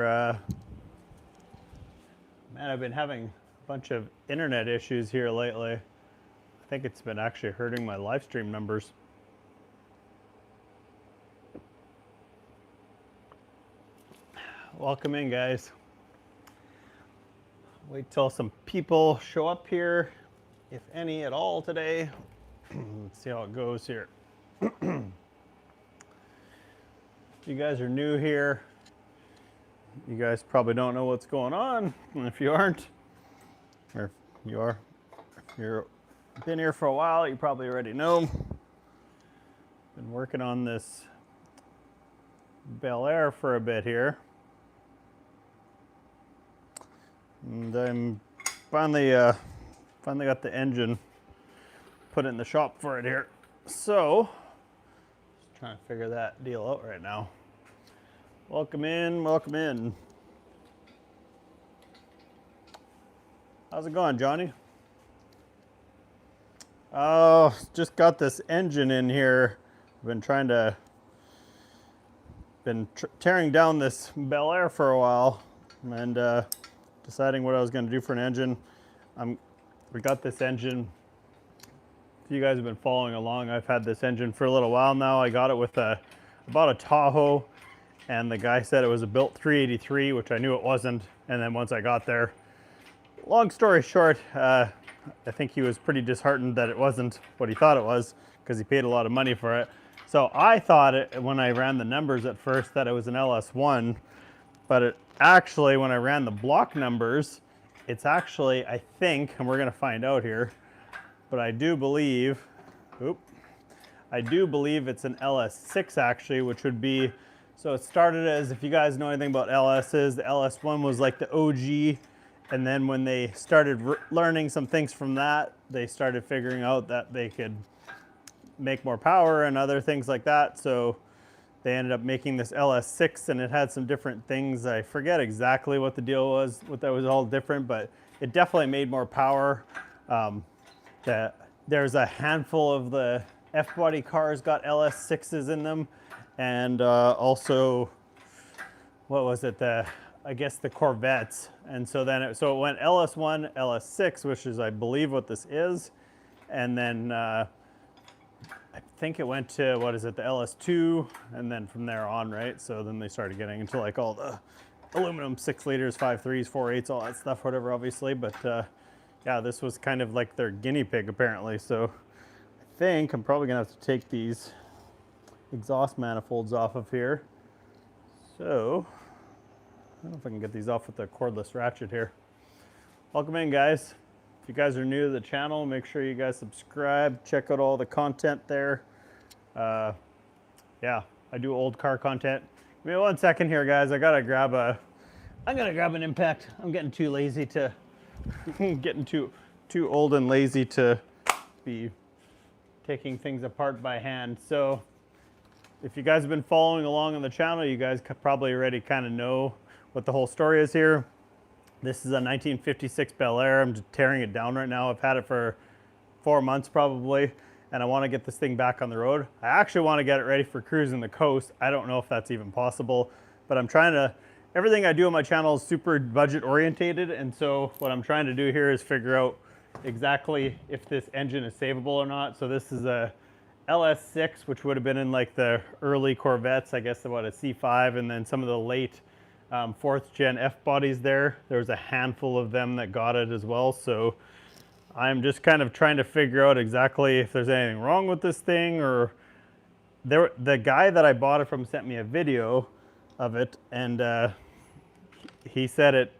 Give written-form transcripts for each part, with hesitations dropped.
Man, I've been having a bunch of internet issues here lately. I think it's been actually hurting my live stream numbers. Welcome in, guys. Wait till some people show up here, if any at all today. Let's see how it goes here. If you guys are new here, you guys probably don't know what's going on. And if you aren't, or if you are, if you've been here for a while, you probably already know. Been working on this Belair for a bit here. And I'm finally got the engine put in the shop for it here. So, just trying to figure that deal out right now. Welcome in, welcome in. How's it going, Johnny? Oh, just got this engine in here. I've been tearing down this Belair for a while and deciding what I was going to do for an engine. We got this engine. If you guys have been following along, I've had this engine for a little while now. I got it with about a Tahoe, and the guy said it was a built 383, which I knew it wasn't. And then once I got there, long story short, I think he was pretty disheartened that it wasn't what he thought it was because he paid a lot of money for it. So I thought when I ran the numbers at first that it was an LS1, but it actually, when I ran the block numbers, it's actually, I think, and we're going to find out here, but I do believe it's an LS6 actually, which would be, so it started as, if you guys know anything about LSs, the LS1 was like the OG, and then when they started learning some things from that, they started figuring out that they could make more power and other things like that. So they ended up making this LS6, and it had some different things. I forget exactly what the deal was, what that was all different, but it definitely made more power. There's a handful of the F-body cars got LS6s in them, and also, what was it? I guess the Corvettes. And so then it went LS1, LS6, which is, I believe, what this is, and then I think it went to, what is it, the LS2, and then from there on, right? So then they started getting into like all the aluminum 6 liters, 5.3s, 4.8s, all that stuff, whatever, obviously. But yeah, this was kind of like their guinea pig, apparently. So I think I'm probably gonna have to take these exhaust manifolds off of here. So I don't know if I can get these off with the cordless ratchet here. Welcome in, guys. If you guys are new to the channel, make sure you guys subscribe. Check out all the content there. Yeah, I do old car content. Give me 1 second here, guys. I'm gonna grab an impact. I'm getting too lazy to, getting too old and lazy to be taking things apart by hand. So if you guys have been following along on the channel, you guys probably already kind of know what the whole story is here. This is a 1956 Belair. I'm just tearing it down right now. I've had it for 4 months probably, and I want to get this thing back on the road. I actually want to get it ready for cruising the coast. I don't know if that's even possible, but I'm trying to, everything I do on my channel is super budget orientated, and so what I'm trying to do here is figure out exactly if this engine is savable or not. So this is a LS6, which would have been in like the early Corvettes, I guess, about a C5, and then some of the late 4th gen F bodies there. There's a handful of them that got it as well. So I'm just kind of trying to figure out exactly if there's anything wrong with this thing, or the guy that I bought it from sent me a video of it, and he said it,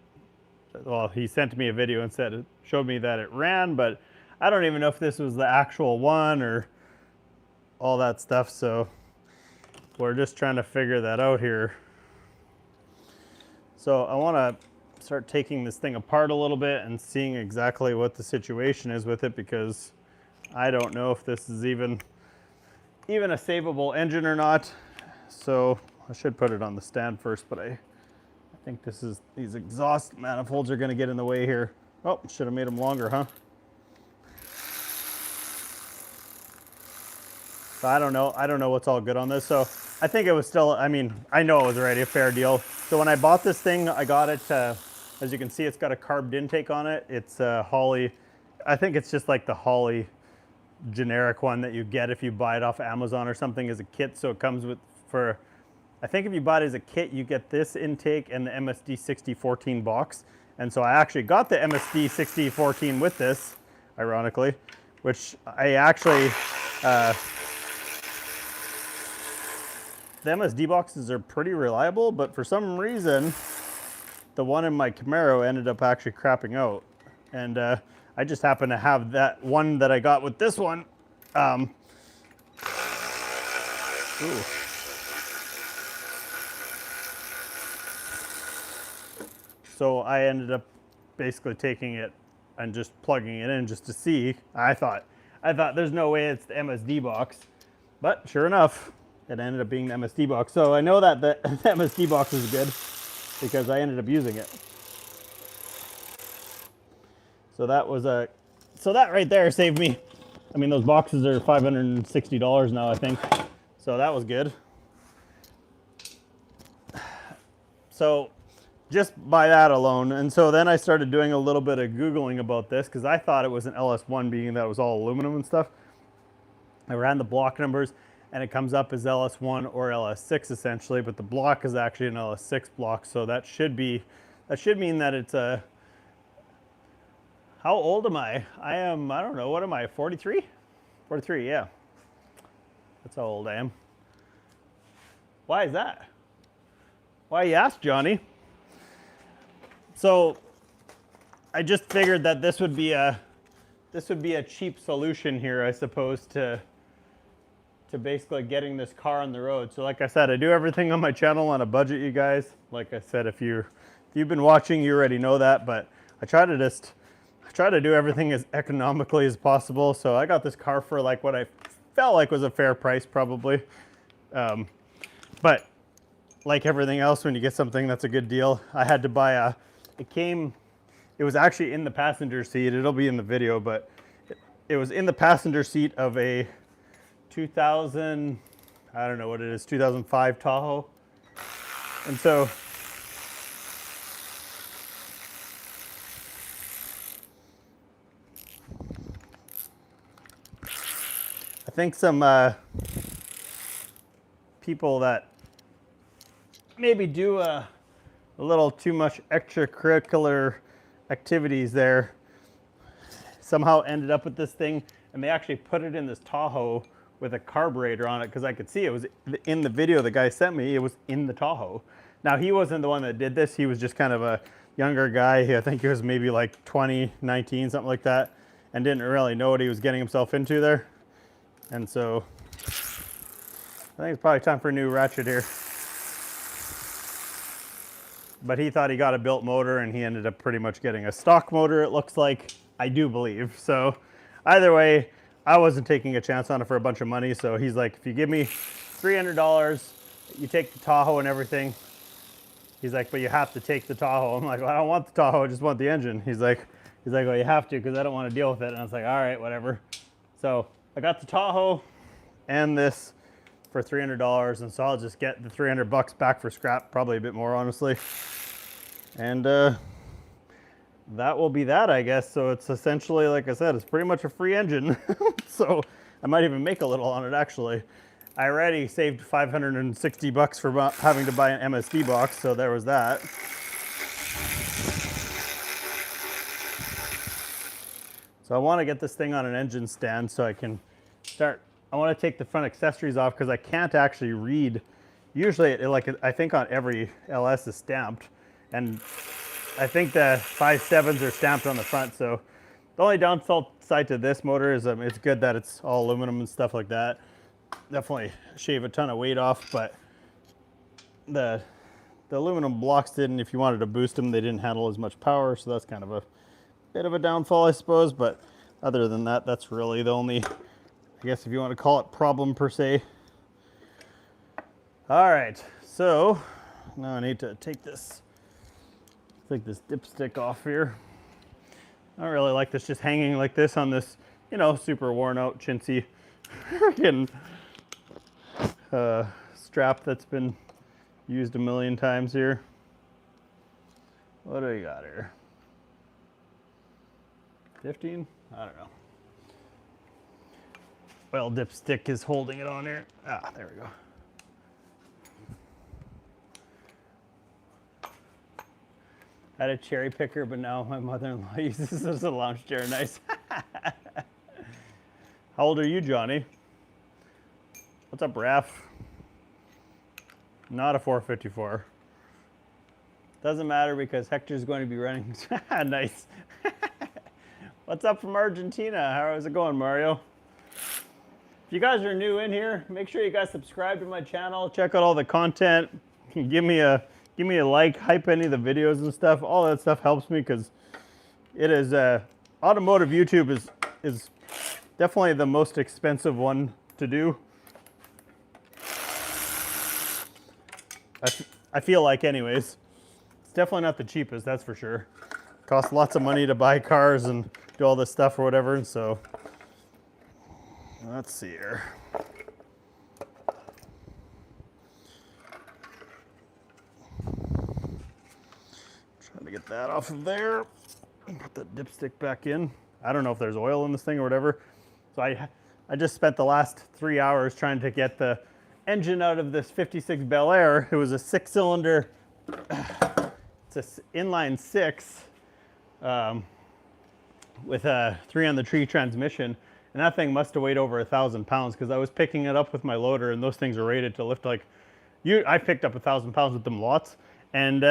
well, he sent me a video and said it showed me that it ran, but I don't even know if this was the actual one or all that stuff. So we're just trying to figure that out here. So I want to start taking this thing apart a little bit and seeing exactly what the situation is with it, because I don't know if this is even a savable engine or not. So I should put it on the stand first, but I think these exhaust manifolds are going to get in the way here. Oh, should have made them longer, huh? So I don't know what's all good on this. So I think it was still, I mean, I know it was already a fair deal. So when I bought this thing, I got it, as you can see, it's got a carbed intake on it. It's Holley, I think it's just like the Holley generic one that you get if you buy it off Amazon or something as a kit. So it comes with, I think if you buy it as a kit, you get this intake and the MSD 6014 box. And so I actually got the MSD 6014 with this, ironically, which I actually, the MSD boxes are pretty reliable, but for some reason, the one in my Camaro ended up actually crapping out. And I just happen to have that one that I got with this one. Ooh. So I ended up basically taking it and just plugging it in just to see. I thought there's no way it's the MSD box, but sure enough, it ended up being the MSD box. So I know that the MSD box is good because I ended up using it. So that was so that right there saved me. I mean, those boxes are $560 now, I think. So that was good. So just by that alone. And so then I started doing a little bit of Googling about this because I thought it was an LS1, being that it was all aluminum and stuff. I ran the block numbers and it comes up as LS1 or LS6 essentially, but the block is actually an LS6 block. So that should mean that it's a, how old am I? I don't know, what am I, 43? 43, yeah. That's how old I am. Why is that? Why you ask, Johnny? So I just figured that this would be a cheap solution here, I suppose, to basically getting this car on the road. So like I said, I do everything on my channel on a budget, you guys. Like I said, if you've been watching, you already know that, but I try to do everything as economically as possible. So I got this car for like what I felt like was a fair price, probably. But like everything else, when you get something that's a good deal, I had to buy it was actually in the passenger seat. It'll be in the video, but it was in the passenger seat of a 2000, I don't know what it is, 2005 Tahoe. And so I think some people that maybe do a little too much extracurricular activities there somehow ended up with this thing, and they actually put it in this Tahoe with a carburetor on it, because I could see it was in the video the guy sent me, it was in the Tahoe. Now he wasn't the one that did this, he was just kind of a younger guy. I think he was maybe like 20, 19, something like that, and didn't really know what he was getting himself into there. And so I think it's probably time for a new ratchet here. But he thought he got a built motor, and he ended up pretty much getting a stock motor, it looks like, I do believe. So either way, I wasn't taking a chance on it for a bunch of money. So he's like, if you give me $300, you take the Tahoe and everything. He's like, but you have to take the Tahoe. I'm like, well, I don't want the Tahoe, I just want the engine. He's like, well, you have to, because I don't want to deal with it. And I was like, all right, whatever. So I got the Tahoe and this for $300, and so I'll just get the $300 back for scrap, probably a bit more, honestly. And that will be that, I guess. So it's essentially, like I said, it's pretty much a free engine. So I might even make a little on it, actually. I already saved $560 for having to buy an MSD box, so there was that. So I want to get this thing on an engine stand so I can start. I want to take the front accessories off because I can't actually read. Usually, I think on every LS is stamped, and I think the 5.7s are stamped on the front. So the only downside to this motor is it's good that it's all aluminum and stuff like that. Definitely shave a ton of weight off, but the aluminum blocks didn't. If you wanted to boost them, they didn't handle as much power, so that's kind of a bit of a downfall, I suppose. But other than that, that's really the only, I guess if you want to call it, problem per se. All right, so now I need to take this dipstick off here. I don't really like this just hanging like this on this, you know, super worn out chintzy freaking strap that's been used a million times here. What do we got here? 15? I don't know. Oil dipstick is holding it on here. Ah, there we go. I had a cherry picker, but now my mother-in-law uses this as a lounge chair. Nice. How old are you, Johnny? What's up, Raph? Not a 454. Doesn't matter because Hector's going to be running. Nice. What's up from Argentina? How is it going, Mario? If you guys are new in here, make sure you guys subscribe to my channel. Check out all the content. Give me a like, hype any of the videos and stuff. All that stuff helps me because it is automotive YouTube is definitely the most expensive one to do. I feel like anyways. It's definitely not the cheapest, that's for sure. Costs lots of money to buy cars and do all this stuff or whatever, and so let's see here. Trying to get that off of there. Put the dipstick back in. I don't know if there's oil in this thing or whatever. So I just spent the last 3 hours trying to get the engine out of this 56 Belair. It was a 6-cylinder, it's an inline 6 with a 3-on-the-tree transmission. And that thing must have weighed over 1,000 pounds because I was picking it up with my loader and those things are rated to lift like, I picked up 1,000 pounds with them lots. And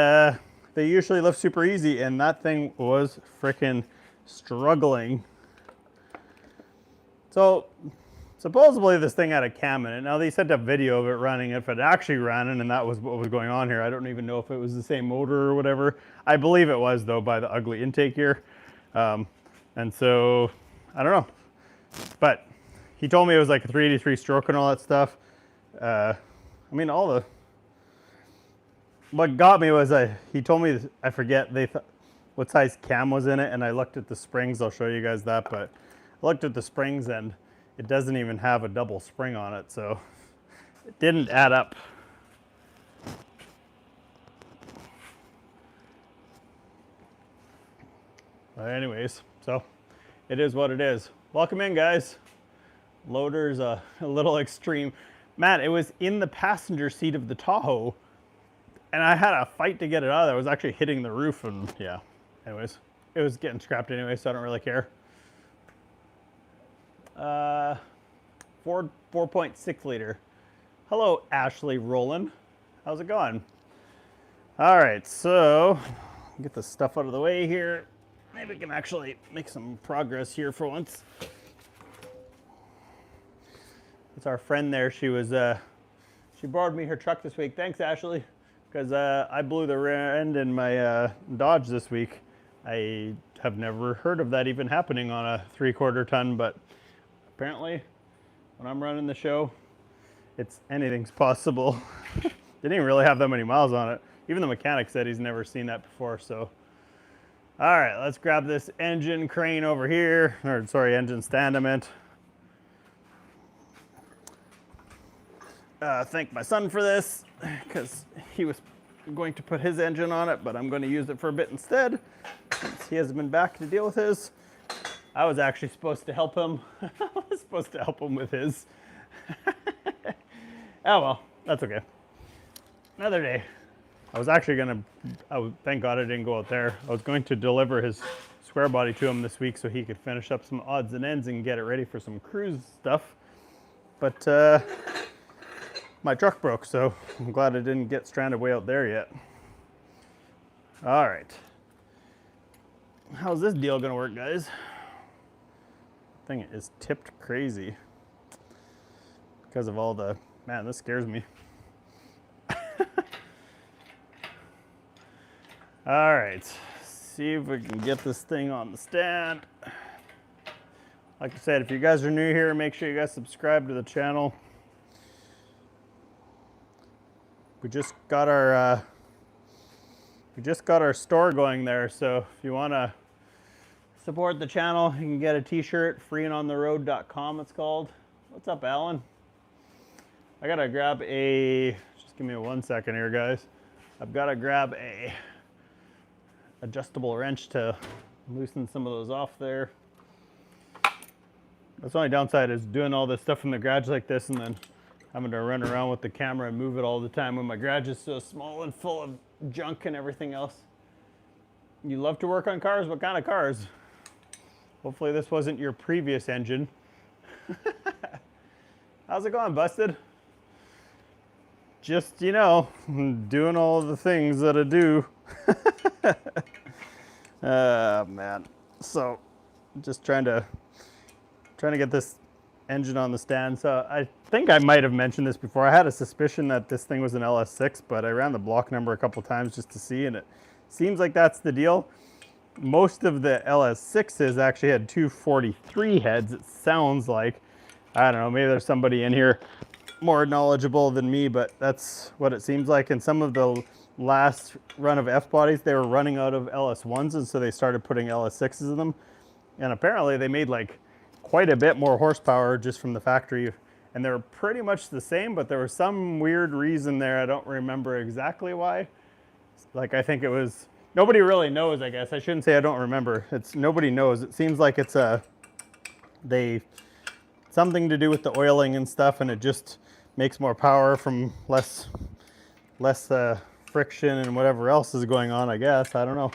they usually lift super easy and that thing was freaking struggling. So supposedly this thing had a cam in it. Now they sent a video of it running, if it actually ran and that was what was going on here. I don't even know if it was the same motor or whatever. I believe it was though by the ugly intake here. And so, I don't know. But he told me it was like a 383 stroke and all that stuff. I mean what got me was he told me, I forget what size cam was in it and I looked at the springs. I'll show you guys that, but I looked at the springs and it doesn't even have a double spring on it, so it didn't add up. But anyways, so it is what it is. Welcome in, guys. Loader's a little extreme. Matt, it was in the passenger seat of the Tahoe, and I had a fight to get it out of there. I was actually hitting the roof, and yeah. Anyways, it was getting scrapped anyway, so I don't really care. 4.6 liter. Hello, Ashley Rowland. How's it going? All right, so get this stuff out of the way here. Maybe we can actually make some progress here for once. It's our friend there. She borrowed me her truck this week. Thanks, Ashley, because I blew the rear end in my Dodge this week. I have never heard of that even happening on a 3/4 ton, but apparently when I'm running the show, anything's possible. Didn't even really have that many miles on it. Even the mechanic said he's never seen that before, so. All right, let's grab this engine crane over here, or sorry, engine stand I meant. Thank my son for this, because he was going to put his engine on it, but I'm going to use it for a bit instead, since he hasn't been back to deal with his. I was actually supposed to help him. I was supposed to help him with his. Oh well, that's okay. Another day. I was actually thank God I didn't go out there. I was going to deliver his square body to him this week so he could finish up some odds and ends and get it ready for some cruise stuff. But my truck broke, so I'm glad I didn't get stranded way out there yet. All right. How's this deal gonna work, guys? Thing is tipped crazy because of all the, man, this scares me. All right, see if we can get this thing on the stand. Like I said, if you guys are new here, make sure you guys subscribe to the channel. We just got our store going there, so if you want to support the channel, you can get a t-shirt, freeandontheroad.com it's called. What's up, Alan? I gotta grab a, just give me 1 second here, guys. I've gotta grab a adjustable wrench to loosen some of those off there. That's the only downside is doing all this stuff in the garage like this and then having to run around with the camera and move it all the time when my garage is so small and full of junk and everything else. You love to work on cars? What kind of cars? Hopefully this wasn't your previous engine. How's it going, Busted? Just, you know, doing all the things that I do. Man. So, just trying to get this engine on the stand. So I think I might have mentioned this before. I had a suspicion that this thing was an LS6, but I ran the block number a couple times just to see, and it seems like that's the deal. Most of the LS6s actually had 243 heads, it sounds like. I don't know, maybe there's somebody in here more knowledgeable than me, but that's what it seems like. And some of the last run of F-bodies, they were running out of LS1s, and so they started putting LS6s in them. And apparently they made like quite a bit more horsepower just from the factory, and they were pretty much the same, but there was some weird reason there. I don't remember exactly why. Like, I think it was, nobody really knows, I guess. I shouldn't say I don't remember. It's nobody knows. It seems like it's something to do with the oiling and stuff, and it just makes more power from less friction and whatever else is going on, I guess. I don't know.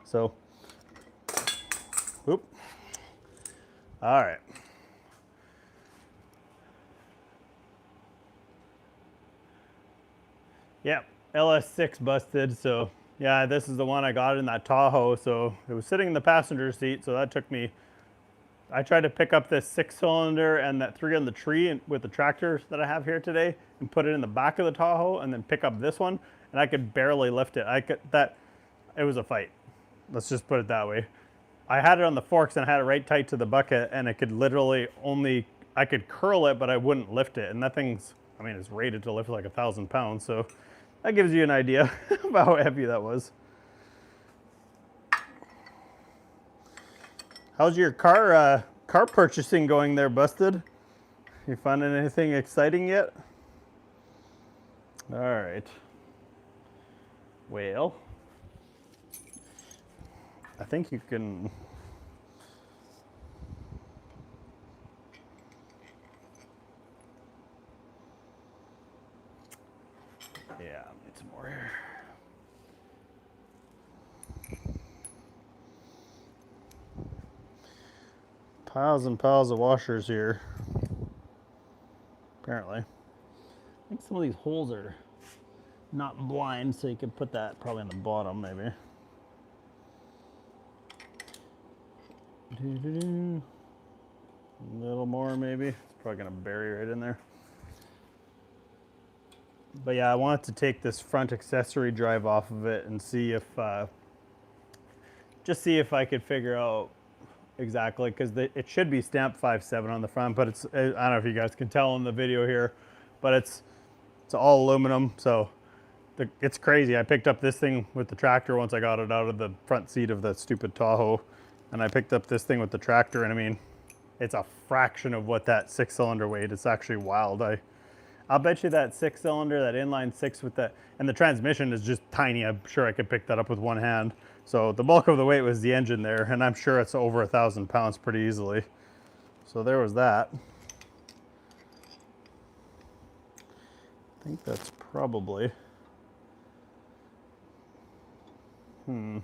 So, whoop. All right. Yep, LS6 busted. So yeah, this is the one I got in that Tahoe. So it was sitting in the passenger seat. So that took me, I tried to pick up this 6-cylinder and that 3 on the tree with the tractor that I have here today and put it in the back of the Tahoe and then pick up this one. And I could barely lift it. It was a fight. Let's just put it that way. I had it on the forks and I had it right tight to the bucket, and it could literally only, I could curl it, but I wouldn't lift it. And that thing's, I mean, it's rated to lift like 1,000 pounds. So that gives you an idea of how heavy that was. How's your car purchasing going there, Busted? You finding anything exciting yet? All right. Well, I think you can. Yeah, need some more here. Piles and piles of washers here. Apparently. I think some of these holes are not blind, so you could put that probably on the bottom, maybe. A little more, maybe. It's probably gonna bury right in there. But yeah, I wanted to take this front accessory drive off of it and see if, just see if I could figure out exactly, because it should be stamped 5.7 on the front, but it's, I don't know if you guys can tell in the video here, but it's all aluminum, so it's crazy. I picked up this thing with the tractor once I got it out of the front seat of the stupid Tahoe, and I picked up this thing with the tractor, and I mean, it's a fraction of what that 6-cylinder weighed. It's actually wild. I'll bet you that 6-cylinder, that inline 6 with that, and the transmission is just tiny. I'm sure I could pick that up with one hand. So the bulk of the weight was the engine there, and I'm sure it's over 1,000 pounds pretty easily. So there was that. I think that's probably, this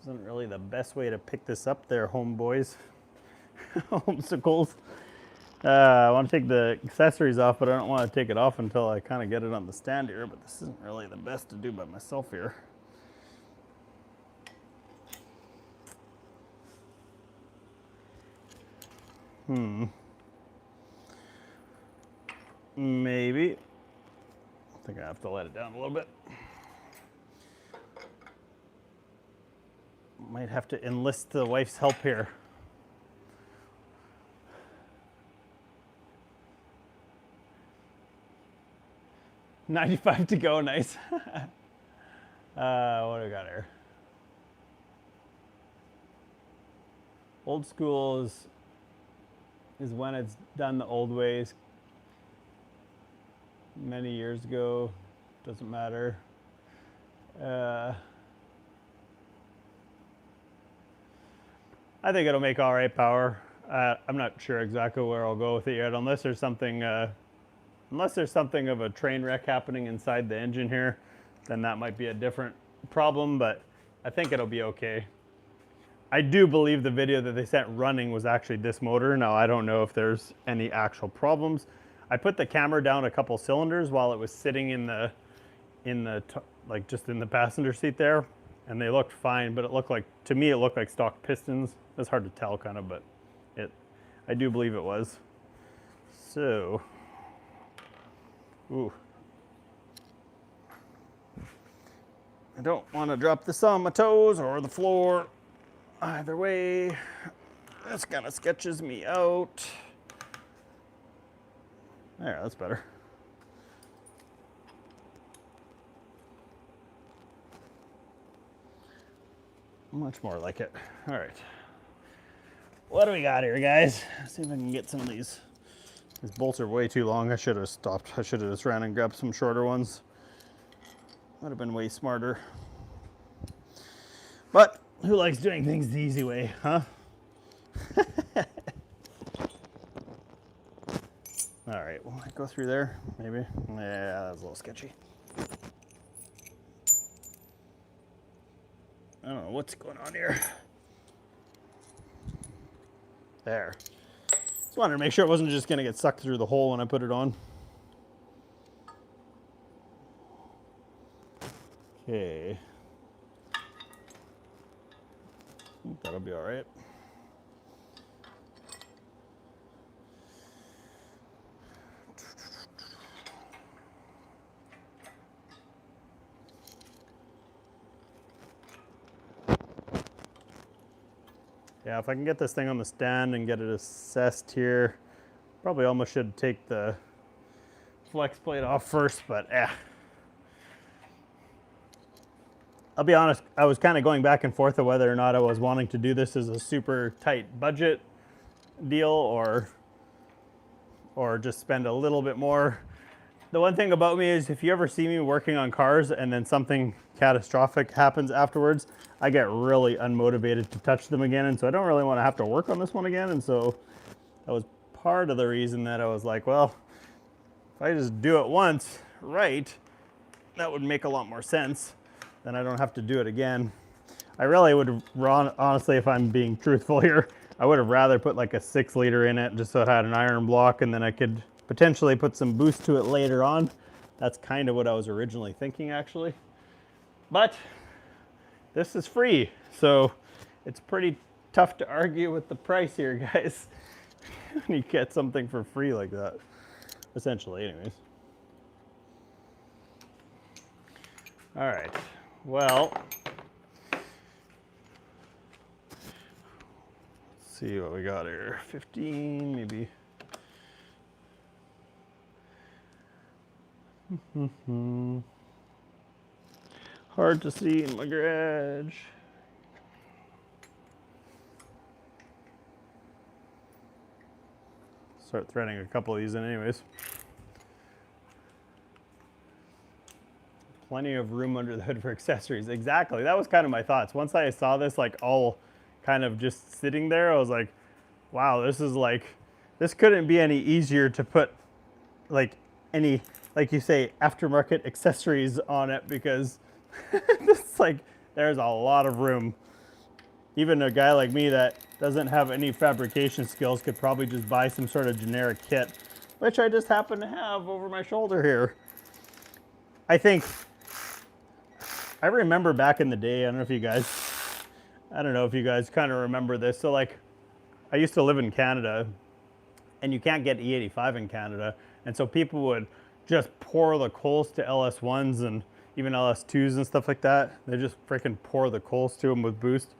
isn't really the best way to pick this up there, homeboys. Homesicles. I want to take the accessories off, but I don't want to take it off until I kind of get it on the stand here, but this isn't really the best to do by myself here. Maybe. I think I have to let it down a little bit. Might have to enlist the wife's help here. $95 to go, nice. What do we got here? Old school is when it's done the old ways. many years ago. Doesn't matter. I think it'll make all right power. I'm not sure exactly where I'll go with it yet, unless there's something of a train wreck happening inside the engine here, then that might be a different problem, but I think it'll be okay. I do believe the video that they sent running was actually this motor. Now, I don't know if there's any actual problems. I put the camera down a couple cylinders while it was sitting like just in the passenger seat there, and they looked fine, but to me it looked like stock pistons. It's hard to tell kind of, but I do believe it was. So, ooh. I don't want to drop this on my toes or the floor. Either way, this kind of sketches me out. There, that's better. Much more like it. All right. What do we got here, guys? Let's see if I can get some of these. These bolts are way too long. I should have stopped. I should have just ran and grabbed some shorter ones. Would have been way smarter. But who likes doing things the easy way, huh? All right, will I go through there? Maybe. Yeah, that was a little sketchy. I don't know what's going on here. There. Just wanted to make sure it wasn't just going to get sucked through the hole when I put it on. Okay. I think that'll be all right. Yeah, if I can get this thing on the stand and get it assessed here, probably almost should take the flex plate off first, but I'll be honest, I was kind of going back and forth of whether or not I was wanting to do this as a super tight budget deal or just spend a little bit more. The one thing about me is if you ever see me working on cars and then something catastrophic happens afterwards, I get really unmotivated to touch them again, and so I don't really want to have to work on this one again. And so that was part of the reason that I was like, well, if I just do it once right, that would make a lot more sense. Then I don't have to do it again. I really would, honestly, if I'm being truthful here, I would have rather put like a 6-liter in it just so it had an iron block, and then I could potentially put some boost to it later on. That's kind of what I was originally thinking, actually. But this is free, so it's pretty tough to argue with the price here, guys. When you get something for free like that, essentially, anyways. All right, well, let's see what we got here. 15, maybe. Hard to see in my garage. Start threading a couple of these in anyways. Plenty of room under the hood for accessories. Exactly, that was kind of my thoughts. Once I saw this like all kind of just sitting there, I was like, wow, this couldn't be any easier to put like any, like you say, aftermarket accessories on it, because it's like there's a lot of room. Even a guy like me that doesn't have any fabrication skills could probably just buy some sort of generic kit, which I just happen to have over my shoulder here. I think, I remember back in the day, I don't know if you guys kind of remember this. So like, I used to live in Canada, and you can't get E85 in Canada. And so people would just pour the coals to LS1s and even LS2s and stuff like that. They just freaking pour the coals to them with boost.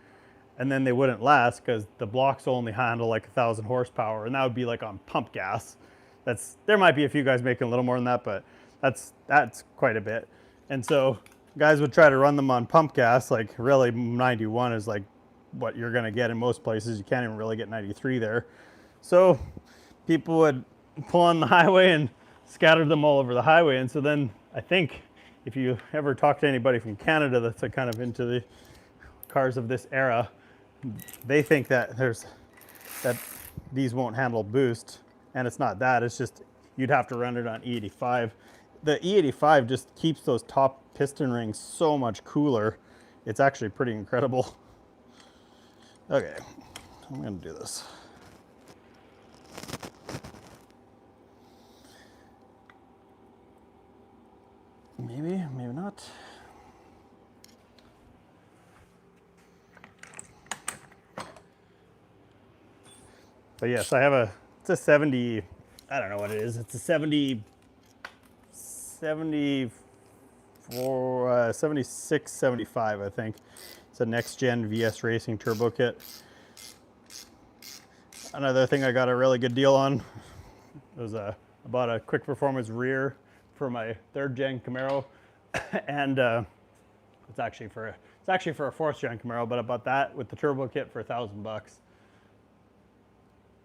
And then they wouldn't last because the blocks only handle like 1,000 horsepower, and that would be like on pump gas. There might be a few guys making a little more than that, but that's quite a bit. And so guys would try to run them on pump gas. Like really 91 is like what you're gonna get in most places. You can't even really get 93 there. So people would pull on the highway and scattered them all over the highway. And so then I think if you ever talk to anybody from Canada that's like kind of into the cars of this era, they think that these won't handle boost, and it's not that. It's just you'd have to run it on E85. The E85 just keeps those top piston rings so much cooler. It's actually pretty incredible. Okay, I'm gonna do this. Maybe, maybe not. But yes, I have it's a 70, I don't know what it is. It's a 76, 75, I think. It's a next gen VS Racing turbo kit. Another thing I got a really good deal on was I bought a quick performance rear for my 3rd gen Camaro, and it's actually for a 4th gen Camaro, but I bought that with the turbo kit for $1,000.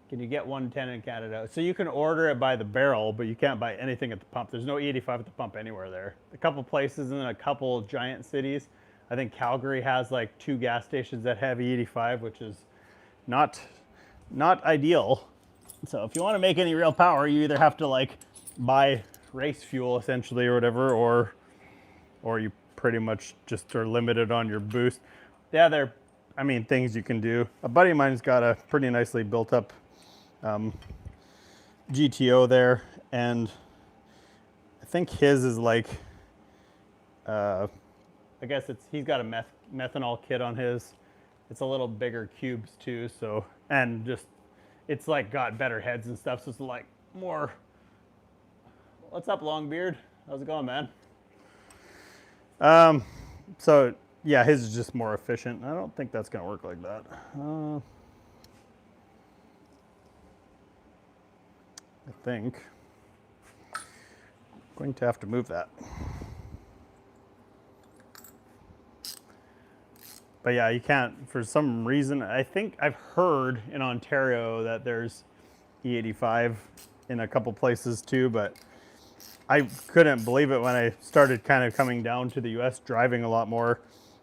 Can you get 110 in Canada? So you can order it by the barrel, but you can't buy anything at the pump. There's no E85 at the pump anywhere there. A couple places in a couple giant cities. I think Calgary has like 2 gas stations that have E85, which is not ideal. So if you want to make any real power, you either have to like buy race fuel essentially or whatever, or you pretty much just are limited on your boost. Yeah, I mean, things you can do. A buddy of mine's got a pretty nicely built up GTO there, and I think his is like, I guess he's got a methanol kit on his. It's a little bigger cubes too, so, and just, it's like got better heads and stuff, so it's like more, what's up, Longbeard? How's it going, man? So yeah, his is just more efficient. I don't think that's gonna work like that. I think I'm going to have to move that. But yeah, you can't, for some reason, I think I've heard in Ontario that there's E85 in a couple places too, but I couldn't believe it when I started kind of coming down to the US, driving a lot more.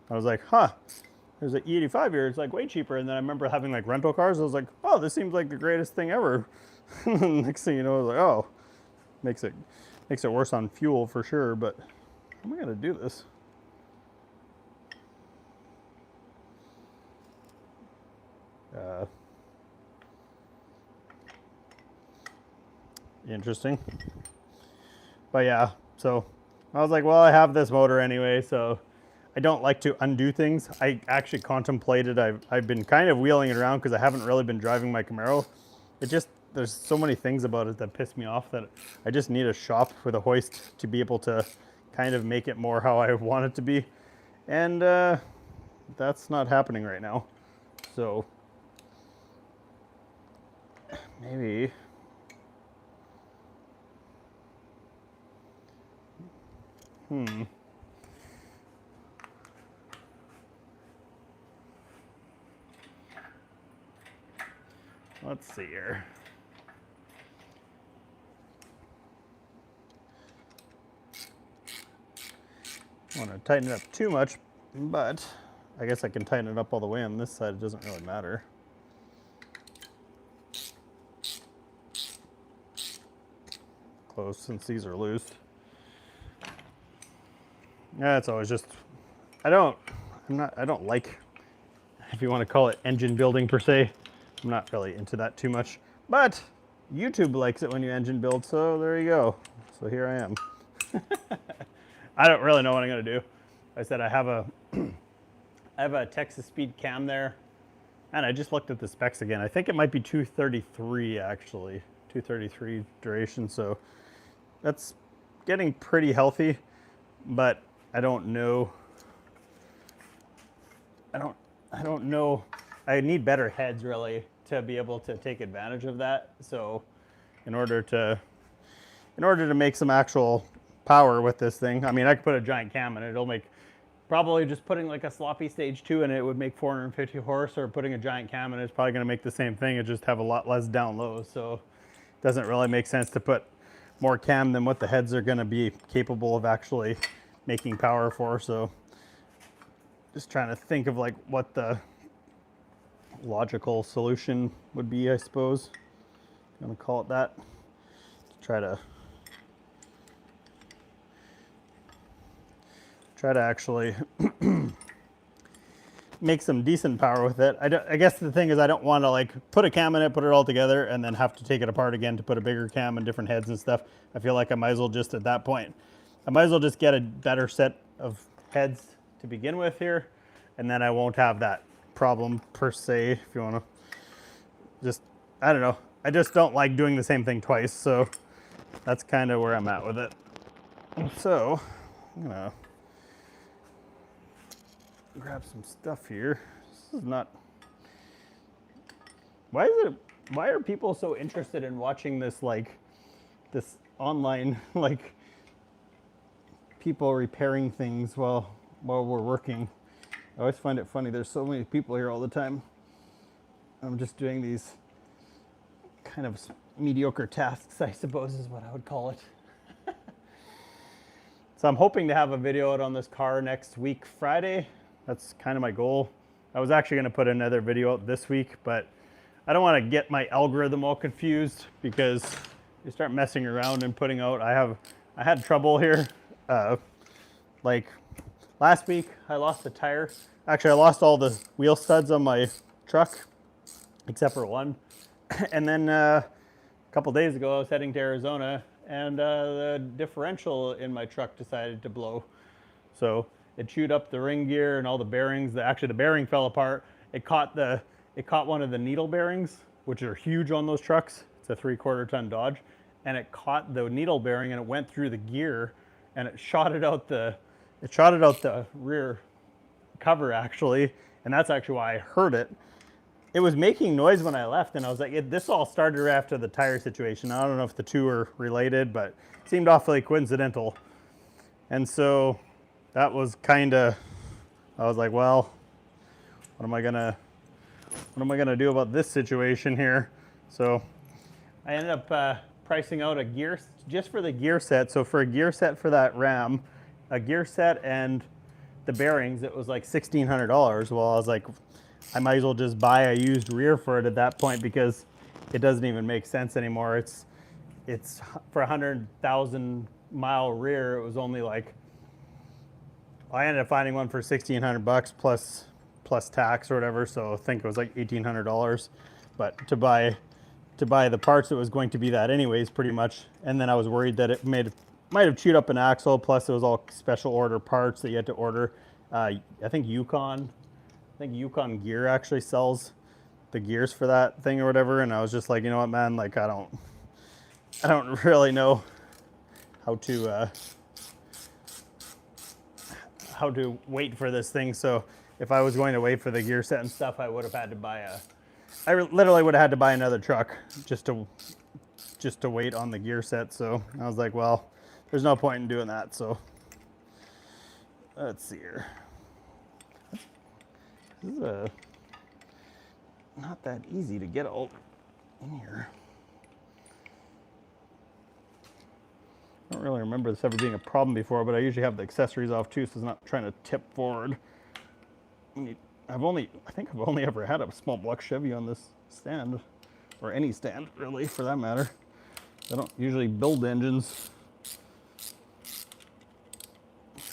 I was like, huh, there's an E85 here, it's like way cheaper. And then I remember having like rental cars. I was like, oh, this seems like the greatest thing ever. Next thing you know, I was like, oh, makes it worse on fuel for sure, but how am I gonna do this? Interesting. But yeah, so I was like, well, I have this motor anyway, so I don't like to undo things. I actually contemplated, I've been kind of wheeling it around because I haven't really been driving my Camaro. There's so many things about it that piss me off that I just need a shop with a hoist to be able to kind of make it more how I want it to be. And that's not happening right now. So maybe let's see here. I don't want to tighten it up too much, but I guess I can tighten it up all the way on this side. It doesn't really matter. Close, since these are loose. Yeah, it's always just, I don't like, if you want to call it engine building per se. I'm not really into that too much, but YouTube likes it when you engine build, so there you go. So here I am. I don't really know what I'm gonna do. I said I have a Texas Speed cam there, and I just looked at the specs again. I think it might be 233 actually, 233 duration. So that's getting pretty healthy, but I don't know. I don't know. I need better heads really to be able to take advantage of that. So in order to make some actual power with this thing, I mean, I could put a giant cam in it. It'll make, probably just putting like a sloppy stage 2 in it would make 450 horse, or putting a giant cam in it's probably going to make the same thing. It just have a lot less down low. So it doesn't really make sense to put more cam than what the heads are going to be capable of actually making power for. So just trying to think of like what the logical solution would be, I suppose. I'm going to call it that. Try to actually make some decent power with it. I guess the thing is I don't want to like put a cam in it, put it all together, and then have to take it apart again to put a bigger cam and different heads and stuff. I feel like I might as well just at that point, I might as well just get a better set of heads to begin with here, and then I won't have that problem per se, if you want to just, I don't know. I just don't like doing the same thing twice, so that's kind of where I'm at with it. So I'm gonna grab some stuff here. This is not, why are people so interested in watching this, like this online, like people repairing things while we're working? I always find it funny. There's so many people here all the time. I'm just doing these kind of mediocre tasks, I suppose is what I would call it. So I'm hoping to have a video out on this car next week, Friday. That's kind of my goal. I was actually going to put another video out this week, but I don't want to get my algorithm all confused, because you start messing around and putting out. I had trouble here. Like last week, I lost the tire. Actually, I lost all the wheel studs on my truck, except for one. And then a couple days ago, I was heading to Arizona, and the differential in my truck decided to blow. So it chewed up the ring gear and all the bearings. Actually, the bearing fell apart. It caught one of the needle bearings, which are huge on those trucks. It's a 3/4 ton Dodge, and it caught the needle bearing and it went through the gear, and it shotted out the rear cover actually, and that's actually why I heard it. It was making noise when I left, and I was like, this all started after the tire situation. I don't know if the two are related, but it seemed awfully coincidental. And so that was kind of, I was like, well, what am I gonna do about this situation here? So I ended up pricing out a gear just for the gear set. So for a gear set for that Ram, a gear set and the bearings, it was like $1,600. Well, I was like, I might as well just buy a used rear for it at that point, because it doesn't even make sense anymore. It's for a 100,000 mile rear, it was only like, I ended up finding one for $1,600 plus tax or whatever. So I think it was like $1,800. But to buy the parts, it was going to be that anyways, pretty much. And then I was worried that it might have chewed up an axle. Plus, it was all special order parts that you had to order. I think Yukon Gear actually sells the gears for that thing or whatever. And I was just like, you know what, man? Like, I don't really know how to wait for this thing. So if I was going to wait for the gear set and stuff, I would have had to I literally would have had to buy another truck just to wait on the gear set. So I was like, well, there's no point in doing that. So let's see here. This is not that easy to get all in here. I don't really remember this ever being a problem before, but I usually have the accessories off too, so it's not trying to tip forward. I think I've only ever had a small block Chevy on this stand, or any stand really for that matter. I don't usually build engines.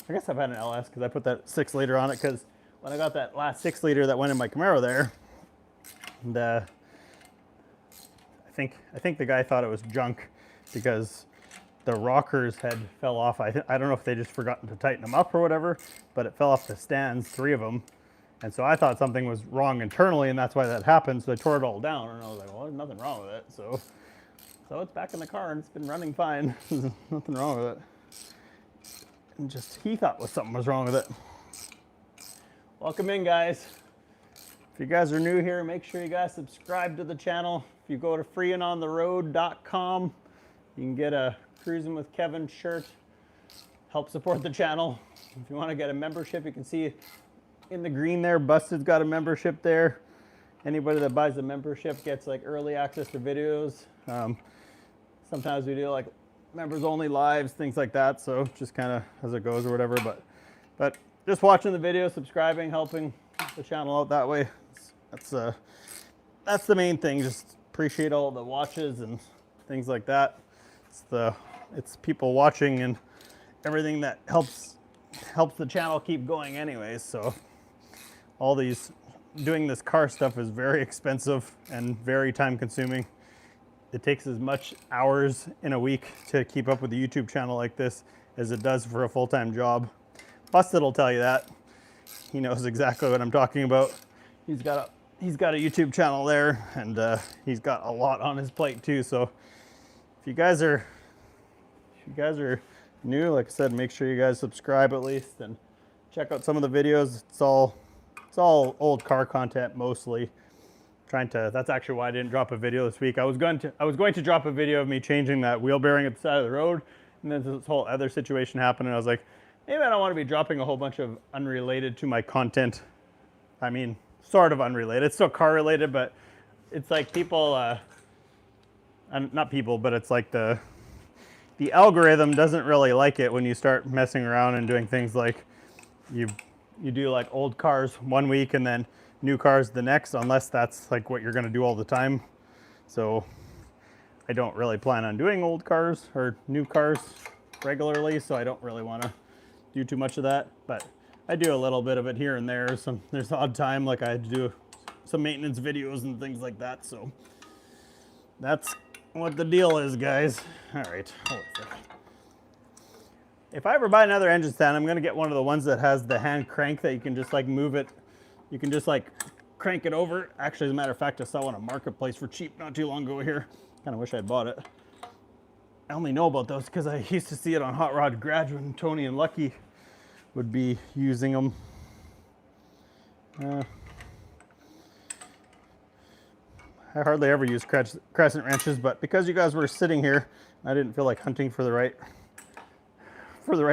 I guess I've had an LS because I put that 6-liter on it, because when I got that last 6-liter that went in my Camaro there, and I think the guy thought it was junk because the rockers had fell off. I don't know if they just forgotten to tighten them up or whatever, but it fell off the stands, 3 of them. And so I thought something was wrong internally, and that's why that happened. So I tore it all down, and I was like, well, there's nothing wrong with it. So it's back in the car, and it's been running fine. There's nothing wrong with it. And just he thought something was wrong with it. Welcome in, guys. If you guys are new here, make sure you guys subscribe to the channel. If you go to freeandontheroad.com, you can get a Cruising with Kevin shirt. Help support the channel. If you want to get a membership, you can see in the green there, Busted's got a membership there. Anybody that buys a membership gets like early access to videos. Sometimes we do like members only lives, things like that. So just kind of as it goes or whatever. But just watching the video, subscribing, helping the channel out that way. That's the main thing. Just appreciate all the watches and things like that. It's people watching and everything that helps the channel keep going anyways. So all these doing this car stuff is very expensive and very time consuming. It takes as much hours in a week to keep up with a YouTube channel like this as it does for a full-time job. Busted will tell you that. He knows exactly what I'm talking about. He's got a YouTube channel there, and he's got a lot on his plate too. So if you guys are new, like I said, make sure you guys subscribe at least and check out some of the videos. It's all old car content mostly. That's actually why I didn't drop a video this week. I was going to drop a video of me changing that wheel bearing at the side of the road, and then this whole other situation happened, and I was like, maybe I don't want to be dropping a whole bunch of unrelated to my content. I mean, sort of unrelated. It's still car related, but it's like people, not people, but it's like the algorithm doesn't really like it when you start messing around and doing things like you do like old cars one week and then new cars the next, unless that's like what you're going to do all the time. So I don't really plan on doing old cars or new cars regularly, so I don't really want to do too much of that, but I do a little bit of it here and there. There's odd time, like I had to do some maintenance videos and things like that. So that's what the deal is, guys. All right, hold on a second. If I ever buy another engine stand, I'm gonna get one of the ones that has the hand crank that you can just like move it. You can just like crank it over. Actually, as a matter of fact, I saw one on Marketplace for cheap not too long ago here. Kind of wish I'd bought it. I only know about those because I used to see it on Hot Rod Garage when Tony and Lucky would be using them. I hardly ever use crescent wrenches, but because you guys were sitting here, I didn't feel like hunting for the right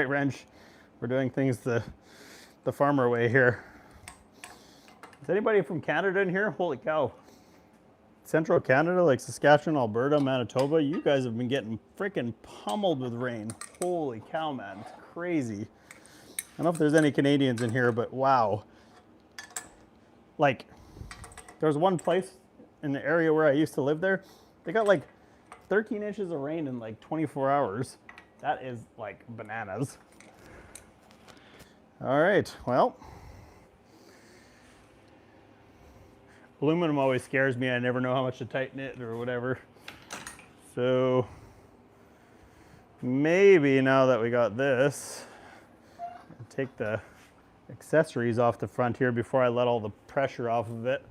wrench. We're doing things the farmer way here. Is anybody from Canada in here? Holy cow. Central Canada, like Saskatchewan, Alberta, Manitoba, you guys have been getting freaking pummeled with rain. Holy cow, man, it's crazy. I don't know if there's any Canadians in here, but wow. Like, there's one place in the area where I used to live there, they got like 13 inches of rain in like 24 hours. That is like bananas. All right, well. Aluminum always scares me. I never know how much to tighten it or whatever. So maybe now that we got this, I'll take the accessories off the front here before I let all the pressure off of it.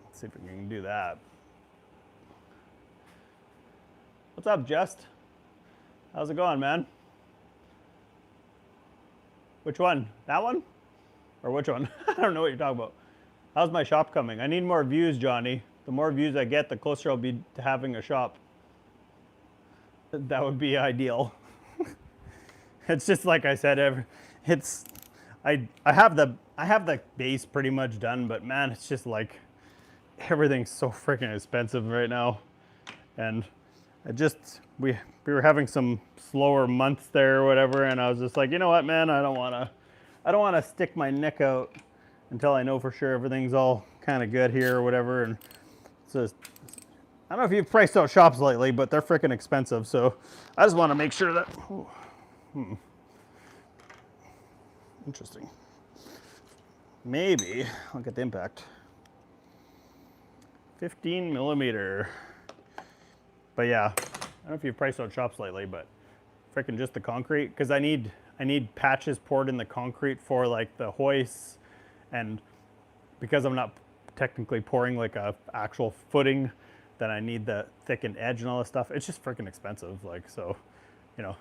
Let's see if we can do that. What's up, Just? How's it going, man? Which one? That one? Or which one? I don't know what you're talking about. How's my shop coming? I need more views, Johnny. The more views I get, the closer I'll be to having a shop. That would be ideal. It's just like I said, I have the base pretty much done, but man, it's just like everything's so freaking expensive right now. And we were having some slower months there or whatever, and I was just like, you know what, man, I don't want to stick my neck out until I know for sure everything's all kind of good here or whatever. And it's just, I don't know if you've priced out shops lately, but they're freaking expensive. So I just want to make sure that, interesting. Maybe I'll get the impact. 15 millimeter. But yeah, I don't know if you've priced out shops lately, but freaking just the concrete, because I need patches poured in the concrete for like the hoists. And because I'm not technically pouring like a actual footing, then I need the thickened edge and all this stuff. It's just freaking expensive. Like, so, you know,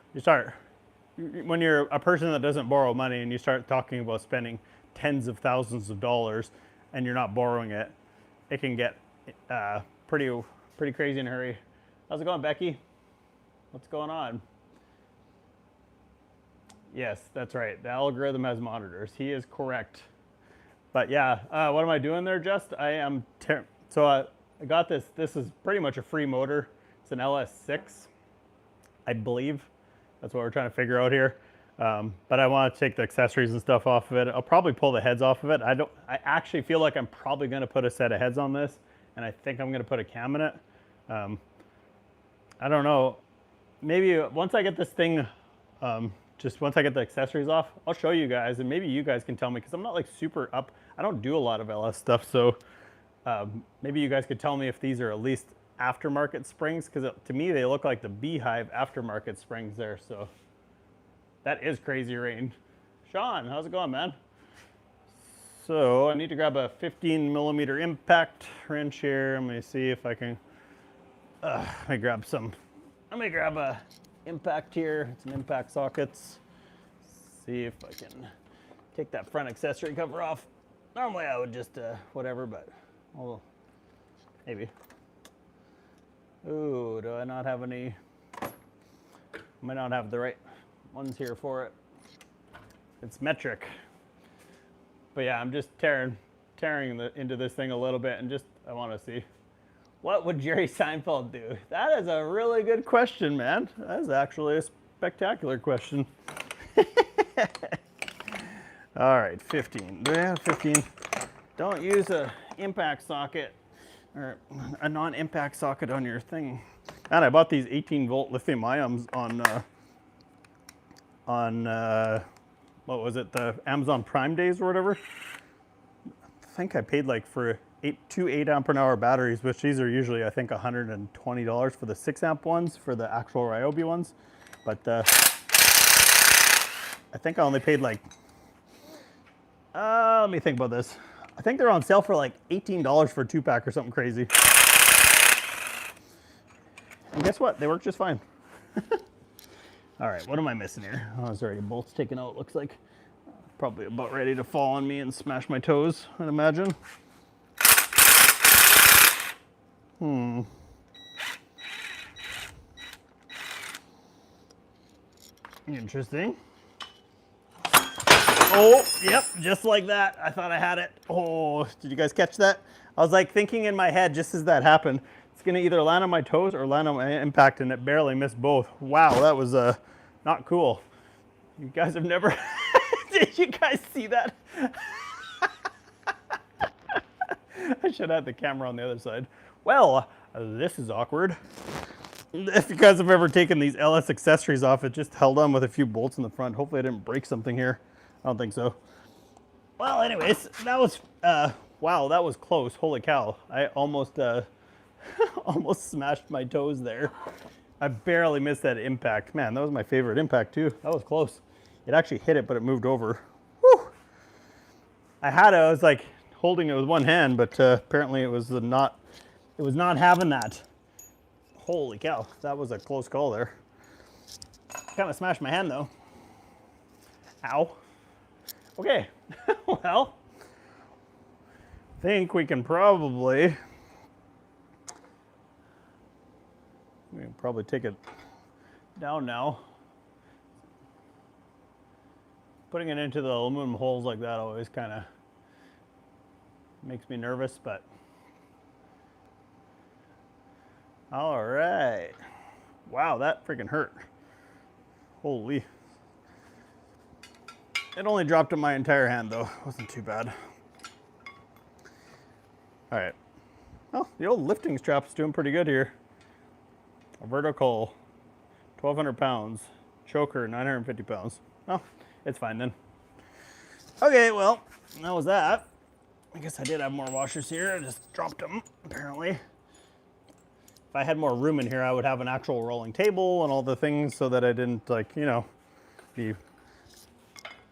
when you're a person that doesn't borrow money and you start talking about spending tens of thousands of dollars and you're not borrowing it, it can get pretty crazy in a hurry. How's it going, Becky? What's going on? Yes, that's right. The algorithm has monitors. He is correct. But yeah, what am I doing there, Just? I got this. This is pretty much a free motor. It's an LS6. I believe. That's what we're trying to figure out here. But I want to take the accessories and stuff off of it. I'll probably pull the heads off of it. I actually feel like I'm probably going to put a set of heads on this, and I think I'm going to put a cam in it. I don't know. Maybe once I get this thing, just once I get the accessories off, I'll show you guys, and maybe you guys can tell me, because I'm not like super up. I don't do a lot of LS stuff, so maybe you guys could tell me if these are at least aftermarket springs, because to me they look like the Beehive aftermarket springs there. So that is crazy rain. Sean, how's it going, man? So I need to grab a 15mm impact wrench here. Let me see if I can. Let me grab a impact here, some impact sockets. See if I can take that front accessory cover off. Normally I would just whatever, but maybe. Ooh, do I not have any? I might not have the right ones here for it. It's metric. But yeah, I'm just tearing into this thing a little bit, and I want to see. What would Jerry Seinfeld do? That is a really good question, man. That is actually a spectacular question. All right, 15. Do I have 15? Don't use a impact socket or a non-impact socket on your thing. And I bought these 18-volt lithium ions on what was it, the Amazon Prime days or whatever. I think I paid like for two 8-amp-hour batteries, which these are usually I think $120 for the 6-amp ones, for the actual Ryobi ones. But I think I only paid like, let me think about this. I think they're on sale for like $18 for a 2-pack or something crazy. And guess what? They work just fine. All right, what am I missing here? Oh, there's already bolts taken out, looks like. Probably about ready to fall on me and smash my toes, I'd imagine. Interesting. Oh, yep, just like that. I thought I had it. Oh, did you guys catch that? I was like thinking in my head just as that happened, it's gonna either land on my toes or land on my impact, and it barely missed both. Wow, that was not cool. You guys have never, did you guys see that? I should have had the camera on the other side. Well, this is awkward. If you guys have ever taken these LS accessories off, it just held on with a few bolts in the front. Hopefully I didn't break something here. I don't think so. Well, anyways, that was, wow, that was close. Holy cow. I almost, almost smashed my toes there. I barely missed that impact. Man, that was my favorite impact too. That was close. It actually hit it, but it moved over. Whew. I was like holding it with one hand, but apparently it was not having that. Holy cow, that was a close call there. Kind of smashed my hand though. Ow. Okay, well, I think we can probably take it down now. Putting it into the aluminum holes like that always kind of makes me nervous, but all right. Wow, that freaking hurt. Holy. It only dropped in my entire hand though. Wasn't too bad. All right. Well, the old lifting strap's doing pretty good here. A vertical 1,200 pounds. Choker 950 pounds. Well, it's fine then. Okay, well, that was that. I guess I did have more washers here. I just dropped them, apparently. If I had more room in here, I would have an actual rolling table and all the things so that I didn't, like, you know,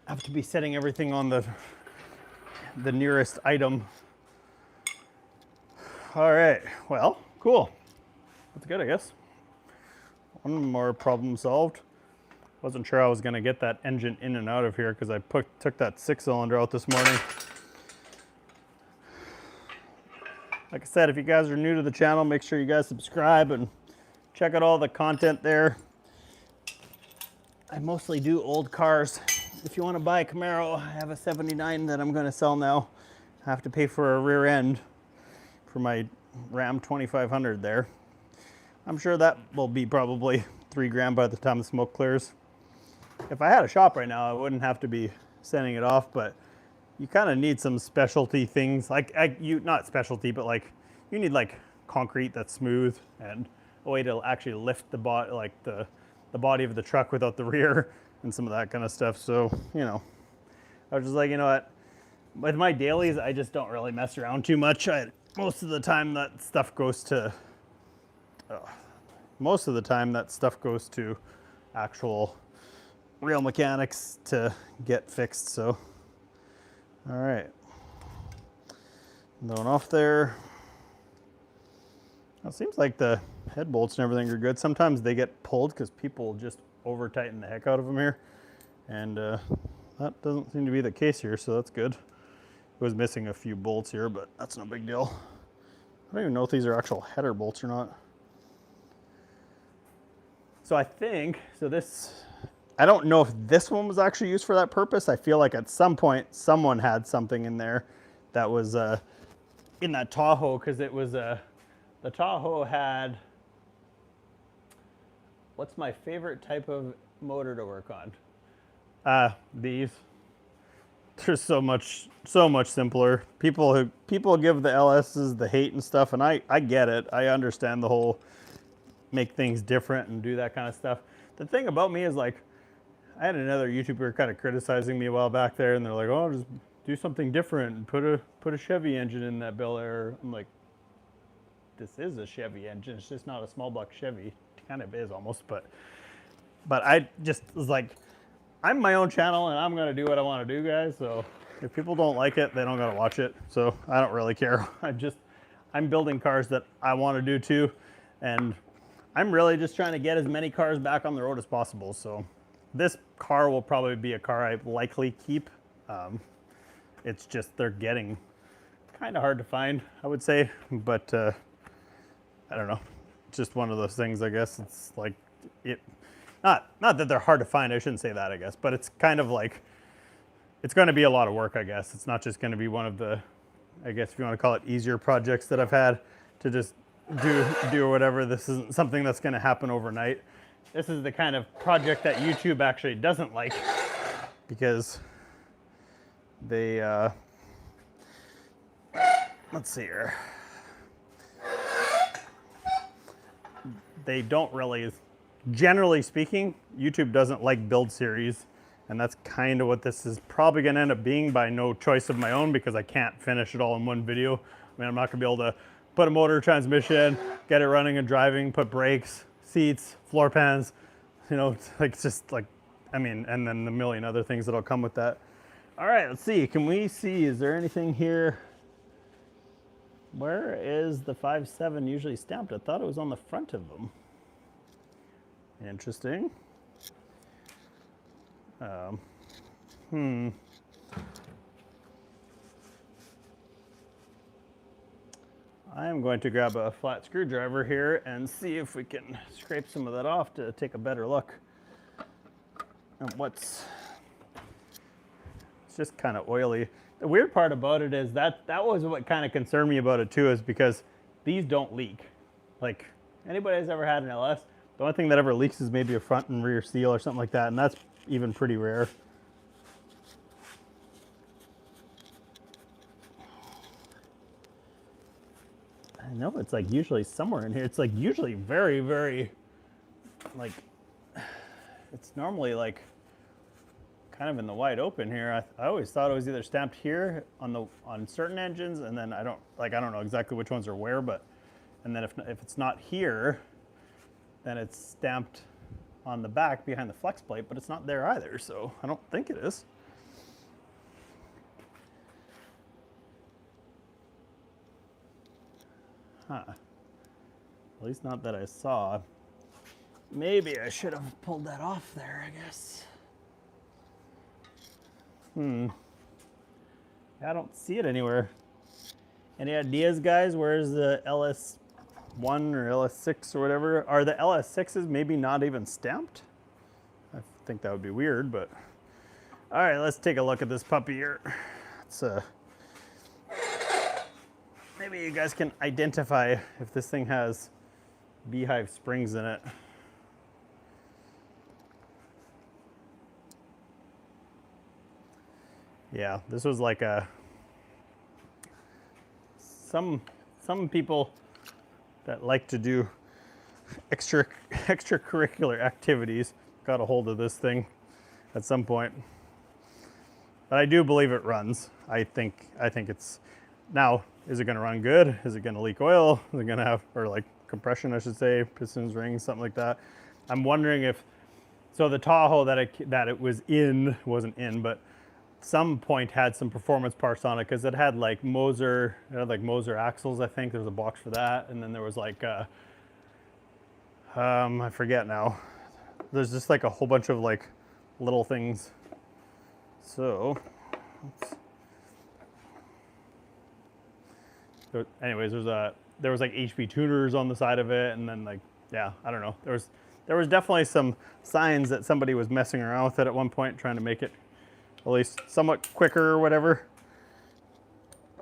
have to be setting everything on the nearest item. All right, well, cool. That's good, I guess. One more problem solved. Wasn't sure I was gonna get that engine in and out of here because I took that 6-cylinder out this morning. Like I said, if you guys are new to the channel, make sure you guys subscribe and check out all the content there. I mostly do old cars. If you want to buy a Camaro, I have a 79 that I'm going to sell now. I have to pay for a rear end for my Ram 2500 there. I'm sure that will be probably 3 grand by the time the smoke clears. If I had a shop right now, I wouldn't have to be sending it off, but you kind of need some specialty things, like not specialty, but like you need like concrete that's smooth and a way to actually lift the body, like the body of the truck without the rear and some of that kind of stuff. So, you know, I was just like, you know what, with my dailies, I just don't really mess around too much. Most of the time that stuff goes to actual real mechanics to get fixed. So, all right, going off there. It seems like the head bolts and everything are good. Sometimes they get pulled because people just over tighten the heck out of them here, and that doesn't seem to be the case here, so that's good. It was missing a few bolts here, but that's no big deal. I don't even know if these are actual header bolts or not. So I think, I don't know if this one was actually used for that purpose. I feel like at some point someone had something in there that was in that Tahoe, because it was the Tahoe had, what's my favorite type of motor to work on? These. They're so much simpler. People give the LSs the hate and stuff, and I get it. I understand the whole make things different and do that kind of stuff. The thing about me is, like, I had another YouTuber kind of criticizing me a while back there, and they're like, "Oh, just do something different and put a Chevy engine in that Belair." I'm like, this is a Chevy engine. It's just not a small block Chevy. It kind of is almost, but I just was like, I'm my own channel and I'm gonna do what I want to do, guys. So if people don't like it, they don't gotta watch it. So I don't really care. I'm building cars that I want to do too, and I'm really just trying to get as many cars back on the road as possible. So this car will probably be a car I likely keep. It's just they're getting kind of hard to find, I would say, but I don't know. It's just one of those things, I guess. It's like not that they're hard to find, I shouldn't say that, I guess, but it's kind of like, it's going to be a lot of work, I guess. It's not just going to be one of the, I guess if you want to call it, easier projects that I've had to just do or whatever. This isn't something that's going to happen overnight. This is the kind of project that YouTube actually doesn't like, because they, let's see here. They don't really, generally speaking, YouTube doesn't like build series, and that's kind of what this is probably going to end up being by no choice of my own, because I can't finish it all in one video. I mean, I'm not going to be able to put a motor, transmission, get it running and driving, put brakes, seats, floor pans, you know, like just like, I mean, and then the million other things that'll come with that. All right, let's see. Can we see, is there anything here? Where is the 5.7 usually stamped? I thought it was on the front of them. Interesting. I am going to grab a flat screwdriver here and see if we can scrape some of that off to take a better look. And it's just kind of oily. The weird part about it is that was what kind of concerned me about it too, is because these don't leak. Like, anybody who's ever had an LS, the only thing that ever leaks is maybe a front and rear seal or something like that, and that's even pretty rare. I know it's like usually somewhere in here. It's like usually very, very, like, it's normally like kind of in the wide open here. I always thought it was either stamped here on certain engines, and then I don't know exactly which ones are where, but, and then if it's not here, then it's stamped on the back behind the flex plate, but it's not there either, so I don't think it is. Huh. At least not that I saw. Maybe I should have pulled that off there, I guess. I don't see it anywhere. Any ideas, guys? Where's the LS1 or LS6 or whatever? Are the LS6s maybe not even stamped? I think that would be weird, but... All right, let's take a look at this puppy here. It's maybe you guys can identify if this thing has beehive springs in it. Yeah, this was like a, some people that like to do extracurricular activities got a hold of this thing at some point. But I do believe it runs. I think it's, now, is it gonna run good? Is it gonna leak oil? Is it gonna have, or like compression, I should say, pistons, rings, something like that. I'm wondering if, so the Tahoe that it was in, wasn't in, but some point had some performance parts on it because it had like Moser, axles, I think. There was a box for that. And then there was like, I forget now. There's just like a whole bunch of like little things. So, anyways, there was like HP tuners on the side of it, and then like, yeah, I don't know. There was definitely some signs that somebody was messing around with it at one point, trying to make it at least somewhat quicker or whatever.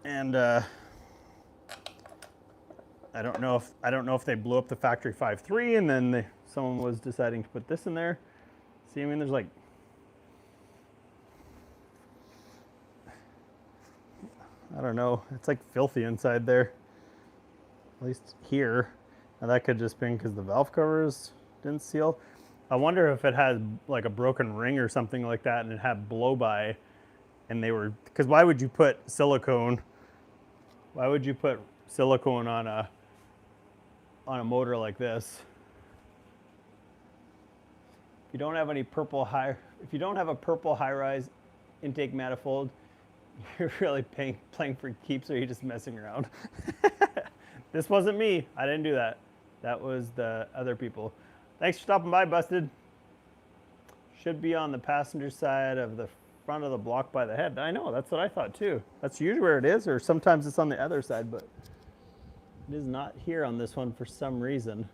And I don't know if they blew up the factory 5.3 and then someone was deciding to put this in there. See, I mean, there's like, I don't know, it's like filthy inside there, at least here. Now that could just been because the valve covers didn't seal. I wonder if it had like a broken ring or something like that and it had blow by, and they were, because why would you put silicone? Why would you put silicone on a motor like this? If you don't have any if you don't have a purple high-rise intake manifold, you're really playing for keeps, or you're just messing around. This wasn't me. I didn't do that. That was the other people. Thanks for stopping by, Busted. Should be on the passenger side of the front of the block by the head. I know, that's what I thought too. That's usually where it is, or sometimes it's on the other side, but it is not here on this one for some reason.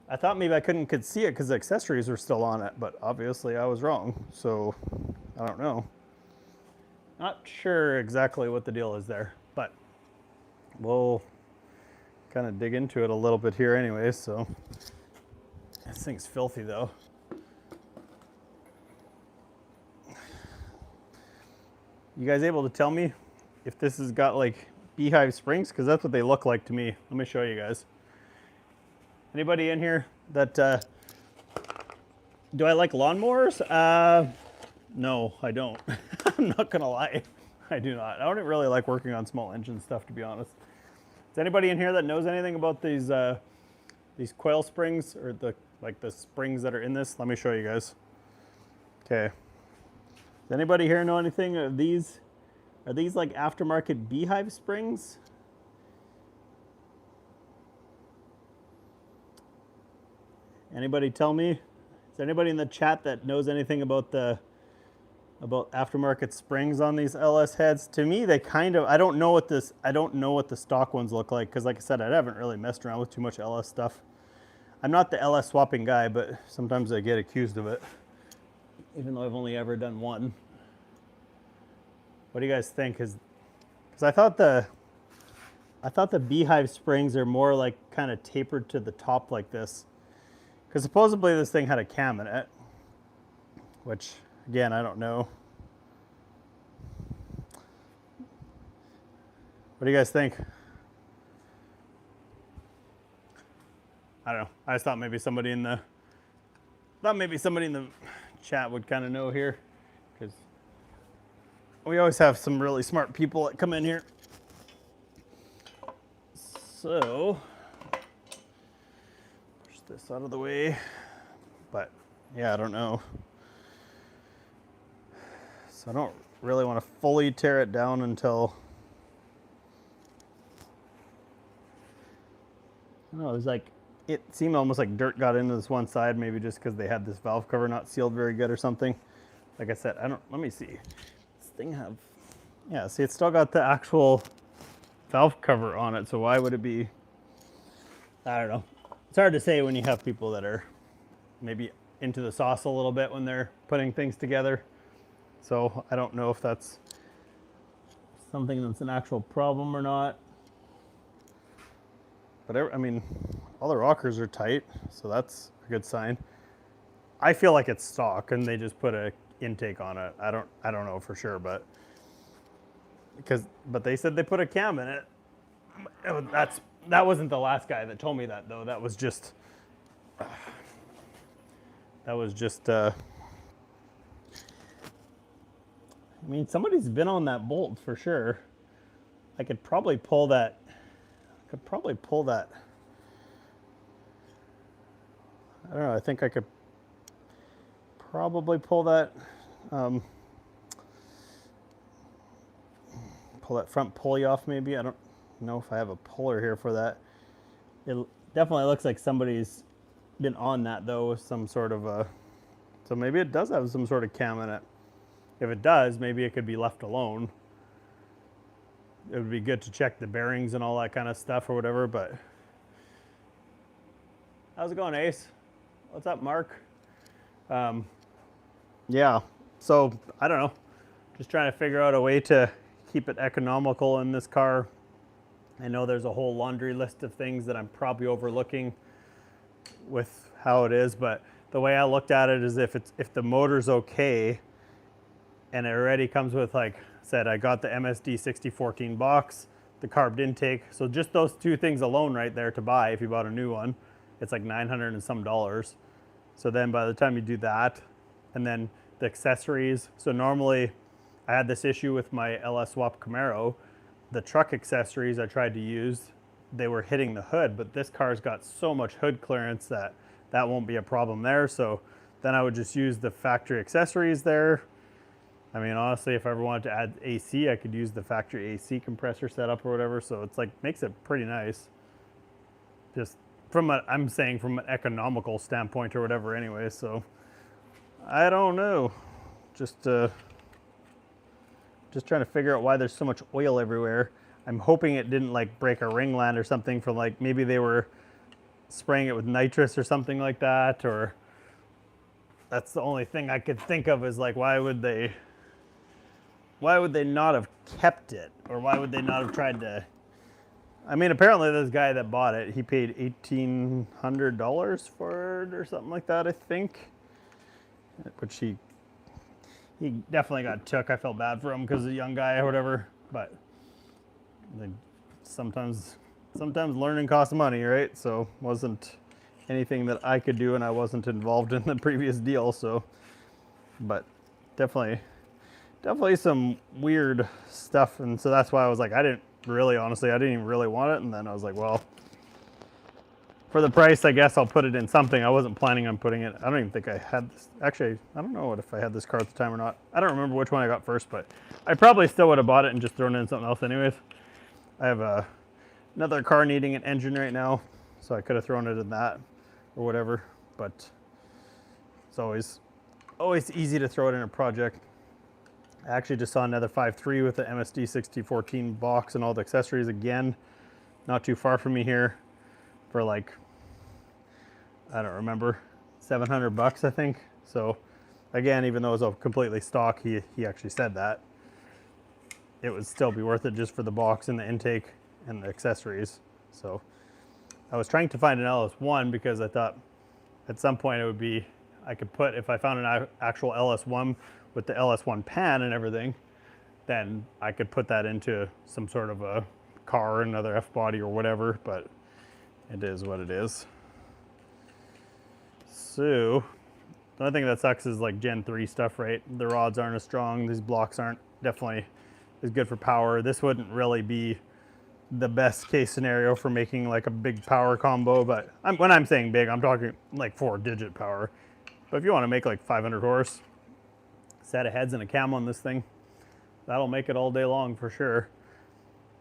I thought maybe I could see it because the accessories were still on it, but obviously I was wrong. So I don't know. Not sure exactly what the deal is there, but we'll kind of dig into it a little bit here anyways. So this thing's filthy though. You guys able to tell me if this has got like beehive springs? Because that's what they look like to me. Let me show you guys. Anybody in here that, do I like lawnmowers? No, I don't. I'm not gonna lie. I do not. I don't really like working on small engine stuff, to be honest. Is anybody in here that knows anything about these coil springs, or the springs that are in this? Let me show you guys. Okay. Does anybody here know anything of these? Are these like aftermarket beehive springs? Anybody tell me? Is there anybody in the chat that knows anything about aftermarket springs on these LS heads? To me, they kind of, I don't know what the stock ones look like, because like I said, I haven't really messed around with too much LS stuff. I'm not the LS swapping guy, but sometimes I get accused of it, even though I've only ever done one. What do you guys think? Because I thought the beehive springs are more like kind of tapered to the top like this. Because supposedly this thing had a cam in it, which, again, I don't know. What do you guys think? I don't know. I just thought maybe somebody in the chat would kind of know here, because we always have some really smart people that come in here. So this out of the way, but yeah, I don't know. So I don't really want to fully tear it down until, I don't know, it was like, it seemed almost like dirt got into this one side, maybe just because they had this valve cover not sealed very good or something. Like I said, let me see. This thing have, yeah, see, it's still got the actual valve cover on it, so why would it be, I don't know. It's hard to say when you have people that are maybe into the sauce a little bit when they're putting things together. So I don't know if that's something that's an actual problem or not. But I mean, all the rockers are tight, so that's a good sign. I feel like it's stock and they just put a intake on it. I don't know for sure, but they said they put a cam in it. That wasn't the last guy that told me that though. That was just I mean, somebody's been on that bolt for sure. I could probably pull that. I don't know. I think I could probably pull that. Pull that front pulley off maybe. I don't know if I have a puller here for that. It definitely looks like somebody's been on that though with some sort of a, so maybe it does have some sort of cam in it. If it does, maybe it could be left alone. It would be good to check the bearings and all that kind of stuff or whatever, but how's it going, Ace? What's up, Mark? Yeah, so I don't know. Just trying to figure out a way to keep it economical in this car. I know there's a whole laundry list of things that I'm probably overlooking with how it is, but the way I looked at it is if the motor's okay and it already comes with, like I said, I got the MSD 6014 box, the carbed intake, so just those two things alone right there to buy if you bought a new one, it's like $900 and some. So then by the time you do that, and then the accessories, so normally I had this issue with my LS swap Camaro. The truck accessories I tried to use, they were hitting the hood, but this car's got so much hood clearance that that won't be a problem there. So then I would just use the factory accessories there. I mean, honestly, if I ever wanted to add AC, I could use the factory AC compressor setup or whatever. So it's like, makes it pretty nice. Just I'm saying from an economical standpoint or whatever anyway. So I don't know. Just trying to figure out why there's so much oil everywhere. I'm hoping it didn't like break a ringland or something from, like, maybe they were spraying it with nitrous or something like that, or that's the only thing I could think of is like, why would they not have kept it, or why would they not have tried to, I mean, apparently this guy that bought it, he paid $1,800 for it or something like that, I think, which he definitely got took. I felt bad for him because he's a young guy or whatever, but sometimes learning costs money, right? So wasn't anything that I could do, and I wasn't involved in the previous deal. So, but definitely some weird stuff, and so that's why I was like, I didn't even really want it, and then I was like, well, for the price, I guess I'll put it in something. I wasn't planning on putting it. I don't even think I had this. Actually, I don't know if I had this car at the time or not. I don't remember which one I got first, but I probably still would have bought it and just thrown it in something else anyways. I have another car needing an engine right now, so I could have thrown it in that or whatever, but it's always easy to throw it in a project. I actually just saw another 5.3 with the MSD 6014 box and all the accessories again, not too far from me here, for like, I don't remember, $700 I think. So again, even though it was completely stock, he actually said that it would still be worth it just for the box and the intake and the accessories. So I was trying to find an LS1 because I thought at some point it would be, I could put, if I found an actual LS1 with the LS1 pan and everything, then I could put that into some sort of a car, another F-body or whatever, but it is what it is. So the only thing that sucks is like Gen 3 stuff, right? The rods aren't as strong. These blocks aren't definitely as good for power. This wouldn't really be the best case scenario for making like a big power combo, but when I'm saying big, I'm talking like 4-digit power. But if you want to make like 500 horse, set of heads and a cam on this thing, that'll make it all day long for sure.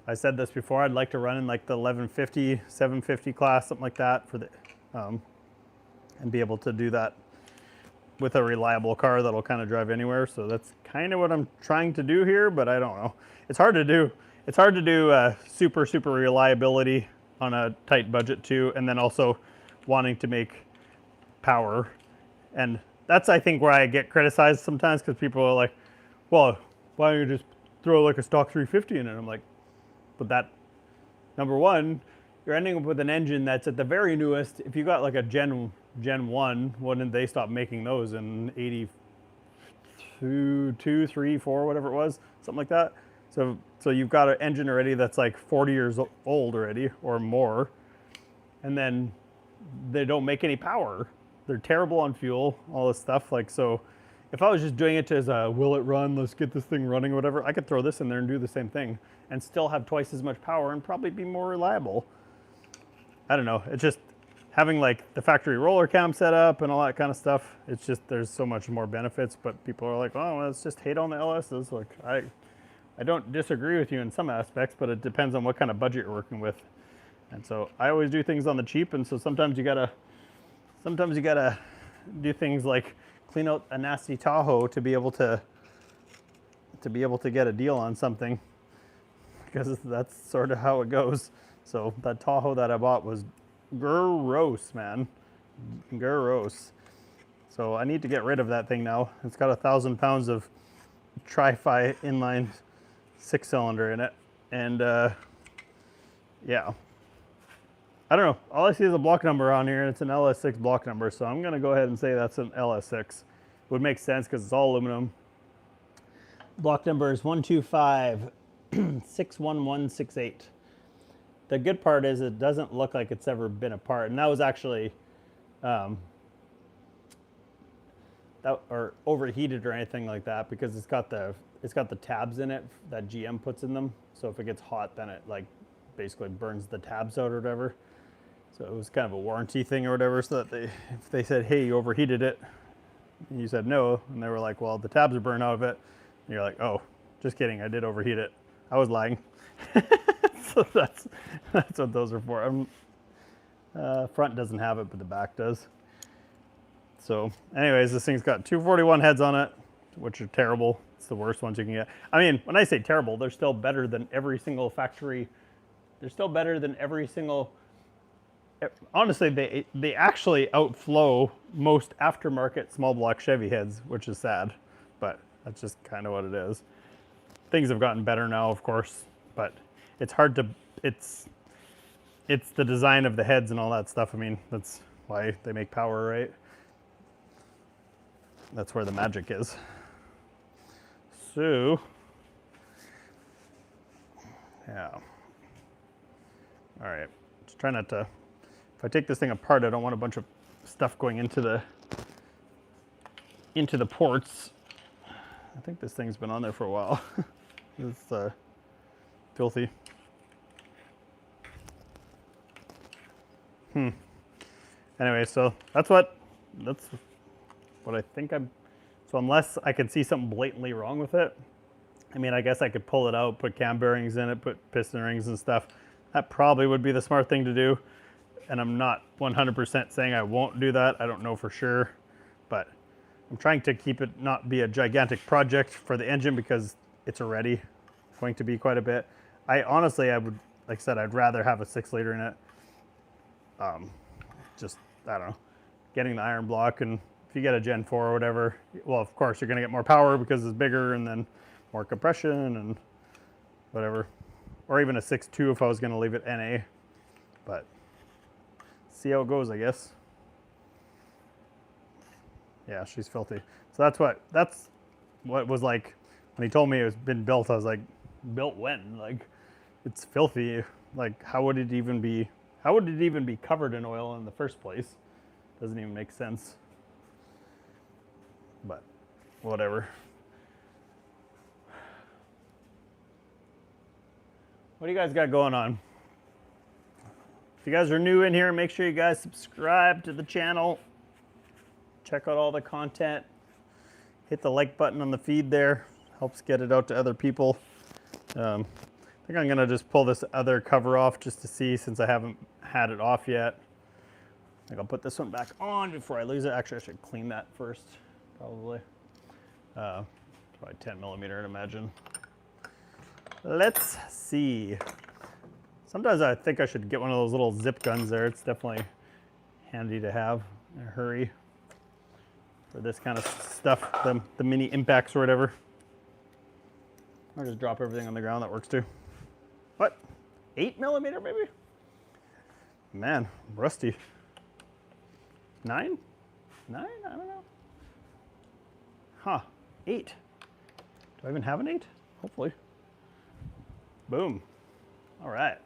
I said this before, I'd like to run in like the 1150, 750 class, something like that, for the and be able to do that with a reliable car that'll kind of drive anywhere. So that's kind of what I'm trying to do here, but I don't know. It's hard to do. It's hard to do super reliability on a tight budget too, and then also wanting to make power. And that's, I think, where I get criticized sometimes, because people are like, well, why don't you just throw like a stock 350 in it? I'm like, but that, number one, you're ending up with an engine that's at the very newest. If you got like a Gen 1, when did they stop making those? In 2, 3, 4, whatever it was, something like that. So you've got an engine already that's like 40 years old already or more, and then they don't make any power. They're terrible on fuel, all this stuff. Like, so if I was just doing it as a will it run, let's get this thing running, whatever, I could throw this in there and do the same thing and still have twice as much power and probably be more reliable. I don't know. It's just having like the factory roller cam set up and all that kind of stuff. It's just, there's so much more benefits, but people are like, oh, well, let's just hate on the LSs. Like, I don't disagree with you in some aspects, but it depends on what kind of budget you're working with. And so I always do things on the cheap, and so sometimes you gotta do things like clean out a nasty Tahoe to be able to get a deal on something, because that's sort of how it goes. So that Tahoe that I bought was gross, man, gross. So I need to get rid of that thing now. It's got 1,000 pounds of Tri-Fi inline 6-cylinder in it, and yeah, I don't know. All I see is a block number on here, and it's an LS6 block number, so I'm gonna go ahead and say that's an LS6. Would make sense because it's all aluminum. Block number is 125-61168. The good part is it doesn't look like it's ever been apart, and that was actually or overheated or anything like that, because it's got the tabs in it that GM puts in them. So if it gets hot, then it like basically burns the tabs out or whatever. So it was kind of a warranty thing or whatever. So that if they said, hey, you overheated it, and you said no, and they were like, well, the tabs are burned out of it, and you're like, oh, just kidding, I did overheat it. I was lying. So that's what those are for. Front doesn't have it, but the back does. So anyways, this thing's got 241 heads on it, which are terrible. It's the worst ones you can get. I mean, when I say terrible, they're still better than every single factory. They're still better than every single, honestly, they actually outflow most aftermarket small block Chevy heads, which is sad, but that's just kind of what it is. Things have gotten better now, of course, but it's hard to, it's the design of the heads and all that stuff. I mean, that's why they make power, right? That's where the magic is. So, yeah. All right, just try not to, if I take this thing apart, I don't want a bunch of stuff going into the ports. I think this thing's been on there for a while. It's filthy. Anyway, so that's what I think so unless I could see something blatantly wrong with it, I mean, I guess I could pull it out, put cam bearings in it, put piston rings and stuff. That probably would be the smart thing to do. And I'm not 100% saying I won't do that. I don't know for sure, but I'm trying to keep it not be a gigantic project for the engine, because it's already going to be quite a bit. I honestly, I would, like I said, I'd rather have a 6-liter in it. Just, I don't know, getting the iron block, and if you get a Gen 4 or whatever, well, of course, you're going to get more power because it's bigger, and then more compression and whatever. Or even a 6.2 if I was going to leave it NA. But see how it goes, I guess. Yeah, she's filthy. So that's what was like, when he told me it was been built, I was like, built when? Like, it's filthy. Like, how would it even be covered in oil in the first place? Doesn't even make sense. But whatever. What do you guys got going on? If you guys are new in here, make sure you guys subscribe to the channel. Check out all the content. Hit the like button on the feed there. Helps get it out to other people. I think I'm gonna just pull this other cover off just to see, since I haven't had it off yet. I think I'll put this one back on before I lose it. Actually, I should clean that first, probably. Probably 10mm, I'd imagine. Let's see. Sometimes I think I should get one of those little zip guns there. It's definitely handy to have in a hurry for this kind of stuff, the mini impacts or whatever. Or just drop everything on the ground, that works too. What? 8mm maybe? Man, rusty. 9? 9? I don't know. Huh. 8. Do I even have an 8? Hopefully. Boom. All right.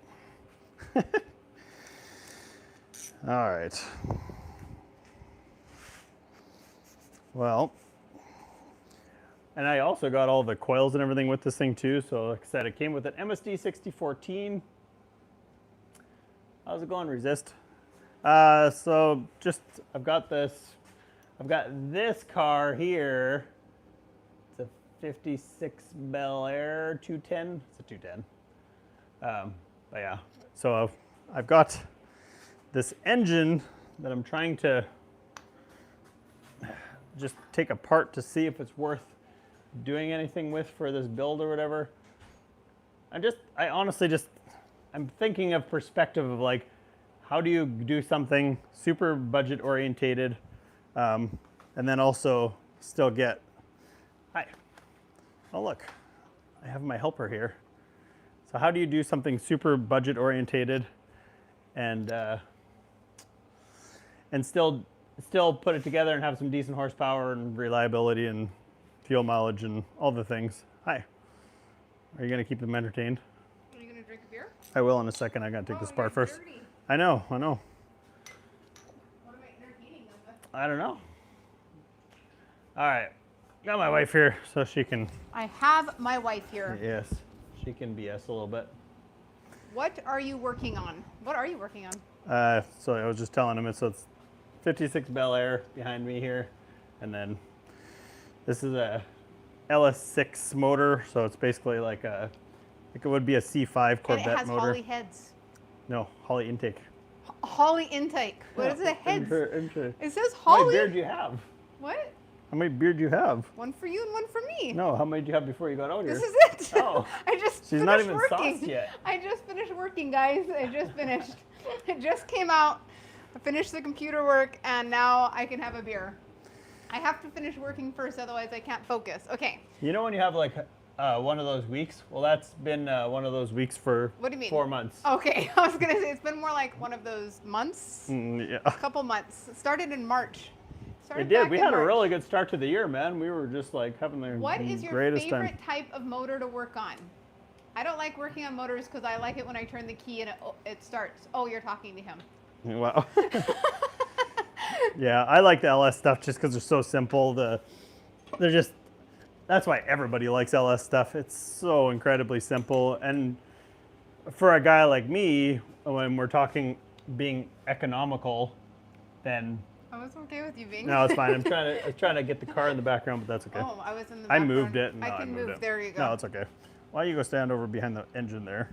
All right. Well, and I also got all the coils and everything with this thing too. So like I said, it came with an MSD 6014. How's it going, Resist? So just, I've got this car here. It's a 56 Belair 210. It's a 210. But yeah, so I've got this engine that I'm trying to just take apart to see if it's worth doing anything with for this build or whatever. I honestly I'm thinking of perspective of like, how do you do something super budget orientated, and then also still get, hi, oh look, I have my helper here. So how do you do something super budget orientated and still put it together and have some decent horsepower and reliability and fuel mileage and all the things. Hi. Are you going to keep them entertained? Are you going to drink a beer? I will in a second. I got to take this part first. Dirty. I know. What am I entertaining them with? I don't know. All right. Got my wife here so she can. I have my wife here. Yes. She can BS a little bit. What are you working on? What are you working on? So I was just telling him it's 56 Belair behind me here, and then this is a LS6 motor, so it's basically like it would be a C5 Corvette and it has motor. Holley heads. No, Holley intake. Holley intake. What is it? Heads. Intake. It says How many Holley. beard do you have? What? How many beard do you have? One for you and one for me. No, how many did you have before you got out here? This is it. Oh. I just She's not finished even working. sauced yet. I just finished working, guys. I just finished. It just came out. I finished the computer work, and now I can have a beer. I have to finish working first, otherwise I can't focus. Okay. You know when you have like one of those weeks? Well, that's been one of those weeks for What do you mean? 4 months. Okay, I was gonna say it's been more like one of those months. Yeah. A couple months. It started in March. It did. We had a really good start to the year, man. We were just like having the What is your greatest favorite time. type of motor to work on? I don't like working on motors because I like it when I turn the key and it starts. Oh, you're talking to him. Wow. Yeah, I like the LS stuff just because they're so simple. That's why everybody likes LS stuff. It's so incredibly simple. And for a guy like me, when we're talking being economical, then I was okay with you being. no, it's fine. I'm trying to get the car in the background, but that's okay. Oh, I was in the I background. moved it. No, I can moved move. it. There you go. No, it's okay. Why don't you go stand over behind the engine there?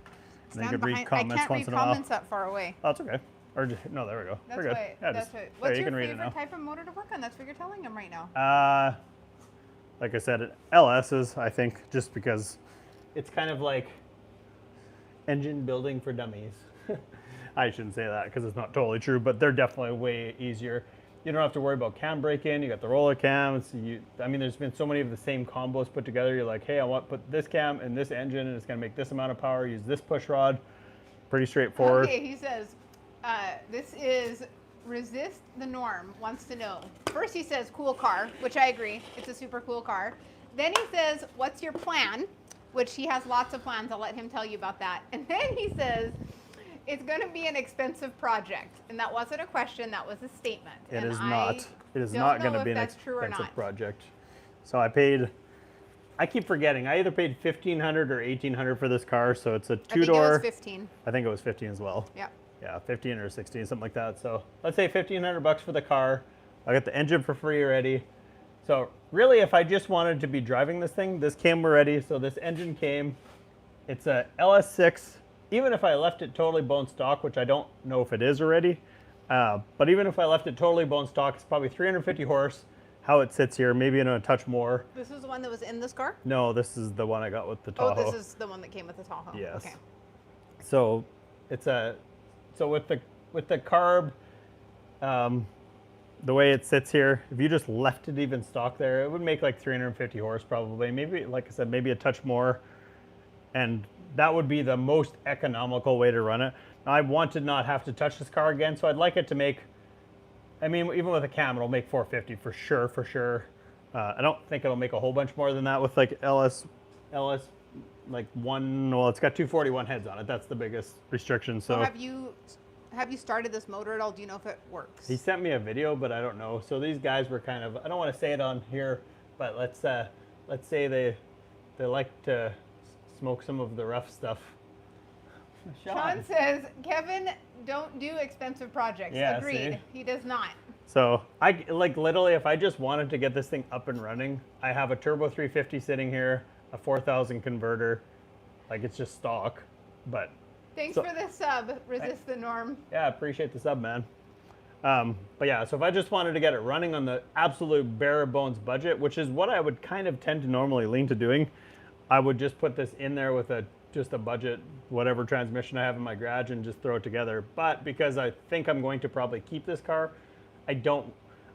And then you could read I comments can't once read in a while. comments that far away. Oh, that's okay. Or just, no, there we go. That's We're good. right. Yeah, That's just, right. there, What's you your can read it favorite now. type of motor to work on? That's what you're telling him right now. Like I said, LS's, I think, just because it's kind of like engine building for dummies. I shouldn't say that because it's not totally true, but they're definitely way easier. You don't have to worry about cam break-in. You got the roller cams. I mean, there's been so many of the same combos put together. You're like, hey, I want to put this cam in this engine, and it's going to make this amount of power. Use this push rod. Pretty straightforward. Okay, he says, this is Resist the Norm, wants to know. First he says, cool car, which I agree. It's a super cool car. Then he says, what's your plan? Which he has lots of plans. I'll let him tell you about that. And then he says, it's going to be an expensive project. And that wasn't a question, that was a statement. It is and not. It is not going to be an expensive project. So I keep forgetting. I either paid $1,500 or $1,800 for this car. So it's a two-door. I think it was 15. I think it was 15 as well. Yeah. Yeah, 15 or 16, something like that. So let's say $1,500 for the car. I got the engine for free already. So really, if I just wanted to be driving this thing, this came already. So this engine came. It's a LS6. Even if I left it totally bone stock, which I don't know if it is already, but even if I left it totally bone stock, it's probably 350 horse. How it sits here, maybe in a touch more. This is the one that was in this car? No, this is the one I got with the Tahoe. Oh, this is the one that came with the Tahoe. Yes. Okay. So it's with the carb, the way it sits here, if you just left it even stock there, it would make like 350 horse probably. Maybe, like I said, maybe a touch more. And that would be the most economical way to run it. Now, I want to not have to touch this car again, so I'd like it to make, I mean, even with a cam, it'll make 450 for sure. I don't think it'll make a whole bunch more than that with like LS like one. Well, it's got 241 heads on it. That's the biggest restriction. So have you started this motor at all? Do you know if it works? he sent me a video, but I don't know. So these guys were kind of, I don't want to say it on here, but let's say they like to smoke some of the rough stuff. Sean says, Kevin, don't do expensive projects. Yeah, agreed. see? He does not. So I like literally, if I just wanted to get this thing up and running, I have a turbo 350 sitting here, a 4000 converter, like it's just stock. But thanks for the sub. Resist the norm. yeah, appreciate the sub, man. But yeah, so if I just wanted to get it running on the absolute bare bones budget, which is what I would kind of tend to normally lean to doing, I would just put this in there with just a budget, whatever transmission I have in my garage, and just throw it together. But because I think I'm going to probably keep this car, I don't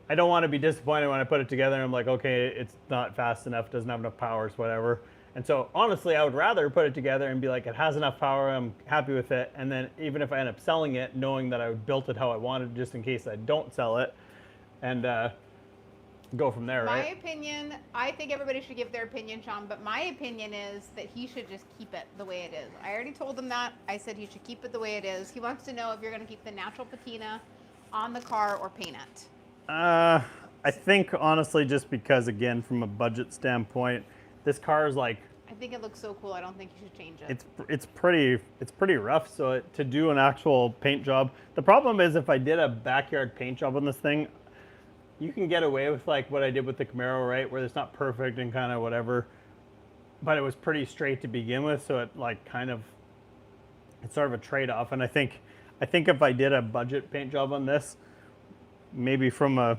want to be disappointed when I put it together and I'm like, okay, it's not fast enough, doesn't have enough powers, whatever. And so honestly, I would rather put it together and be like, it has enough power, I'm happy with it. And then even if I end up selling it, knowing that I built it how I wanted, just in case I don't sell it, and go from there, right? My opinion, I think everybody should give their opinion, Sean, but my opinion is that he should just keep it the way it is. I already told him that. I said he should keep it the way it is. He wants to know if you're going to keep the natural patina on the car or paint it. I think honestly, just because again, from a budget standpoint, this car is like, I think it looks so cool. I don't think you should change it. it's pretty rough. So to do an actual paint job, the problem is if I did a backyard paint job on this thing, you can get away with like what I did with the Camaro, right? Where it's not perfect and kind of whatever, but it was pretty straight to begin with. So it like kind of, it's sort of a trade-off. And I think if I did a budget paint job on this, maybe from a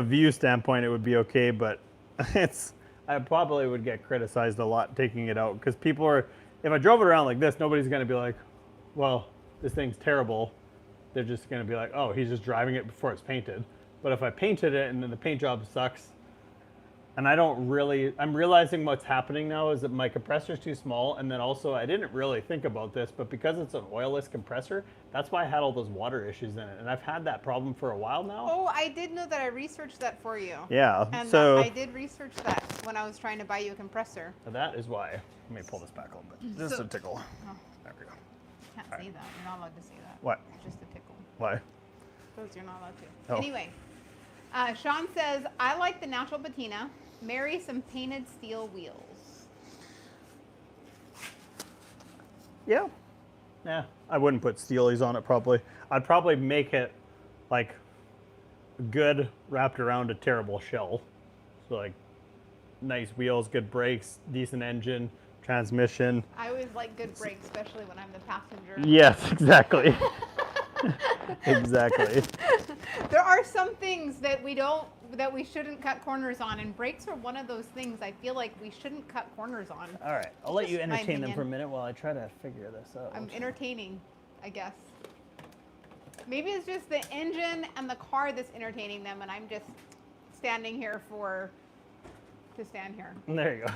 view standpoint, it would be okay, but I probably would get criticized a lot taking it out, because people are, if I drove it around like this, nobody's going to be like, well, this thing's terrible. They're just going to be like, oh, he's just driving it before it's painted. But if I painted it and then the paint job sucks, and I'm realizing what's happening now is that my compressor's too small, and then also I didn't really think about this, but because it's an oilless compressor, that's why I had all those water issues in it, and I've had that problem for a while now. Oh, I did know that. I researched that for you. Yeah, And so I did research that when I was trying to buy you a compressor. that is why. Let me pull this back a little bit. Just a tickle. Oh. There we go. Can't say that. You're not allowed to say that. What? Just a tickle. Why? Because you're not allowed to. Oh. Anyway, Sean says, I like the natural patina. Marry some painted steel wheels. Yeah. Yeah. I wouldn't put steelies on it probably. I'd probably make it like good wrapped around a terrible shell. So like nice wheels, good brakes, decent engine, transmission. I always like good brakes, especially when I'm the passenger. Yes, exactly. Exactly. There are some things that we shouldn't cut corners on, and brakes are one of those things I feel like we shouldn't cut corners on. All right. I'll let you Just my entertain them opinion. for a minute while I try to figure this out. I'm entertaining, I guess. Maybe it's just the engine and the car that's entertaining them, and I'm just standing here to stand here. There you go.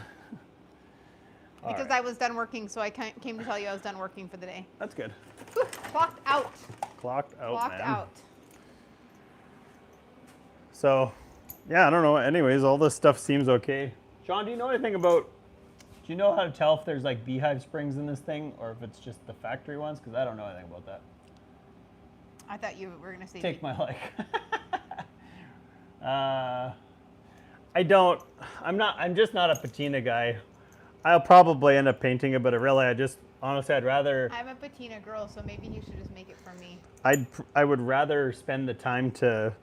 All Because right. I was done working, so I came to tell you I was done working for the day. That's good. Whew, clocked out. Clocked out, Clocked man. out. So, yeah, I don't know. Anyways, all this stuff seems okay. Sean, do you know anything about, do you know how to tell if there's like beehive springs in this thing or if it's just the factory ones? Because I don't know anything about that. I thought you were going to say... Take my like. I'm just not a patina guy. I'll probably end up painting it, but honestly, I'd rather, I'm a patina girl, so maybe you should just make it for me. I would rather spend the time to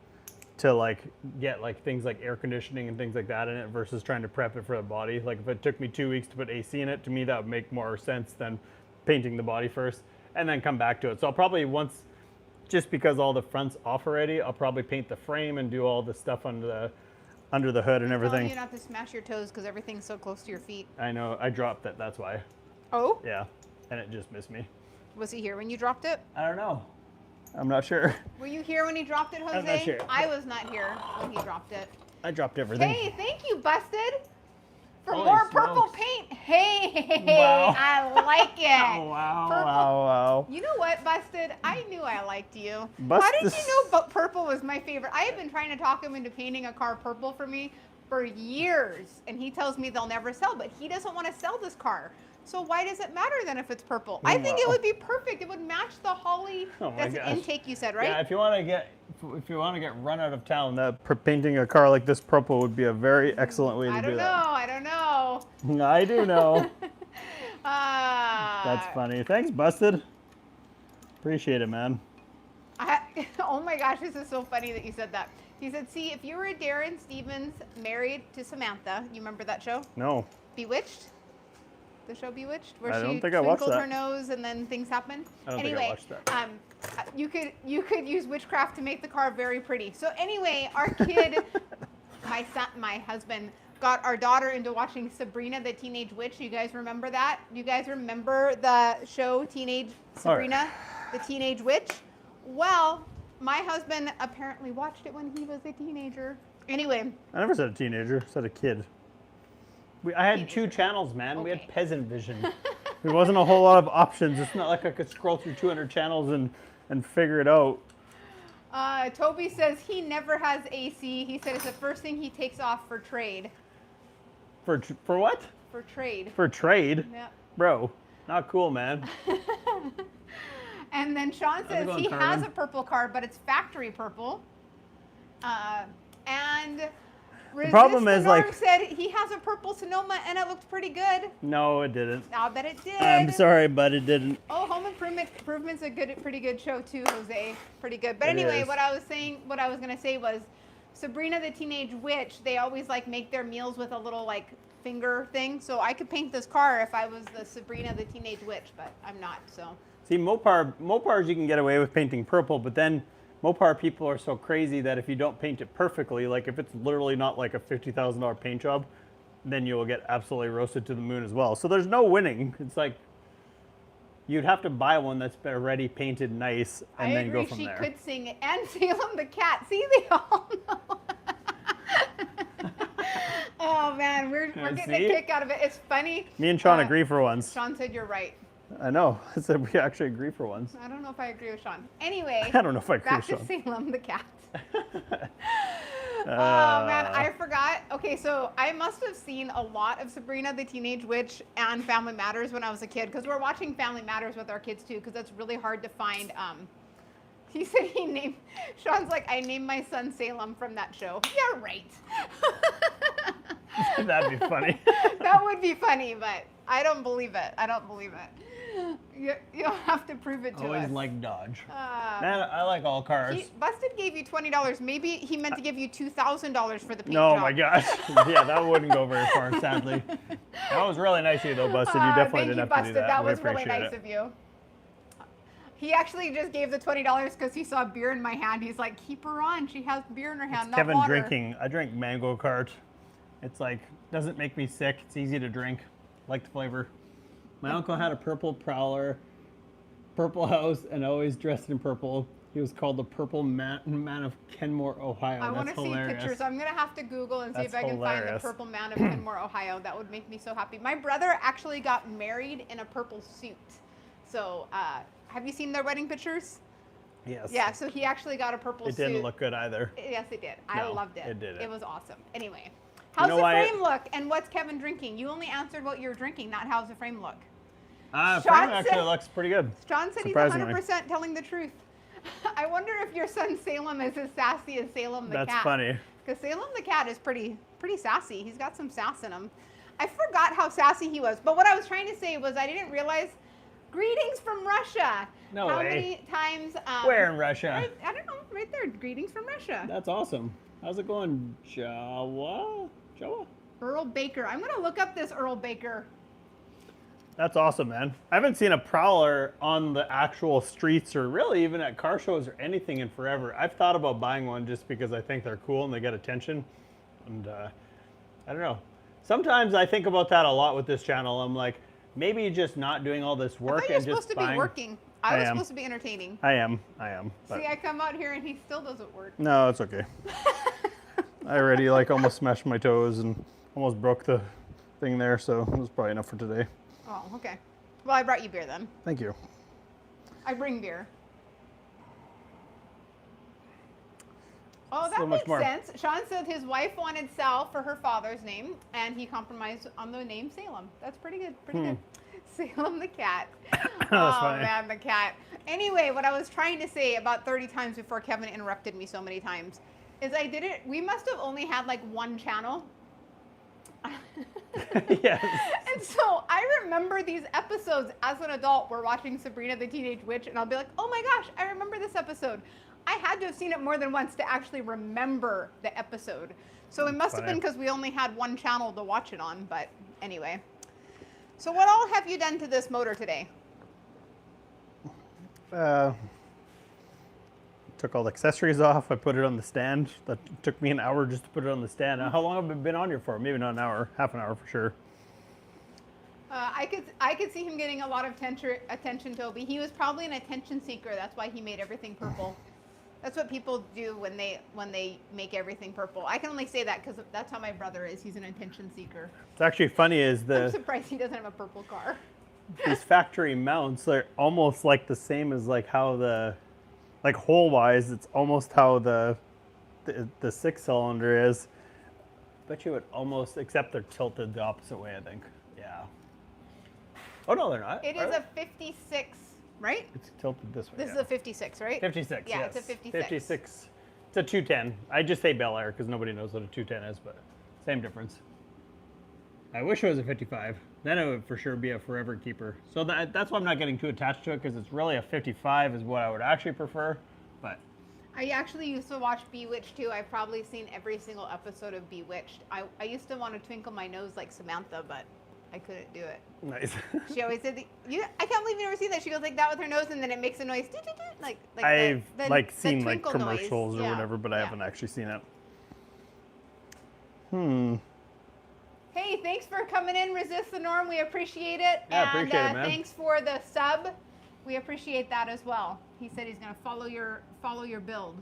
like get like things like air conditioning and things like that in it versus trying to prep it for the body. Like if it took me 2 weeks to put AC in it, to me that would make more sense than painting the body first and then come back to it. So I'll probably just because all the front's off already, I'll probably paint the frame and do all the stuff under the hood and everything. Telling you not to smash your toes because everything's so close to your feet. I know, I dropped it, that's why. Oh? Yeah, and it just missed me. Was he here when you dropped it? I don't know. I'm not sure. Were you here when he dropped it, Jose? I'm not sure. I was not here when he dropped it. I dropped everything. Hey, thank you, Busted, for Holy more purple smokes. paint. Hey, Wow. I like it. Oh, wow, Purple. wow. You know what, Busted? I knew I liked you. How Busted. did you know purple was my favorite? I have been trying to talk him into painting a car purple for me for years, and he tells me they'll never sell, but he doesn't want to sell this car. So why does it matter then if it's purple? I think it would be perfect. It would match the holly. That's an intake you said, right? Yeah, if you want to get run out of town, painting a car like this purple would be a very excellent way to do that. I don't know. I do know. That's funny. Thanks, Busted. Appreciate it, man. Oh my gosh, this is so funny that you said that. He said, see, if you were Darren Stevens married to Samantha, you remember that show? No. Bewitched? The show Bewitched? Where I don't she think I watched twinkled that. her nose and then things happen? I don't think I watched that. You could use witchcraft to make the car very pretty. So anyway, our kid, my husband, got our daughter into watching Sabrina the Teenage Witch. You guys remember that? You guys remember the show Sabrina the Teenage Witch? Well, my husband apparently watched it when he was a teenager. Anyway. I never said a teenager. I said a kid. I had 2 channels, man. Okay. We had peasant vision. There wasn't a whole lot of options. It's not like I could scroll through 200 channels and figure it out. Toby says he never has AC. He said it's the first thing he takes off for trade. For what? For trade. For trade? Yeah. Bro, not cool, man. And then Sean says he has a purple car, but it's factory purple. And the problem is, like, said he has a purple Sonoma and it looked pretty good. No, it didn't. I'll bet it did. I'm sorry, but it didn't. Oh, Home Improvement's a pretty good show too, Jose. Pretty good. But anyway, what I was gonna say was, Sabrina the Teenage Witch. They always like make their meals with a little like finger thing. So I could paint this car if I was the Sabrina the Teenage Witch, but I'm not. So. See, Mopars you can get away with painting purple, but then Mopar people are so crazy that if you don't paint it perfectly, like if it's literally not like a $50,000 paint job, then you will get absolutely roasted to the moon as well. So there's no winning. It's like you'd have to buy one that's already painted nice and then go from there. She could sing it. And Salem the cat. See, they all know. Oh man, we're getting a kick out of it. It's funny. Me and Sean agree for once. Sean said you're right. I know. I said we actually agree for once. I don't know if I agree with Sean. Anyway. I don't know if I agree with Sean. Back to Salem the cat. Oh man, I forgot. Okay, so I must have seen a lot of Sabrina the Teenage Witch and Family Matters when I was a kid, because we're watching Family Matters with our kids too, because that's really hard to find. He said Sean's like, I named my son Salem from that show. Yeah, right. That'd be funny. That would be funny, but I don't believe it. I don't believe it. You'll have to prove it to us. Always like Dodge. Man, I like all cars. Busted gave you $20. Maybe he meant to give you $2,000 for the paint job. Oh my gosh. Yeah, that wouldn't go very far, sadly. That was really nice of you, though, Busted. You definitely didn't have to do that. That was really nice of you. He actually just gave the $20 because he saw beer in my hand. He's like, keep her on. She has beer in her hand, not Kevin water. drinking. I drink Mango Cart. It's like, doesn't make me sick. It's easy to drink. Like the flavor. My uncle had a purple Prowler, purple house, and always dressed in purple. He was called the Purple Man of Kenmore, Ohio. I want to see pictures. I'm going to have to Google and see if I can find the Purple Man of Kenmore, Ohio. That would make me so happy. My brother actually got married in a purple suit. So, have you seen their wedding pictures? Yes. Yeah, so he actually got a purple suit. It didn't look good either. Yes, it did. I loved it. It did. It was awesome. Anyway, how's the frame look, and what's Kevin drinking? You only answered what you're drinking, not how's the frame look. Frame actually looks pretty good. Sean said he's 100% telling the truth. I wonder if your son Salem is as sassy as Salem the cat. That's funny. Because Salem the cat is pretty sassy. He's got some sass in him. I forgot how sassy he was. But what I was trying to say was I didn't realize. Greetings from Russia. No How way. many times? Where in Russia? I don't know. Right there. Greetings from Russia. That's awesome. How's it going, Jawa? Earl Baker. I'm going to look up this Earl Baker. That's awesome, man. I haven't seen a Prowler on the actual streets or really even at car shows or anything in forever. I've thought about buying one just because I think they're cool and they get attention. And I don't know. Sometimes I think about that a lot with this channel. I'm like, maybe just not doing all this work and just buying. You're supposed to be working. I was supposed to be entertaining. I am. See, I come out here and he still doesn't work. No, it's okay. I already almost smashed my toes and almost broke the thing there, so it was probably enough for today. Oh, okay. Well, I brought you beer then. Thank you. I bring beer. Oh, that so much makes more. sense. Sean said his wife wanted Sal for her father's name, and he compromised on the name Salem. That's pretty good. Pretty good. Salem the cat. That's Oh funny. man, the cat. Anyway, what I was trying to say about 30 times before Kevin interrupted me so many times is I didn't. We must have only had like one channel. Yes. And so I remember these episodes as an adult. We're watching Sabrina the Teenage Witch, and I'll be like, oh my gosh, I remember this episode. I had to have seen it more than once to actually remember the episode. So it must have been because we only had one channel to watch it on. But anyway. So what all have you done to this motor today? Took all the accessories off. I put it on the stand. That took me an hour just to put it on the stand. Now, how long have I been on here for? Maybe not an hour, half an hour for sure. I could see him getting a lot of attention, Toby. He was probably an attention seeker. That's why he made everything purple. That's what people do when they make everything purple. I can only say that because that's how my brother is. He's an attention seeker. It's actually funny is I'm surprised he doesn't have a purple car. these factory mounts are almost like the same as like how like hole wise, it's almost how the 6-cylinder is. Bet you would almost, except they're tilted the opposite way, I think. Yeah. Oh no, they're not. It is a 56, right? It's tilted this way. This is a 56, right? 56. Yeah, yes. it's a 56. 56. It's a 210. I just say Belair because nobody knows what a 210 is, but same difference. I wish it was a 55. Then it would for sure be a forever keeper. So that's why I'm not getting too attached to it because it's really a 55 is what I would actually prefer. But I actually used to watch Bewitched too. I've probably seen every single episode of Bewitched. I used to want to twinkle my nose like Samantha, but I couldn't do it. nice. She always said, I can't believe you never seen that. She goes like that with her nose, and then it makes a noise. Like I've the seen like twinkle commercials noise. or Yeah. whatever, but I Yeah. haven't actually seen it. Hey, thanks for coming in. Resist the Norm. We appreciate it. Yeah, and appreciate it, man. Thanks for the sub. We appreciate that as well. He said he's going to follow your build.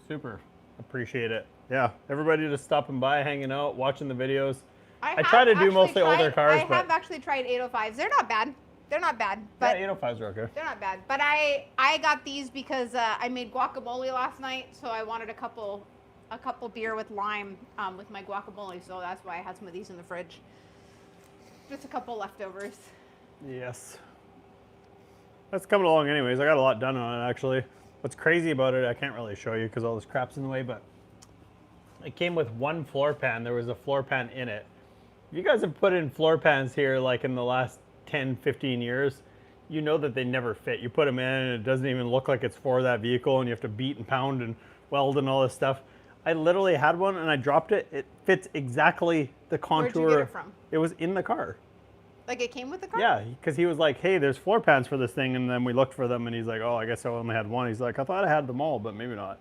Super. Appreciate it. Yeah. Everybody just stopping by, hanging out, watching the videos. I have try to do actually mostly older cars, I but have actually tried 805s. They're not bad. They're not bad. But yeah, 805s are okay. they're not bad. But I got these because I made guacamole last night, so I wanted a couple beer with lime with my guacamole, so that's why I had some of these in the fridge. Just a couple leftovers. Yes. That's coming along anyways. I got a lot done on it actually. What's crazy about it, I can't really show you because all this crap's in the way, but it came with one floor pan. There was a floor pan in it. If you guys have put in floor pans here like in the last 10, 15 years, you know that they never fit. You put them in and it doesn't even look like it's for that vehicle and you have to beat and pound and weld and all this stuff. I literally had one and I dropped it. It fits exactly the contour. Where'd you get it from? It was in the car. Like it came with the car? Yeah, because he was like, hey, there's floor pans for this thing. And then we looked for them and he's like, oh, I guess I only had one. He's like, I thought I had them all, but maybe not.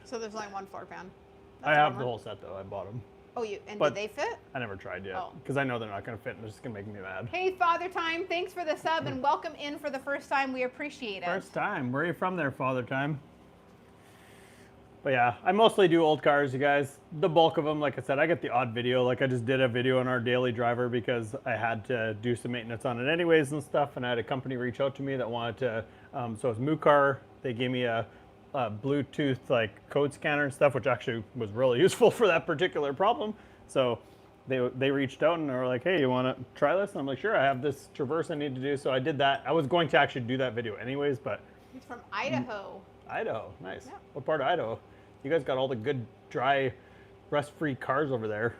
So there's only one floor pan. I have the whole set though. I bought them. Oh, did they fit? I never tried yet Oh. because I know they're not going to fit and they're just going to make me mad. Hey, Father Time, thanks for the sub and welcome in for the first time. We appreciate it. First time. Where are you from there, Father Time? But yeah, I mostly do old cars, you guys. The bulk of them, like I said, I get the odd video. Like I just did a video on our daily driver because I had to do some maintenance on it anyways and stuff. And I had a company reach out to me that wanted to, so it's MooCar. They gave me a Bluetooth like code scanner and stuff, which actually was really useful for that particular problem. So they reached out and they were like, hey, you want to try this? And I'm like, sure, I have this Traverse I need to do. So I did that. I was going to actually do that video anyways, but. He's from Idaho. Idaho, nice. Yeah. What part of Idaho? You guys got all the good, dry, rust-free cars over there.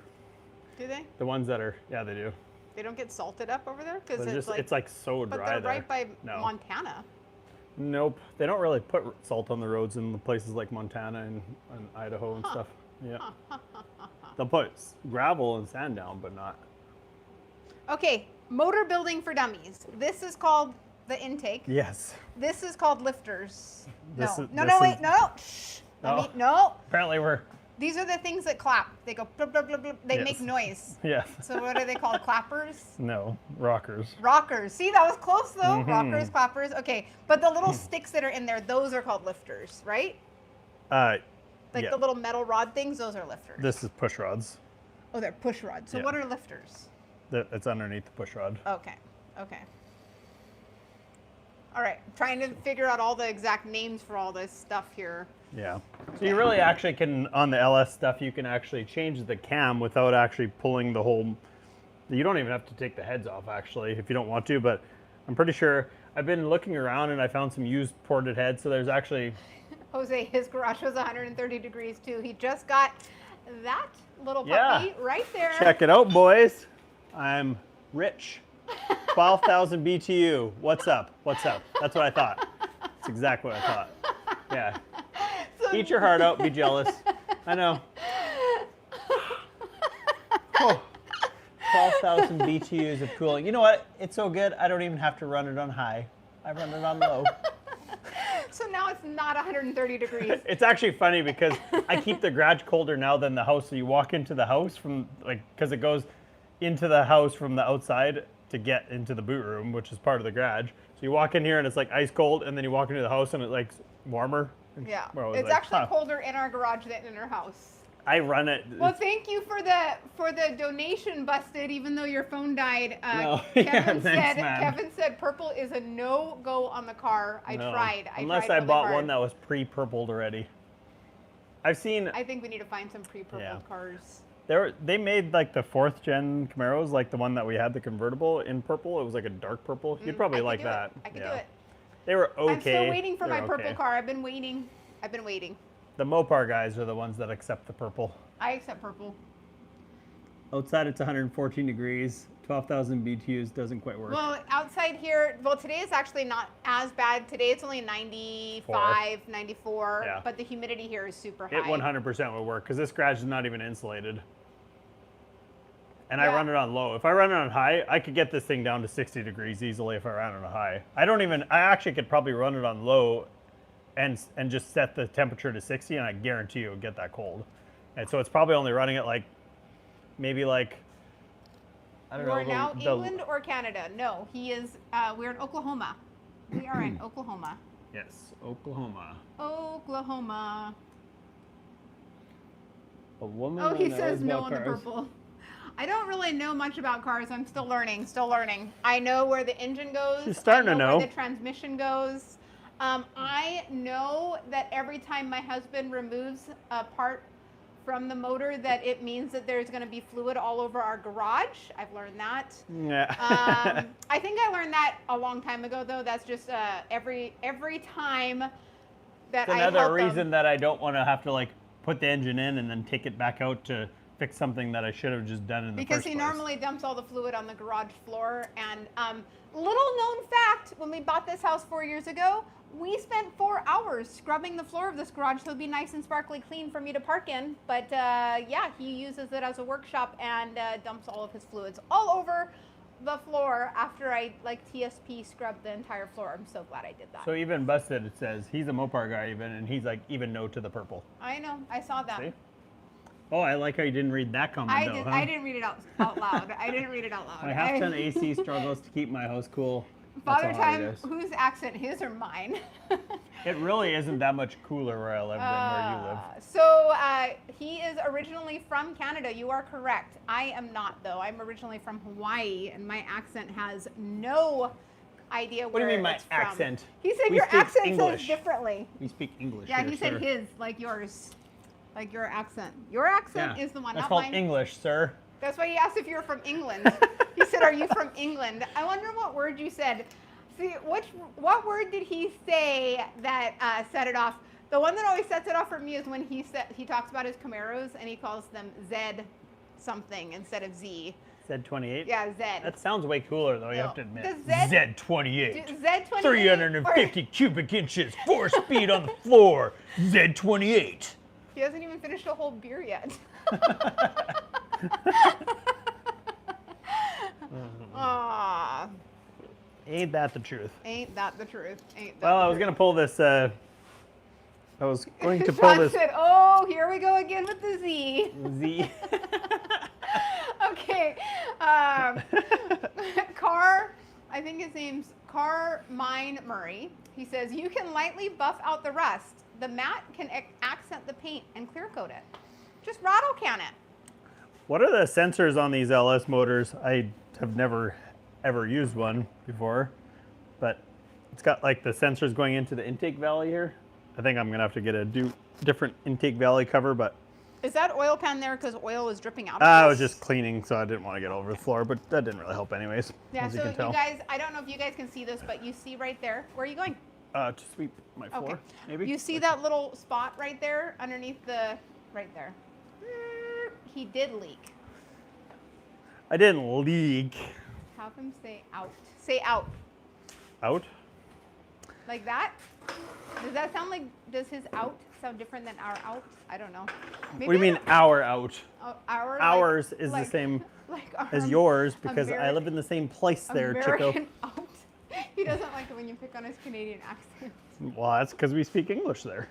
Do they? The ones that are, yeah, they do. They don't get salted up over there? Because It's like so but dry they're there. right by No. Montana. Nope. They don't really put salt on the roads in places like Montana and Idaho and stuff. Yeah. They'll put gravel and sand down, but not. Okay, motor building for dummies. This is called the intake. Yes. This is called lifters. This No, is- no, this wait, is- no. Shh. Oh. No. Apparently we're, These are the things that clap. They go blub, blub, blub, blub. They Yes. make noise. yes. So what are they called? Clappers? No, rockers. Rockers. See, that was close though. Mhm. Rockers, clappers. Okay, but the little sticks that are in there, those are called lifters, right? Like Yeah. the little metal rod things, those are lifters. This is push rods. Oh, they're push rods. So Yeah. what are lifters? It's underneath the push rod. Okay. Okay. All right. Trying to figure out all the exact names for all this stuff here. Yeah. So you really actually can, on the LS stuff, you can actually change the cam without actually pulling the whole, you don't even have to take the heads off actually if you don't want to, but I'm pretty sure, I've been looking around and I found some used ported heads, so there's actually... Jose, his garage was 130 degrees too. He just got that little puppy right there. Check it out, boys. I'm rich. 12,000 BTU. What's up? What's up? That's what I thought. That's exactly what I thought. Yeah. So, eat your heart out. Be jealous. I know. Oh, 12,000 BTUs of cooling. You know what? It's so good, I don't even have to run it on high. I run it on low. So now it's not 130 degrees. It's actually funny because I keep the garage colder now than the house. So you walk into the house from, like, because it goes into the house from the outside to get into the boot room, which is part of the garage. So you walk in here and it's like ice cold, and then you walk into the house and it's like warmer. Yeah, well, it's like, actually colder in our garage than in our house. I run it. Well, thank you for the donation, Busted. Even though your phone died, Kevin said purple is a no-go on the car. I tried. Unless I bought one that was pre-purpled already. I've seen. I think we need to find some pre-purpled cars. They made like the 4th gen Camaros, like the one that we had, the convertible in purple. It was like a dark purple. You'd probably like that. I could do it. They were okay. I'm still waiting for my purple car. I've been waiting. The Mopar guys are the ones that accept the purple. I accept purple. Outside it's 114 degrees. 12,000 BTUs doesn't quite work. Well, outside here, today is actually not as bad. Today it's only 95, 94, but the humidity here is super high. It 100% would work because this garage is not even insulated. And I run it on low. If I run it on high, I could get this thing down to 60 degrees easily if I ran it on high. I actually could probably run it on low and just set the temperature to 60, and I guarantee you it'll get that cold. And so it's probably only running it like, maybe like, I don't know. We're now England or Canada? No, we're in Oklahoma. We are in Oklahoma. Yes, Oklahoma. Oklahoma. A woman. Oh, he says no on the purple. I don't really know much about cars. I'm still learning. I know where the engine goes. She's starting to know. Where the transmission goes. I know that every time my husband removes a part from the motor, that it means that there's going to be fluid all over our garage. I've learned that. Yeah. I think I learned that a long time ago, though. That's just every time that I help another reason that I don't want to have to like put the engine in and then take it back out to fix something that I should have just done in the first place. Because he normally dumps all the fluid on the garage floor. And little known fact, when we bought this house 4 years ago, we spent 4 hours scrubbing the floor of this garage so it'd be nice and sparkly clean for me to park in. But yeah, he uses it as a workshop and dumps all of his fluids all over the floor after I TSP scrubbed the entire floor. I'm so glad I did that. So even Busted, it says he's a Mopar guy and he's like even no to the purple. I know, I saw that. See? Oh, I like how you didn't read that comment I didn't read it out loud. I didn't read it out loud. My half-ton AC struggles to keep my house cool. Father Time, whose accent, his or mine? It really isn't that much cooler where I live than where you live. So he is originally from Canada. You are correct. I am not, though. I'm originally from Hawaii, and my accent has no idea where it's from. What do you mean my accent? He said your accent says differently. We speak English. Yeah, he said his, like yours. Like your accent. Your accent is the one, That's not called mine. English, sir. That's why he asked if you were from England. He said, "Are you from England?" I wonder what word you said. See, what word did he say that set it off? The one that always sets it off for me is when he talks about his Camaros and he calls them Z something instead of Z. Z28? Yeah, Z. That sounds way cooler, though, you have to admit. Z28. Z28. 350 cubic inches, 4-speed on the floor. Z28. He hasn't even finished a whole beer yet. Aww. Ain't that the truth? Ain't that the truth? Well, I was going to pull this. I was going to pull this. Said, oh, here we go again with the Z. Z. Okay. I think his name's Carmine Murray. He says, you can lightly buff out the rust. The matte can accent the paint and clear coat it. Just rattle can it. What are the sensors on these LS motors? I have never ever used one before, but it's got like the sensors going into the intake valley here. I think I'm gonna have to get a different intake valley cover, but Is that oil pan there because oil is dripping out of I was this? just cleaning, so I didn't want to get over the floor, but that didn't really help anyways, Yeah, as you so can tell. you guys, I don't know if you guys can see this, but you see right there. Where are you going? To sweep my floor, Okay. maybe? You see that little spot right there underneath the, right there. He did leak. I didn't leak. Have him say out. Say out. Out? Like that? Does that sound like, does his out sound different than our out? I don't know. Maybe What do you mean our out? Our, Ours like, is the same like as our yours because I live in the same place there, American Chico. out. He doesn't like it when you pick on his Canadian accent. Well, that's because we speak English there.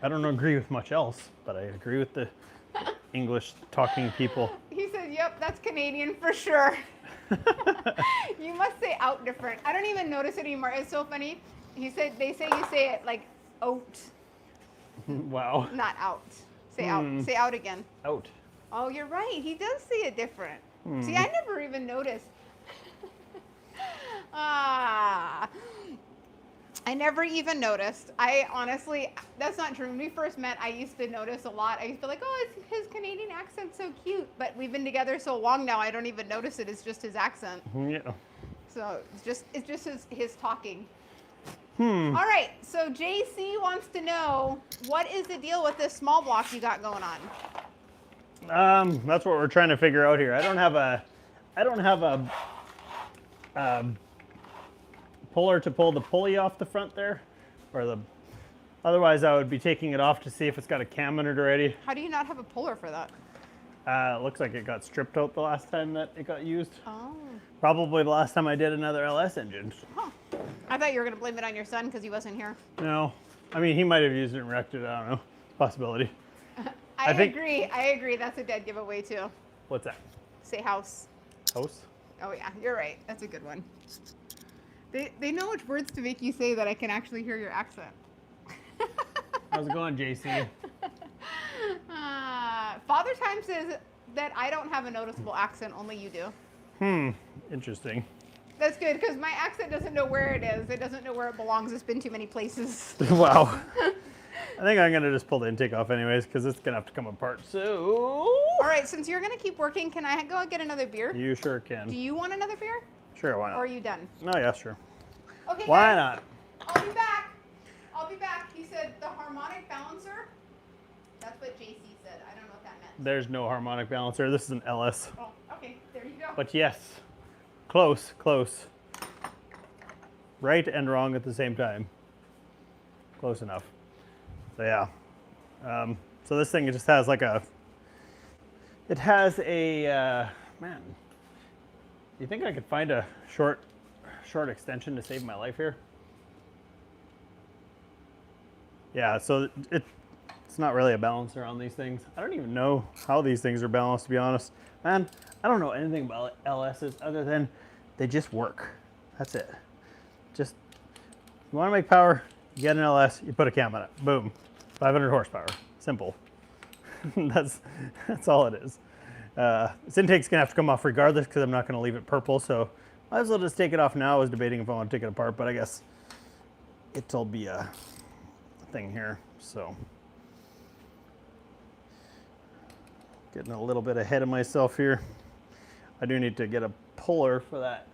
I don't agree with much else, but I agree with the English talking people. He said, yep, that's Canadian for sure. You must say out different. I don't even notice it anymore. It's so funny. He said, they say you say it like out, Wow. not out. Say out. Say out again. Out. Oh, you're right. He does say it different. See, I never even noticed. I never even noticed. I honestly, that's not true. When we first met, I used to notice a lot. I used to be like, oh, his Canadian accent's so cute. But we've been together so long now, I don't even notice it. It's just his accent. Yeah. So it's just his talking. All right. So JC wants to know, what is the deal with this small block you got going on? That's what we're trying to figure out here. I don't have a puller to pull the pulley off the front there, otherwise I would be taking it off to see if it's got a cam in it already. How do you not have a puller for that? It looks like it got stripped out the last time that it got used. Oh. Probably the last time I did another LS engine. Huh. I thought you were going to blame it on your son because he wasn't here. No, I mean he might have used it and wrecked it. I don't know. Possibility. I think- agree. That's a dead giveaway too. What's that? Say house. House? Oh yeah, you're right. That's a good one. They know which words to make you say that I can actually hear your accent. How's it going, JC? Father Time says that I don't have a noticeable accent, only you do. Interesting. That's good because my accent doesn't know where it is. It doesn't know where it belongs. It's been too many places. Wow. I think I'm gonna just pull the intake off anyways because it's gonna have to come apart. So. All right, since you're gonna keep working, can I go get another beer? You sure Do can. you want another beer, Sure, why or are not? you done? No, yeah, sure. Okay. Why guys, not? I'll be back. I'll be back. He said the harmonic balancer. That's what JC said. I don't know what that meant. There's no harmonic balancer. This is an LS. Oh, okay. There you go. But yes, close, close. Right and wrong at the same time. Close enough. So yeah. So this thing just has like a. It has a man. Do you think I could find a short extension to save my life here? Yeah. So it's not really a balancer on these things. I don't even know how these things are balanced, to be honest. Man, I don't know anything about LSs other than they just work. That's it. Just, you want to make power, you get an LS, you put a cam on it. Boom. 500 horsepower. Simple. That's all it is. This intake's going to have to come off regardless because I'm not going to leave it purple, so might as well just take it off now. I was debating if I want to take it apart, but I guess it'll be a thing here, so. Getting a little bit ahead of myself here. I do need to get a puller for that.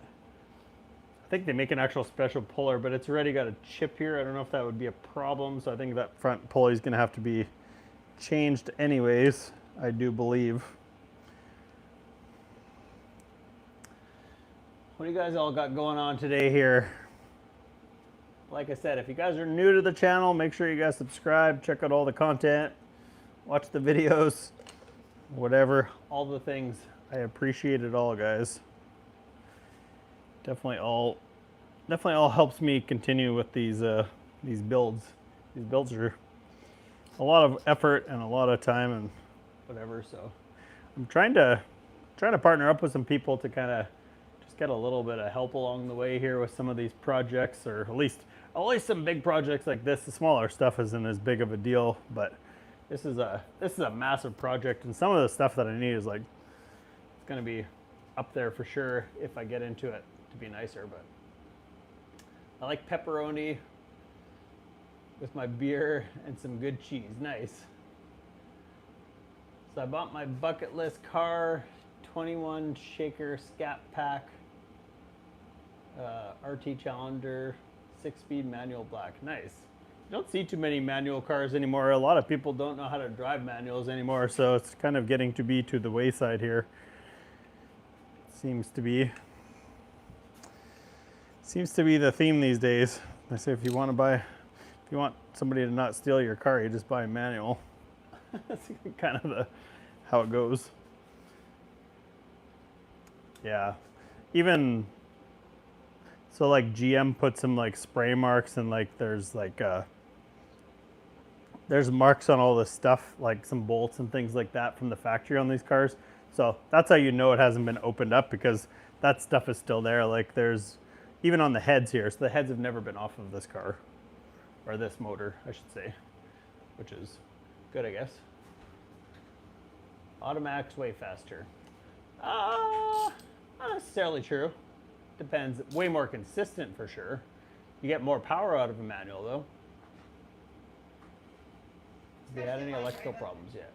I think they make an actual special puller, but it's already got a chip here. I don't know if that would be a problem, so I think that front pulley is going to have to be changed anyways, I do believe. What do you guys all got going on today here? Like I said, if you guys are new to the channel, make sure you guys subscribe, check out all the content, watch the videos, whatever, all the things. I appreciate it all, guys. Definitely all helps me continue with these builds. These builds are a lot of effort and a lot of time and whatever. So I'm trying to partner up with some people to kind of just get a little bit of help along the way here with some of these projects, or at least some big projects like this. The smaller stuff isn't as big of a deal, but this is a massive project, and some of the stuff that I need is like, it's going to be up there for sure if I get into it to be nicer. But I like pepperoni. with my beer and some good cheese. Nice. So I bought my bucket list car, 21 Shaker Scat Pack, RT Challenger, 6-speed manual black. Nice. You don't see too many manual cars anymore. A lot of people don't know how to drive manuals anymore, so it's kind of getting to be to the wayside here. Seems to be the theme these days. I say if you want somebody to not steal your car, you just buy a manual. That's kind of how it goes. Yeah, even so, like GM put some like spray marks, and like there's marks on all this stuff, like some bolts and things like that from the factory on these cars. So that's how you know it hasn't been opened up, because that stuff is still there. Like there's even on the heads here. So the heads have never been off of this car, or this motor, I should say, which is good, I guess. Automatic's way faster. Not necessarily true. Depends. Way more consistent for sure. You get more power out of a manual though. Have you had any electrical problems yet?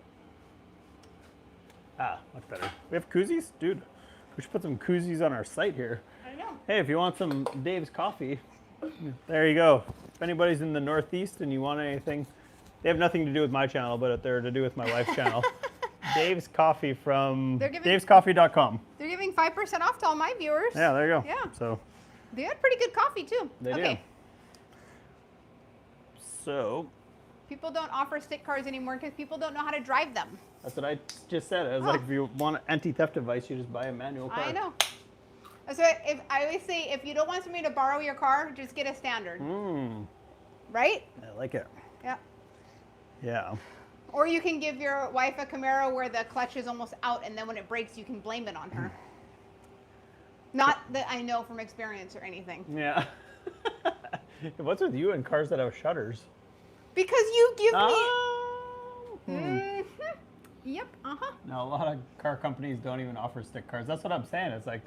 Much better. We have koozies? Dude, we should put some koozies on our site here. I know. Hey, if you want some Dave's coffee, there you go. If anybody's in the Northeast and you want anything, they have nothing to do with my channel, but they're to do with my wife's channel. Dave's Coffee from davescoffee.com. They're giving 5% off to all my viewers. Yeah, there you go. Yeah. So They had pretty good coffee too. they do. So People don't offer stick cars anymore because people don't know how to drive them. that's what I just said. I was like, if you want an anti-theft device, you just buy a manual car. I know. So I always say, if you don't want somebody to borrow your car, just get a standard. Right? I like it. Yeah. Yeah. Or you can give your wife a Camaro where the clutch is almost out, and then when it breaks, you can blame it on her. Not that I know from experience or anything. Yeah. What's with you and cars that have shutters? Because you give me... Mm-hmm. Yep, Now, a lot of car companies don't even offer stick cars. That's what I'm saying. It's like,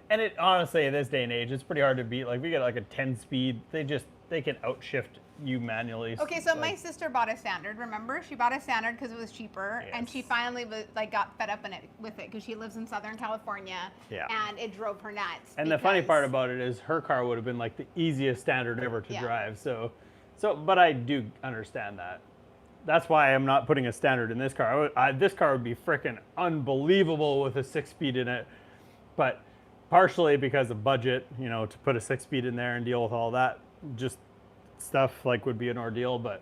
and it honestly, in this day and age, it's pretty hard to beat. Like, we get like a 10-speed. They can outshift you manually. Okay, so my sister bought a standard, remember? She bought a standard because it was cheaper, and she finally got fed up with it because she lives in Southern California, and it drove her nuts. And the funny part about it is her car would have been like the easiest standard ever to drive. So, but I do understand that. That's why I'm not putting a standard in this car. This car would be freaking unbelievable with a 6-speed in it, but partially because of budget, to put a 6-speed in there and deal with all that, just stuff like would be an ordeal, but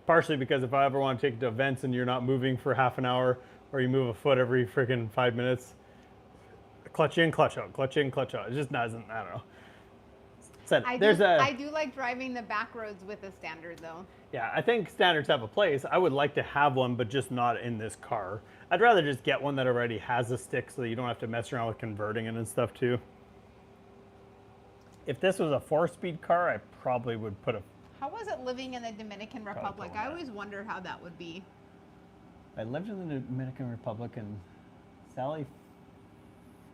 partially because if I ever want to take it to events and you're not moving for half an hour, or you move a foot every freaking 5 minutes, clutch in, clutch out, clutch in, clutch out. It just doesn't, I don't know. I do like driving the back roads with a standard though. Yeah, I think standards have a place. I would like to have one, but just not in this car. I'd rather just get one that already has a stick so that you don't have to mess around with converting it and stuff too. If this was a 4-speed car, I probably would put a... How was it living in the Dominican Republic? I always wonder how that would be. I lived in the Dominican Republic, and Sally...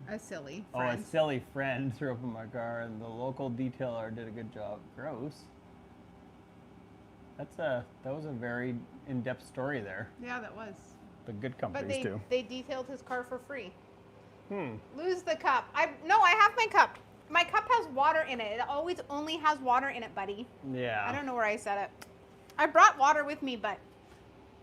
A silly friend. A silly friend threw up in my car, and the local detailer did a good job. Gross. That was a very in-depth story there. Yeah, that was. But good companies too. They detailed his car for free. Lose the cup. I have my cup. My cup has water in it. It always only has water in it, buddy. Yeah. I don't know where I set it. I brought water with me, but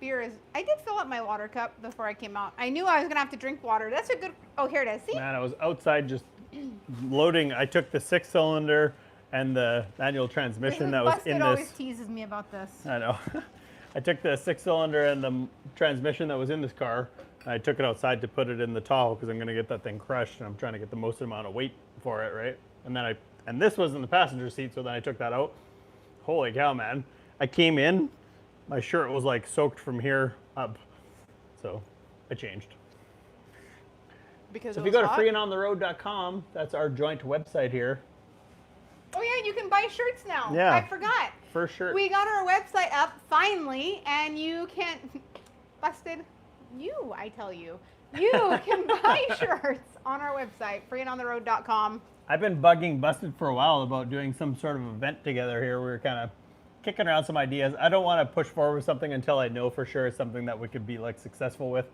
beer is... I did fill up my water cup before I came out. I knew I was going to have to drink water. That's a good... Oh, here it is. See? Man, I was outside just loading. I took the 6-cylinder and the manual transmission that was in this. always teases me about this. I know. I took the 6-cylinder and the transmission that was in this car. And I took it outside to put it in the Tahoe because I'm going to get that thing crushed, and I'm trying to get the most amount of weight for it, right? And then and this was in the passenger seat, so then I took that out. Holy cow, man. I came in, my shirt was like soaked from here up. So I changed. Because so if you go to freeandontheroad.com, that's our joint website here. Oh yeah, you can buy shirts now. Yeah. I forgot. First shirt. We got our website up finally, and you can... Busted. I tell you. You can buy shirts on our website, freeandontheroad.com. I've been bugging Busted for a while about doing some sort of event together here. We were kind of kicking around some ideas. I don't want to push forward with something until I know for sure it's something that we could be like successful with.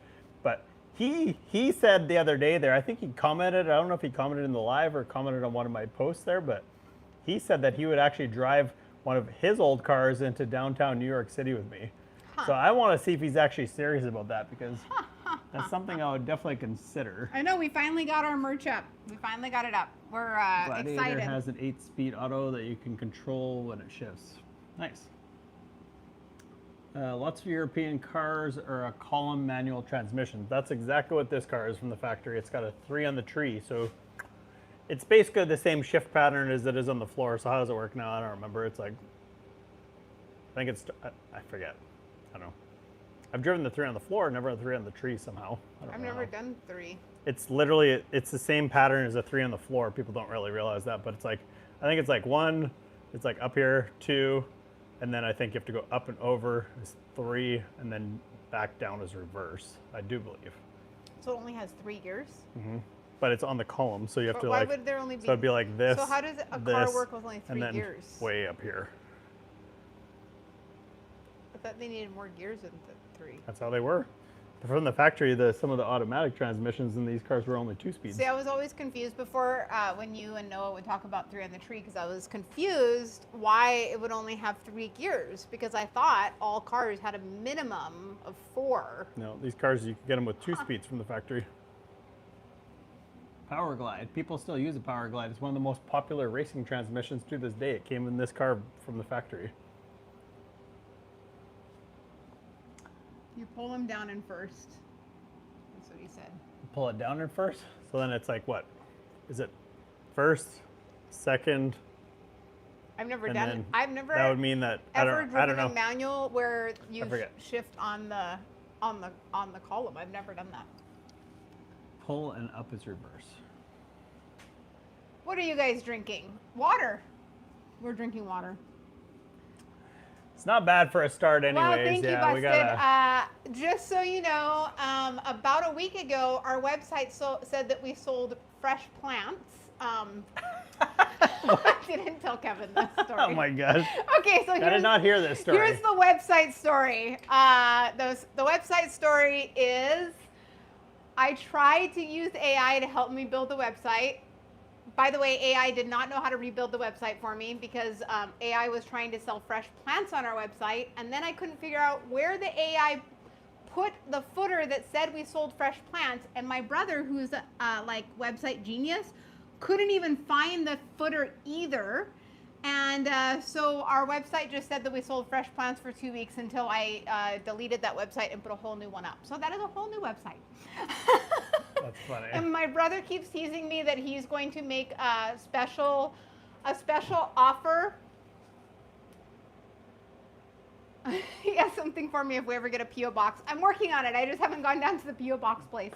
But he said the other day there, I think he commented, I don't know if he commented in the live or commented on one of my posts there, but he said that he would actually drive one of his old cars into downtown New York City with me. So I want to see if he's actually serious about that, because that's something I would definitely consider. I know, we finally got our merch up. We finally got it up. We're Gladiator excited. has an 8-speed auto that you can control when it shifts. Nice. Lots of European cars are a column manual transmission. That's exactly what this car is from the factory. It's got a 3 on the tree, so it's basically the same shift pattern as it is on the floor. So how does it work now? I don't remember. It's like, I think it's, I forget. I don't know. I've driven the 3 on the floor, never a 3 on the tree somehow. I've never done 3. It's literally, it's the same pattern as a 3 on the floor. People don't really realize that, but it's like, I think it's like 1, it's like up here, 2, and then I think you have to go up and over is 3, and then back down is reverse, I do believe. So it only has 3 gears? Mm-hmm. But it's on the column, so you have But to why like, would there only be, so it'd be like this, so how does a car work with only 3 and then gears? way up here. I thought they needed more gears than 3. That's how they were. From the factory, some of the automatic transmissions in these cars were only 2 speeds. See, I was always confused before when you and Noah would talk about 3 on the tree, because I was confused why it would only have 3 gears, because I thought all cars had a minimum of 4. No, these cars, you can get them with 2 speeds from the factory. Power Glide. People still use a Power Glide. It's one of the most popular racing transmissions to this day. It came in this car from the factory. You pull them down in first. That's what he said. Pull it down in first. So then it's like what? Is it first, second? I've never and done. then I've never. That would mean that ever I don't driven know. a manual where you forget. shift on the column. I've never done that. Pull and up is reverse. What are you guys drinking? Water. We're drinking water. It's not bad for a start, anyways. Well, thank you, yeah, we Busted. gotta. Just so you know, about a week ago, our website said that we sold fresh plants. I didn't tell Kevin this story. Oh my gosh. Okay, so I did not hear this story. Here's the website story. The website story is, I tried to use AI to help me build the website. By the way, AI did not know how to rebuild the website for me, because AI was trying to sell fresh plants on our website, and then I couldn't figure out where the AI put the footer that said we sold fresh plants, and my brother, who's like website genius, couldn't even find the footer either. And so our website just said that we sold fresh plants for 2 weeks until I deleted that website and put a whole new one up. So that is a whole new website. That's funny. And my brother keeps teasing me that he's going to make a special offer. He has something for me if we ever get a P.O. box. I'm working on it. I just haven't gone down to the P.O. box place.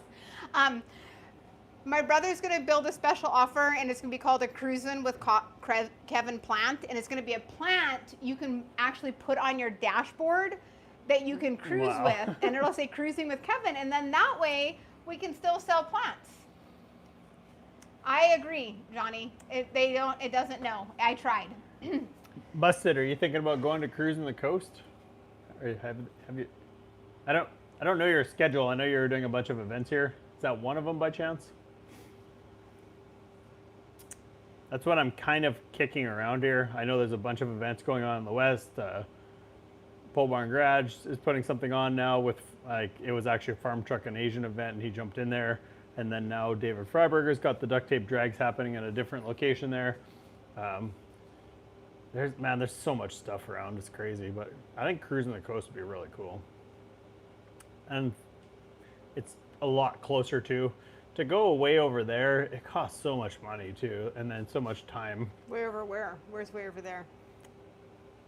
My brother's going to build a special offer, and it's going to be called a CruisinWithKevin plant. And it's going to be a plant you can actually put on your dashboard that you can cruise with. And it'll say Cruising with Kevin. And then that way, we can still sell plants. I agree, Johnny. It doesn't know. I tried. Busted, are you thinking about going to cruising the coast? Or have you? I don't know your schedule. I know you're doing a bunch of events here. Is that one of them by chance? That's what I'm kind of kicking around here. I know there's a bunch of events going on in the West. Pole Barn Garage is putting something on now with, like, it was actually a Farm Truck and Asian event, and he jumped in there. And then now David Freiberger's got the duct tape drags happening at a different location there. There's so much stuff around. It's crazy, but I think cruising the coast would be really cool. And it's a lot closer to go way over there. It costs so much money too, and then so much time. Way over where? Where's way over there?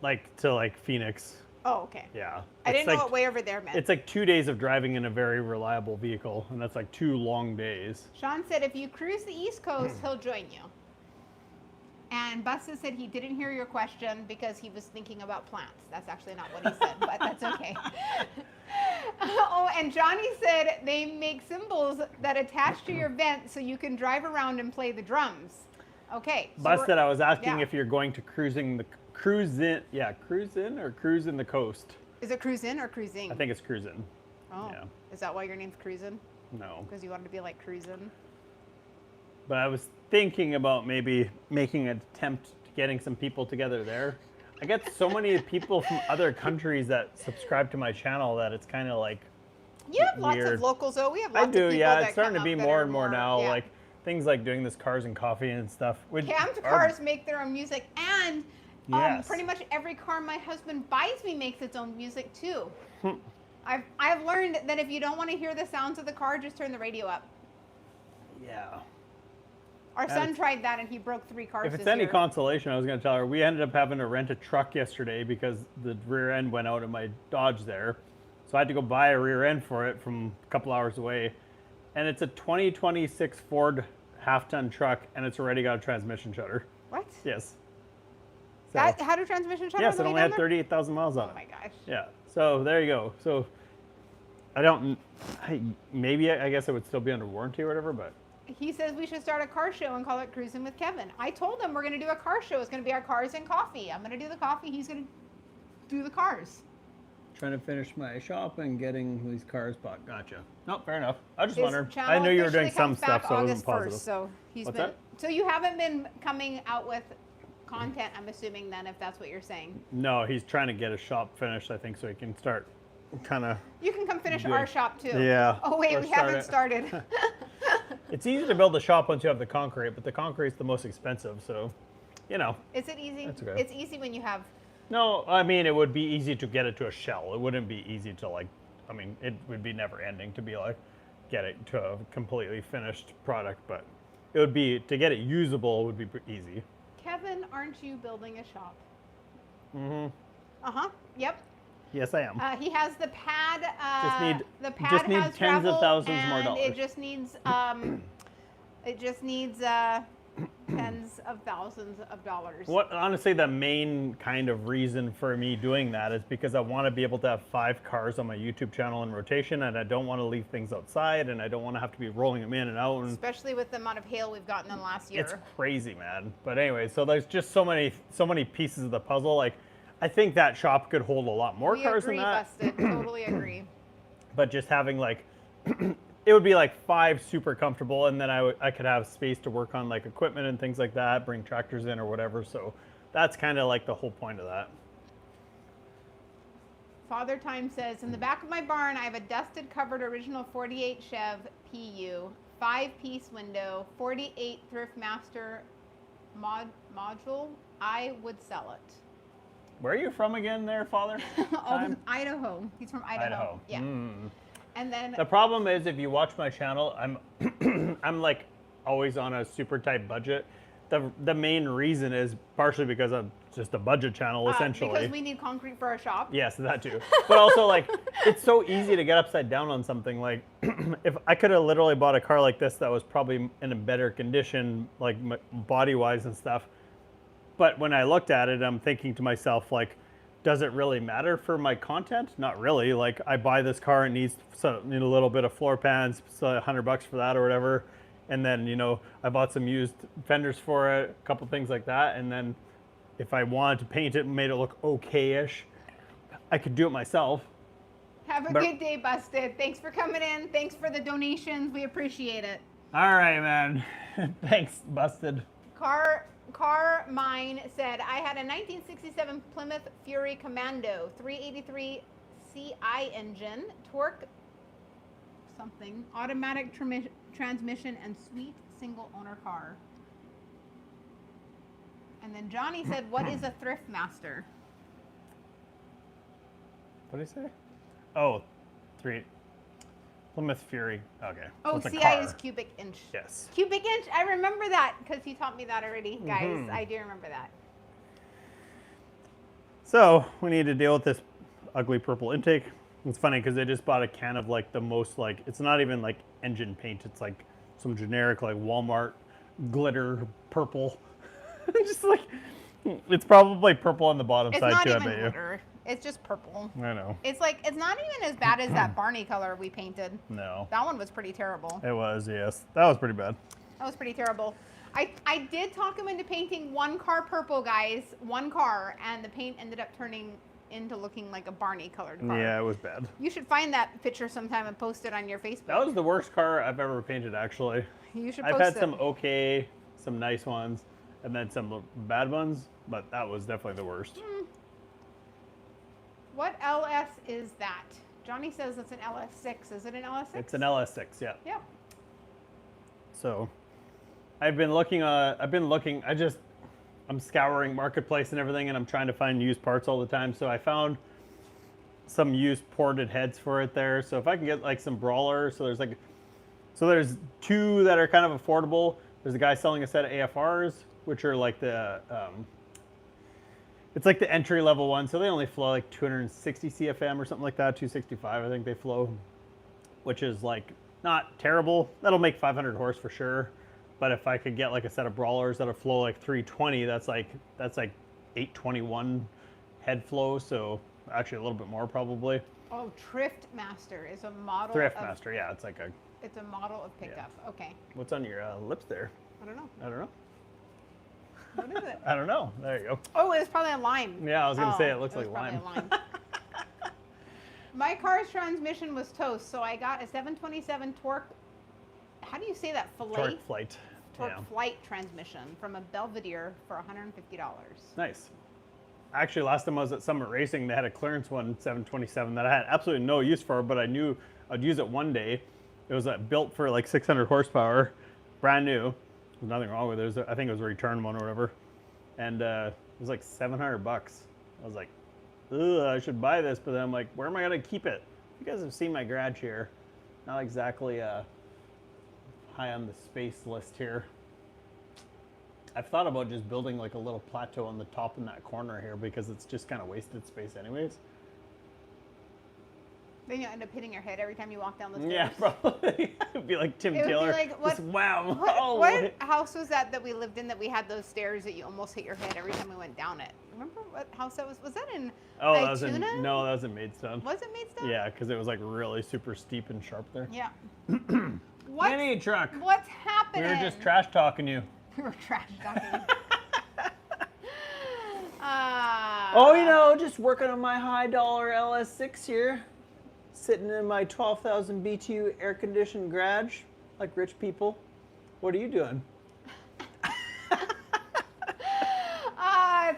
Like to Phoenix. Oh, okay. Yeah. I didn't know what way over there meant. It's like 2 days of driving in a very reliable vehicle, and that's like 2 long days. Sean said if you cruise the East Coast, he'll join you. And Busta said he didn't hear your question because he was thinking about plants. That's actually not what he said, but that's okay. Oh, and Johnny said they make cymbals that attach to your vent so you can drive around and play the drums. Okay. So Busted, I was asking if you're going to cruising Cruisin', yeah, Cruisin' or Cruisin' the Coast. Is it cruisin' or cruising? I think it's Cruisin'. Oh, Yeah. is that why your name's Cruisin'? No. Because you wanted to be like Cruisin'? But I was thinking about maybe making an attempt to getting some people together there. I get so many people from other countries that subscribe to my channel that it's kind of like You have lots weird. of locals, though. We have I lots do, of people yeah. that It's starting come to be up that more are and more now, yeah. like things like doing this cars and coffee and stuff. Cam's cars make their own music, and Yes. pretty much every car my husband buys me makes its own music too. Hmm. I've learned that if you don't want to hear the sounds of the car, just turn the radio up. Yeah. Our son tried that and he broke 3 cars If it's this any year. consolation, I was going to tell her, we ended up having to rent a truck yesterday because the rear end went out in my Dodge there. So I had to go buy a rear end for it from a couple hours away. And it's a 2026 Ford half-ton truck, and it's already got a transmission shutter. What? Yes. So, How do transmission shutters? yes, it only had 38,000 miles on Oh it. my gosh. Yeah. So there you go. So I don't, maybe I guess it would still be under warranty or whatever, but. He says we should start a car show and call it Cruisin' with Kevin. I told him we're going to do a car show. It's going to be our cars and coffee. I'm going to do the coffee. He's going to do the cars. Trying to finish my shop and getting these cars bought. Gotcha. No, fair enough. I just His wondered. channel I knew you were officially doing some comes back stuff, so I wasn't August positive. 1st, so he's What's been. that? So you haven't been coming out with content, I'm assuming then, if that's what you're saying. No, he's trying to get his shop finished, I think, so he can start kind of. You can come finish Good. our shop too. Yeah. Oh wait, Or we start haven't it. started. It's easy to build a shop once you have the concrete, but the concrete's the most expensive, so, you know. Is it easy? That's okay. It's easy when you have. No, I mean, it would be easy to get it to a shell. It wouldn't be easy to, like, I mean, it would be never ending to be like, get it to a completely finished product, but it would be, to get it usable would be easy. Kevin, aren't you building a shop? Mm-hmm. Uh-huh. Yep. Yes, I am. He has the pad. The pad just need has tens of gravel, thousands more and dollars. it just needs tens of thousands of dollars. What honestly the main kind of reason for me doing that is because I want to be able to have 5 cars on my YouTube channel in rotation, and I don't want to leave things outside, and I don't want to have to be rolling them in and out. And Especially with the amount of hail we've gotten in the last year. it's crazy, man. But anyway, so there's just so many pieces of the puzzle. Like, I think that shop could hold a lot more we cars agree, than that. Busted. Totally agree. But just having like, it would be like 5 super comfortable, and then I could have space to work on like equipment and things like that, bring tractors in or whatever. So that's kind of like the whole point of that. Father Time says, in the back of my barn, I have a dusted, covered original 48 Chev PU, 5-piece window, 48 Thriftmaster module. I would sell it. Where are you from again there, Father? Idaho. He's from Idaho. Yeah. Mm. And then The problem is, if you watch my channel, I'm like always on a super tight budget. The main reason is partially because I'm just a budget channel, essentially. because we need concrete for our shop. Yes, that too. But also, like, it's so easy to get upside down on something. Like, if I could have literally bought a car like this that was probably in a better condition, like body-wise and stuff. But when I looked at it, I'm thinking to myself, like, does it really matter for my content? Not really. Like, I buy this car, it needs a little bit of floor pans, so $100 for that or whatever. And then, you know, I bought some used fenders for it, a couple things like that. And then if I wanted to paint it and made it look okay-ish, I could do it myself. Have a good day, Busted. Thanks for coming in. Thanks for the donations. We appreciate it. All right, man. Thanks, Busted. Car Mine said, I had a 1967 Plymouth Fury Commando 383 CI engine, torque something, automatic transmission, and sweet single owner car. And then Johnny said, what is a Thriftmaster? What did he say? Oh, Plymouth Fury. Okay. Oh, so it's a CI car. is cubic inch. Yes. Cubic inch. I remember that because he taught me that already, guys. I do remember that. So we need to deal with this ugly purple intake. It's funny because they just bought a can of like the most like, it's not even like engine paint. It's like some generic like Walmart glitter purple. Just like, it's probably purple on the bottom It's side not too, I even bet you. glitter. It's just purple. I know. It's like, it's not even as bad as that Barney color we painted. No. That one was pretty terrible. It was, yes. That was pretty bad. That was pretty terrible. I did talk him into painting one car purple, guys. One car, and the paint ended up turning into looking like a Barney colored car. Yeah, it was bad. You should find that picture sometime and post it on your Facebook. That was the worst car I've ever painted, actually. You should post I've had it. some okay, some nice ones, and then some bad ones, but that was definitely the worst. What LS is that? Johnny says it's an LS6. Is it an LS6? It's an LS6, yeah. Yeah. So, I'm scouring Marketplace and everything, and I'm trying to find used parts all the time. So I found some used ported heads for it there. So if I can get like some brawlers, so there's two that are kind of affordable. There's a guy selling a set of AFRs, which are like the, it's like the entry level one. So they only flow like 260 CFM or something like that, 265 I think they flow, which is like not terrible. That'll make 500 horse for sure. But if I could get like a set of brawlers that'll flow like 320, that's like 821 head flow. So actually a little bit more probably. Oh, Thrift Master is a model. Thrift Master, yeah, it's like a. It's a model of pickup. Yeah. Okay. What's on your lips there? I don't know. I don't know. What is it? I don't know. There you go. Oh, it's probably a lime. Yeah, I was gonna say it looks like probably lime. a lime. My car's transmission was toast, so I got a 727 torque. How do you say that? Torque Flight. Torque Yeah. Flight transmission from a Belvedere for $150. Nice. Actually, last time I was at Summit Racing, they had a clearance one 727 that I had absolutely no use for, but I knew I'd use it one day. It was built for like 600 horsepower, brand new. There's nothing wrong with it. I think it was a return one or whatever. And it was like $700. I was like, ugh, I should buy this, but then I'm like, where am I gonna keep it? You guys have seen my garage here. Not exactly high on the space list here. I've thought about just building like a little plateau on the top in that corner here because it's just kind of wasted space anyways. Then you end up hitting your head every time you walk down the stairs. Yeah, probably. It'd be like Tim It would be Taylor. like, what- Just, wow. What house was that we lived in that we had those stairs that you almost hit your head every time we went down it? Remember what house that was? Was that in Oh, that was in, Ituna? no, that was in Maidstone. Was it Maidstone? Yeah, because it was like really super steep and sharp there. Yeah. Mini truck. What's We happening? were just trash talking you. We were trash talking. Oh, you know, just working on my high dollar LS6 here. Sitting in my 12,000 BTU air conditioned garage, like rich people. What are you doing?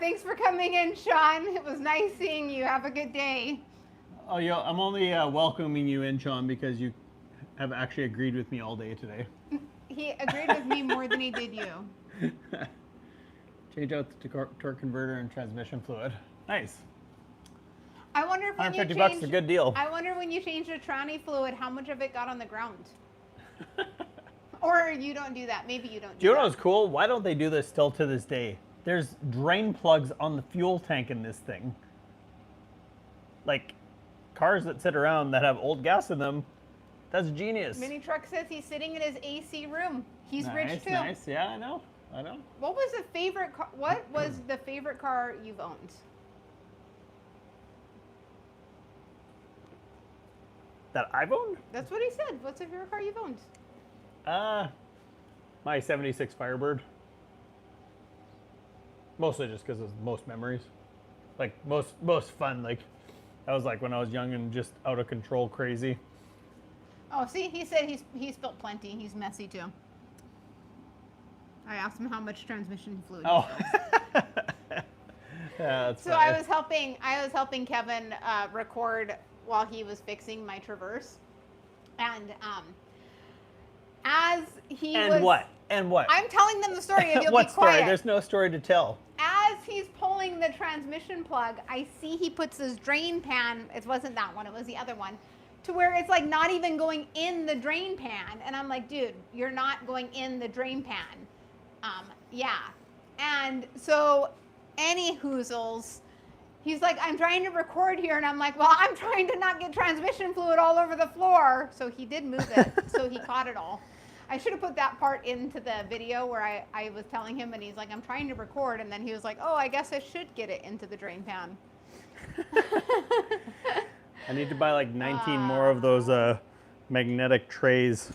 Thanks for coming in, Sean. It was nice seeing you. Have a good day. Oh, yeah, I'm only welcoming you in, Sean, because you have actually agreed with me all day today. He agreed with me more than he did you. Change out the torque converter and transmission fluid. Nice. I wonder if when you $150 bucks is a good deal. I wonder when you change the tranny fluid, how much of it got on the ground? Or you don't do that. Maybe you don't Do you know that. what's cool? Why don't they do this still to this day? There's drain plugs on the fuel tank in this thing. Like cars that sit around that have old gas in them, that's genius. Mini Truck says he's sitting in his AC room. He's rich too. Nice, yeah, I know. What was the favorite car? What was the favorite car you've owned? That I've owned? That's what he said. What's the favorite car you've owned? My 76 Firebird. Mostly just because of most memories. Like most fun. Like that was like when I was young and just out of control crazy. Oh, see, he said he's spilled plenty. He's messy too. I asked him how much transmission fluid. He Oh. spills. Yeah, that's So funny. I was helping Kevin record while he was fixing my Traverse, and as he was. And what? I'm telling them the story. If you'll What be story? quiet. There's no story to tell. As he's pulling the transmission plug, I see he puts his drain pan. It wasn't that one. It was the other one. To where it's like not even going in the drain pan, and I'm like, dude, you're not going in the drain pan. Yeah. And so, any hoozles, he's like, I'm trying to record here, and I'm like, well, I'm trying to not get transmission fluid all over the floor. So he did move it, so he caught it all. I should have put that part into the video where I was telling him, and he's like, I'm trying to record, and then he was like, oh, I guess I should get it into the drain pan. I need to buy like 19 more of those magnetic trays.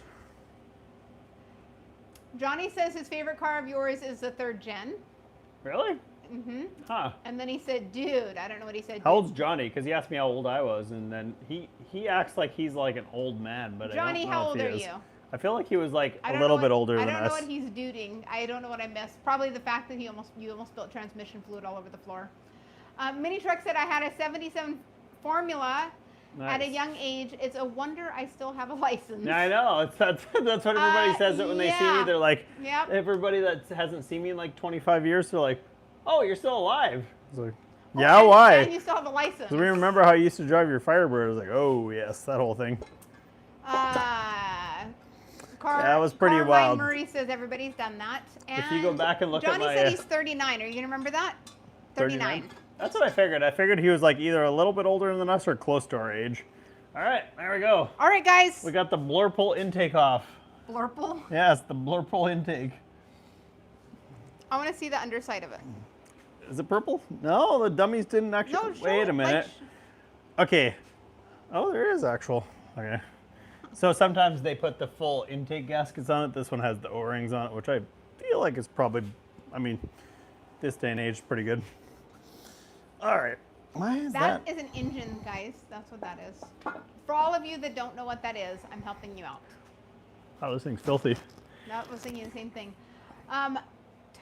Johnny says his favorite car of yours is the 3rd gen. Really? Mm-hmm. Huh. And then he said, dude. I don't know what he said. How old's Johnny? Because he asked me how old I was, and then he acts like he's like an old man, but Johnny, I don't know how if old he are is. you? I feel like he was like I a don't little know bit what- older than I don't us. know what he's duding. I don't know what I missed. Probably the fact that you almost spilled transmission fluid all over the floor. Mini Truck said I had a 77 Formula at a Nice. young age. It's a wonder I still have a license. Yeah, I know. That's what everybody says it when they see me. yeah. They're like, Yep. everybody that hasn't seen me in like 25 years, they're like, oh, you're still alive. It's like, Oh, yeah, and, why? And you still have a license. So we remember how you used to drive your Firebird. I was like, oh yes, that whole thing. That was pretty Carmine wild. Murray says everybody's done that. And If you go back and look at Johnny my, said he's 39. Are you gonna remember that? 39. That's what I figured. I figured he was like either a little bit older than us or close to our age. All right, there we go. All right, guys. We got the Blurple intake off. Blurple. Yes, the Blurple intake. I want to see the underside of it. Is it purple? No, the dummies didn't actually. No, show Wait it, a minute. like, Okay. Oh, there is actual. Okay. So sometimes they put the full intake gaskets on it. This one has the O-rings on it, which I feel like is probably, I mean, this day and age, pretty good. All right. Why is that? That is an engine, guys. That's what that is. For all of you that don't know what that is, I'm helping you out. Oh, this thing's filthy. That was thinking the same thing.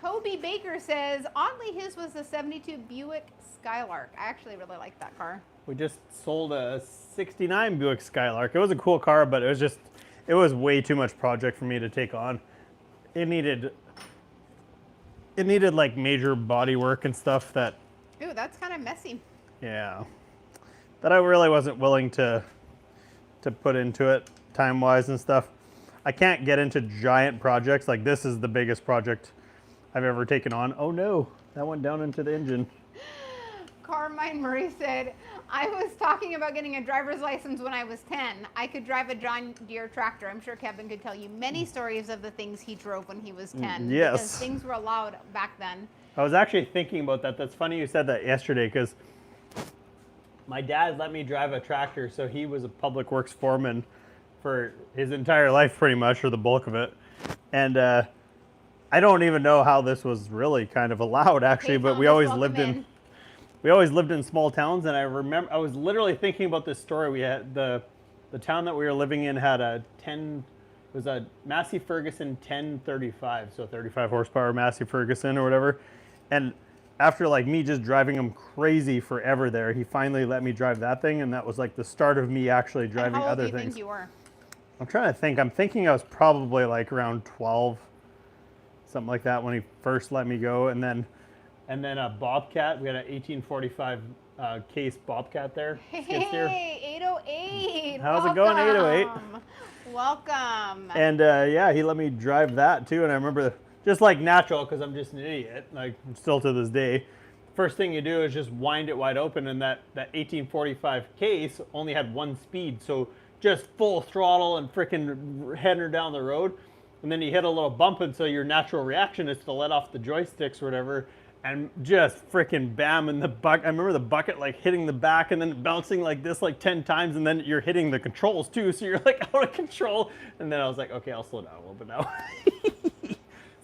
Toby Baker says, oddly his was the 72 Buick Skylark. I actually really like that car. We just sold a 69 Buick Skylark. It was a cool car, but it was way too much project for me to take on. It needed like major body work and stuff that, Ooh, that's kind of messy. yeah, that I really wasn't willing to put into it time-wise and stuff. I can't get into giant projects. Like this is the biggest project I've ever taken on. Oh no, that went down into the engine. Carmine Murray said, I was talking about getting a driver's license when I was 10. I could drive a John Deere tractor. I'm sure Kevin could tell you many stories of the things he drove when he was 10. Yes. Because things were allowed back then. I was actually thinking about that. That's funny you said that yesterday because my dad let me drive a tractor, so he was a public works foreman for his entire life pretty much, or the bulk of it. And I don't even know how this was really kind of allowed actually, Hey, but we Thomas, always welcome lived in small towns, and I remember I was literally thinking about this story. We had the town that we were living in had a Massey Ferguson 1035, so 35 horsepower Massey Ferguson or whatever. And after like me just driving him crazy forever there, he finally let me drive that thing, and that was like the start of me actually driving How old other do you things. think you were? I'm trying to think. I'm thinking I was probably like around 12, something like that when he first let me go, and then a Bobcat. We had an 1845 case Bobcat there. skid steer. Hey, 808. How's it going, 808? Welcome. And yeah, he let me drive that too. And I remember, just like natural, because I'm just an idiot, like still to this day, first thing you do is just wind it wide open. And that 1845 case only had one speed. So just full throttle and freaking heading her down the road. And then you hit a little bump, and so your natural reaction is to let off the joysticks or whatever, and just freaking bam in the bucket. I remember the bucket like hitting the back and then bouncing like this like 10 times, and then you're hitting the controls too, so you're like out of control. And then I was like, okay, I'll slow down a little bit now.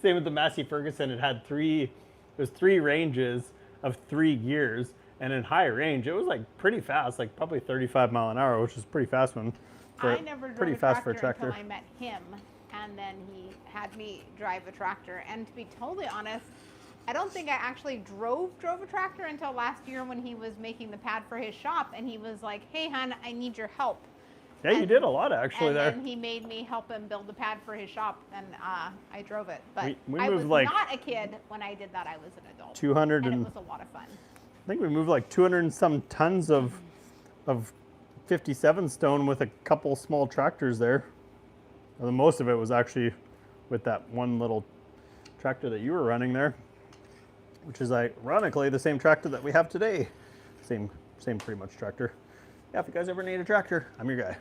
Same with the Massey Ferguson. It had three ranges of 3 gears, and in high range, it was like pretty fast, like probably 35 mile an hour, which is pretty fast one. I never drove pretty a fast tractor for a tractor. until I met him, and then he had me drive a tractor. And to be totally honest, I don't think I actually drove a tractor until last year when he was making the pad for his shop, and he was like, "Hey, hon, I need your help." Yeah, you did a lot actually and there. then he made me help him build the pad for his shop, and I drove it. But We I was moved, like, not a kid when I did that. I was an adult. 200 and it and was a lot of fun. I think we moved like 200 and some tons of 57 stone with a couple small tractors there. Well, the most of it was actually with that one little tractor that you were running there, which is ironically the same tractor that we have today. Same pretty much tractor. Yeah, if you guys ever need a tractor, I'm your guy.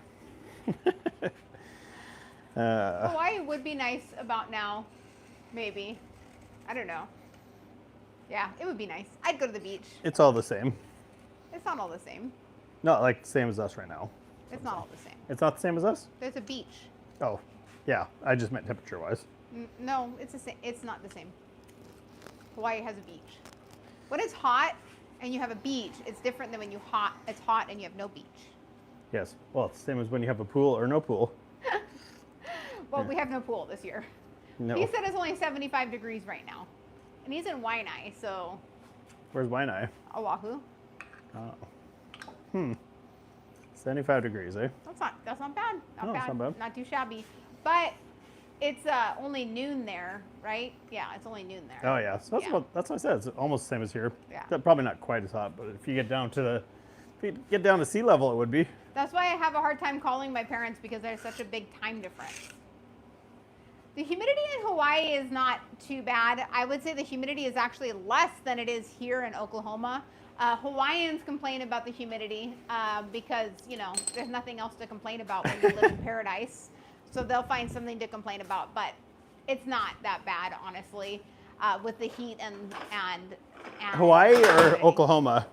Hawaii would be nice about now, maybe. I don't know. Yeah, it would be nice. I'd go to the beach. It's all the same. It's not all the same. Not like the same as us right now. It's not all the same. It's not the same as us? There's a beach. Oh, yeah. I just meant temperature-wise. No, it's the same. It's not the same. Hawaii has a beach. When it's hot and you have a beach, it's different than when it's hot and you have no beach. Yes. Well, it's the same as when you have a pool or no pool. Well, we have no pool this year. No. He said it's only 75 degrees right now. And he's in Waianae, so. Where's Waianae? Oahu. Oh. 75 degrees, eh? That's not bad. No, it's not bad. Not too shabby. But it's only noon there, right? Yeah, it's only noon there. Oh yeah. So that's what I said. It's almost the same as here. Yeah. Probably not quite as hot, but if you get down to sea level, it would be. That's why I have a hard time calling my parents because there's such a big time difference. The humidity in Hawaii is not too bad. I would say the humidity is actually less than it is here in Oklahoma. Hawaiians complain about the humidity because, there's nothing else to complain about when you live in paradise. So they'll find something to complain about, but it's not that bad, honestly, with the heat and Hawaii or Oklahoma?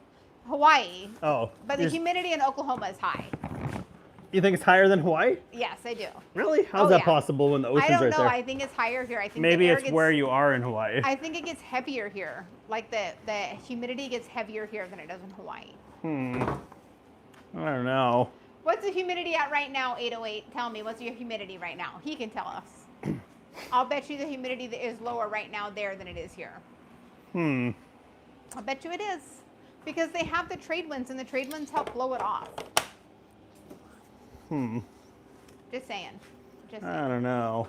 Hawaii. Oh. But the humidity in Oklahoma is high. You think it's higher than Hawaii? Yes, I do. Really? How's that possible when the ocean's right there? I don't know. I think it's higher here. I think maybe it's where you are in Hawaii. I think it gets heavier here. Like the humidity gets heavier here than it does in Hawaii. I don't know. What's the humidity at right now, 808? Tell me, what's your humidity right now? He can tell us. I'll bet you the humidity is lower right now there than it is here. I'll bet you it is. Because they have the trade winds, and the trade winds help blow it off. Just saying. I don't know.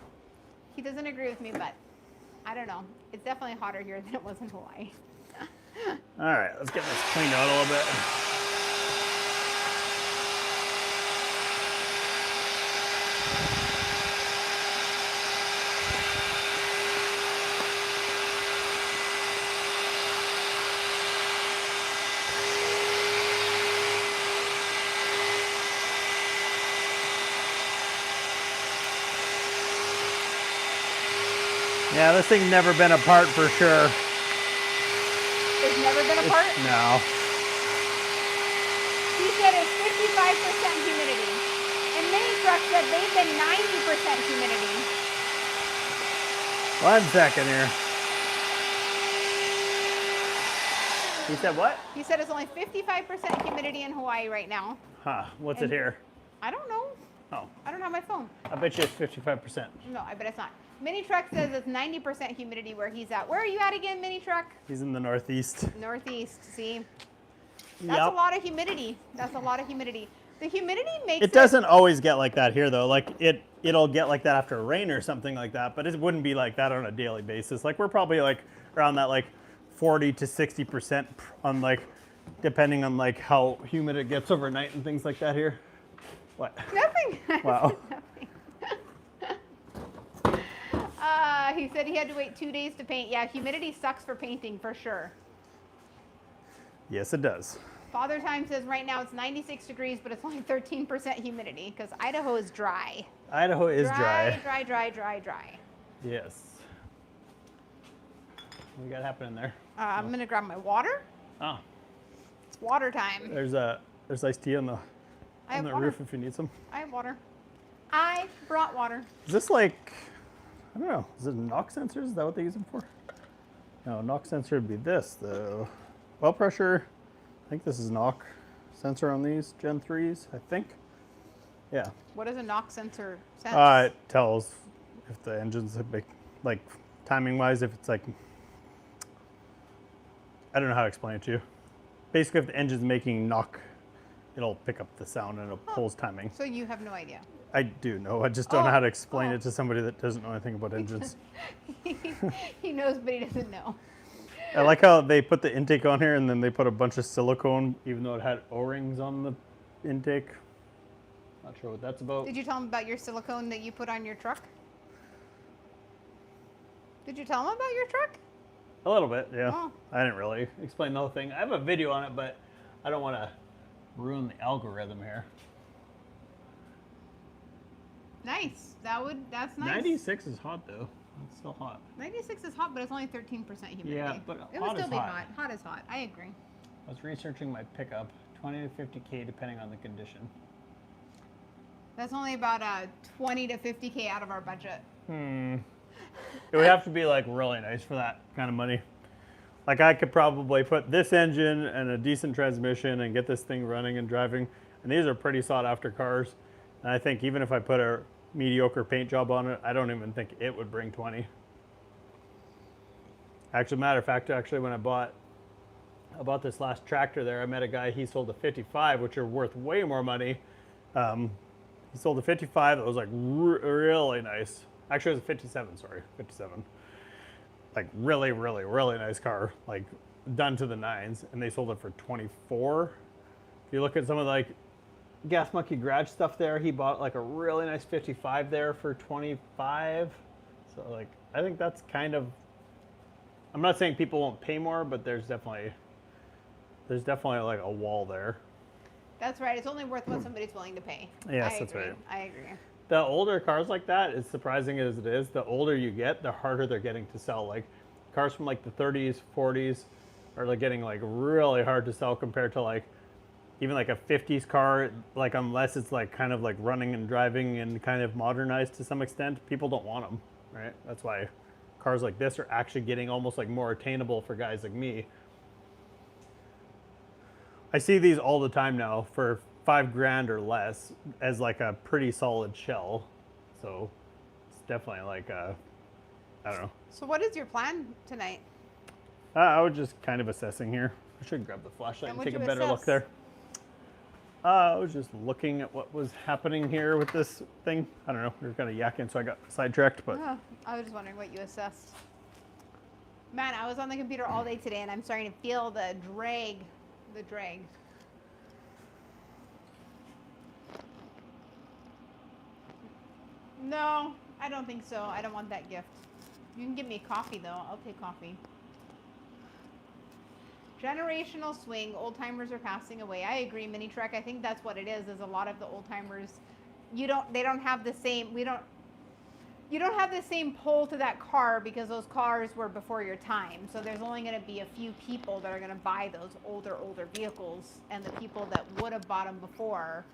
He doesn't agree with me, but I don't know. It's definitely hotter here than it was in Hawaii. All right, let's get this cleaned out a little bit. Yeah, this thing's never been apart for sure. It's never been apart? No. He said it's 55% humidity. And mini truck said they've been 90% humidity. 1 second here. He said what? He said it's only 55% humidity in Hawaii right now. Huh, what's it here? I don't know. Oh. I don't have my phone. I bet you it's 55%. No, I bet it's not. Mini Truck says it's 90% humidity where he's at. Where are you at again, Mini Truck? He's in the northeast. Northeast, see? That's a lot of humidity. That's a lot of humidity. The humidity makes it... It doesn't always get like that here, though. Like, it'll get like that after rain or something like that, but it wouldn't be like that on a daily basis. Like, we're probably like around that like 40 to 60% on like, depending on like how humid it gets overnight and things like that here. What? Nothing. Wow. Nothing. He said he had to wait 2 days to paint. Yeah, humidity sucks for painting for sure. Yes, it does. Father Time says right now it's 96 degrees, but it's only 13% humidity because Idaho is dry. Idaho is dry. Dry. Yes. What we got happening there? I'm going to grab my water. Oh. It's water time. There's iced tea on the roof if you need some. I have water. I brought water. Is this like, I don't know, is it a knock sensor? Is that what they use them for? No, knock sensor would be this, the oil pressure. I think this is knock sensor on these Gen 3s, I think. Yeah. What does a knock sensor sense? It tells if the engine's a big, like timing wise, if it's like, I don't know how to explain it to you. Basically, if the engine's making knock, it'll pick up the sound and it pulls timing. So you have no idea. I do know. I just don't know how to explain it to somebody that doesn't know anything about engines. He knows, but he doesn't know. I like how they put the intake on here and then they put a bunch of silicone, even though it had O-rings on the intake. Not sure what that's about. Did you tell him about your silicone that you put on your truck? Did you tell him about your truck? A little bit, yeah. Oh. I didn't really explain the whole thing. I have a video on it, but I don't want to ruin the algorithm here. Nice. That's nice. 96 is hot though. It's still hot. 96 is hot, but it's only 13% humidity. Yeah, but it would hot still is be hot. hot. Hot is hot. I agree. I was researching my pickup, 20 to 50K depending on the condition. That's only about 20 to 50K out of our budget. It would have to be like really nice for that kind of money. Like I could probably put this engine and a decent transmission and get this thing running and driving. And these are pretty sought after cars. And I think even if I put a mediocre paint job on it, I don't even think it would bring 20. Actually, matter of fact, actually when I bought this last tractor there, I met a guy, he sold a 55, which are worth way more money. He sold a 55 that was like really nice. Actually, it was a 57, sorry, 57. Like really, really, really nice car, like done to the nines, and they sold it for 24. If you look at some of like Gas Monkey Garage stuff there, he bought like a really nice 55 there for 25. So like, I think that's kind of, I'm not saying people won't pay more, but there's definitely like a wall there. That's right. It's only worth what somebody's willing to pay. Yes, that's right. I agree. The older cars like that, as surprising as it is, the older you get, the harder they're getting to sell. Like cars from like the 30s, 40s are like getting like really hard to sell compared to like even like a 50s car. Like unless it's like kind of like running and driving and kind of modernized to some extent, people don't want them, right? That's why cars like this are actually getting almost like more attainable for guys like me. I see these all the time now for $5,000 or less as like a pretty solid shell. So it's definitely like I don't know. So what is your plan tonight? I was just kind of assessing here. I should grab the flashlight and take a better look there. I was just looking at what was happening here with this thing. I don't know. We were kind of yakking, so I got sidetracked. But I was just wondering what you assessed. Man, I was on the computer all day today, and I'm starting to feel the drag. The drag. No, I don't think so. I don't want that gift. You can give me coffee, though. I'll take coffee. Generational swing. Old timers are passing away. I agree, Mini Trek. I think that's what it is a lot of the old timers, they don't have the same, you don't have the same pull to that car because those cars were before your time. So there's only going to be a few people that are going to buy those older vehicles, and the people that would have bought them before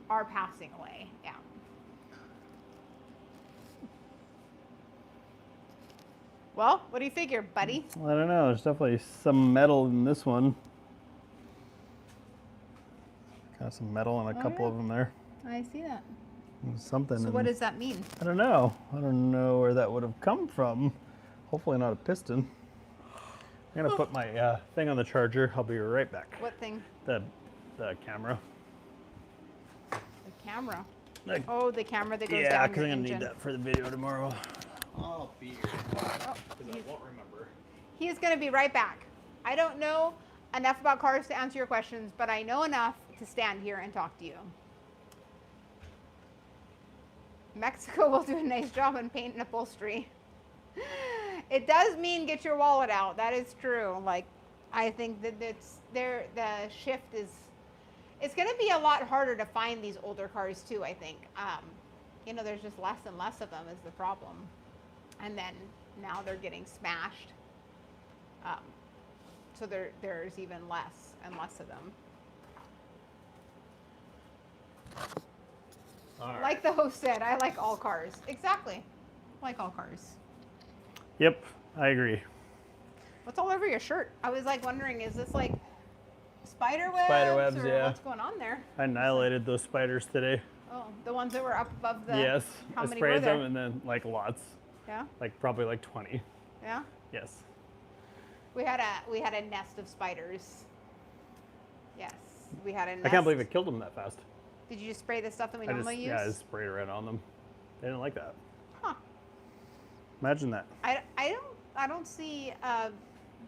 are passing away. Yeah. Well, what do you figure, buddy? I don't know. There's definitely some metal in this one. Got some metal in a couple of them there. I see that. Something. So what does that mean? I don't know. I don't know where that would have come from. Hopefully not a piston. I'm gonna put my thing on the charger. I'll be right back. What thing? The camera. The camera. Like, oh, the camera that goes yeah, down because your I'm gonna engine. need that for the video tomorrow. I'll be here. I won't remember. He's gonna be right back. I don't know enough about cars to answer your questions, but I know enough to stand here and talk to you. Mexico will do a nice job on paint and upholstery. It does mean get your wallet out. That is true. Like, I think that the shift is, it's going to be a lot harder to find these older cars too, I think. There's just less and less of them is the problem. And then now they're getting smashed. So there's even less and less of them. Right. Like the host said, I like all cars. Exactly. Like all cars. Yep, I agree. What's all over your shirt? I was like wondering, is this like spider webs? Spider webs, or yeah. What's going on there? I annihilated those spiders today. Oh, the ones that were up above the. Yes, How I many sprayed were there? them and then like lots. Yeah. Like probably like 20. Yeah. Yes. We had a nest of spiders. Yes, we had a nest. I can't believe it killed them that fast. Did you just spray the stuff that we normally use? Yeah, I just sprayed it right on them. They didn't like that. Huh. Imagine that. I don't see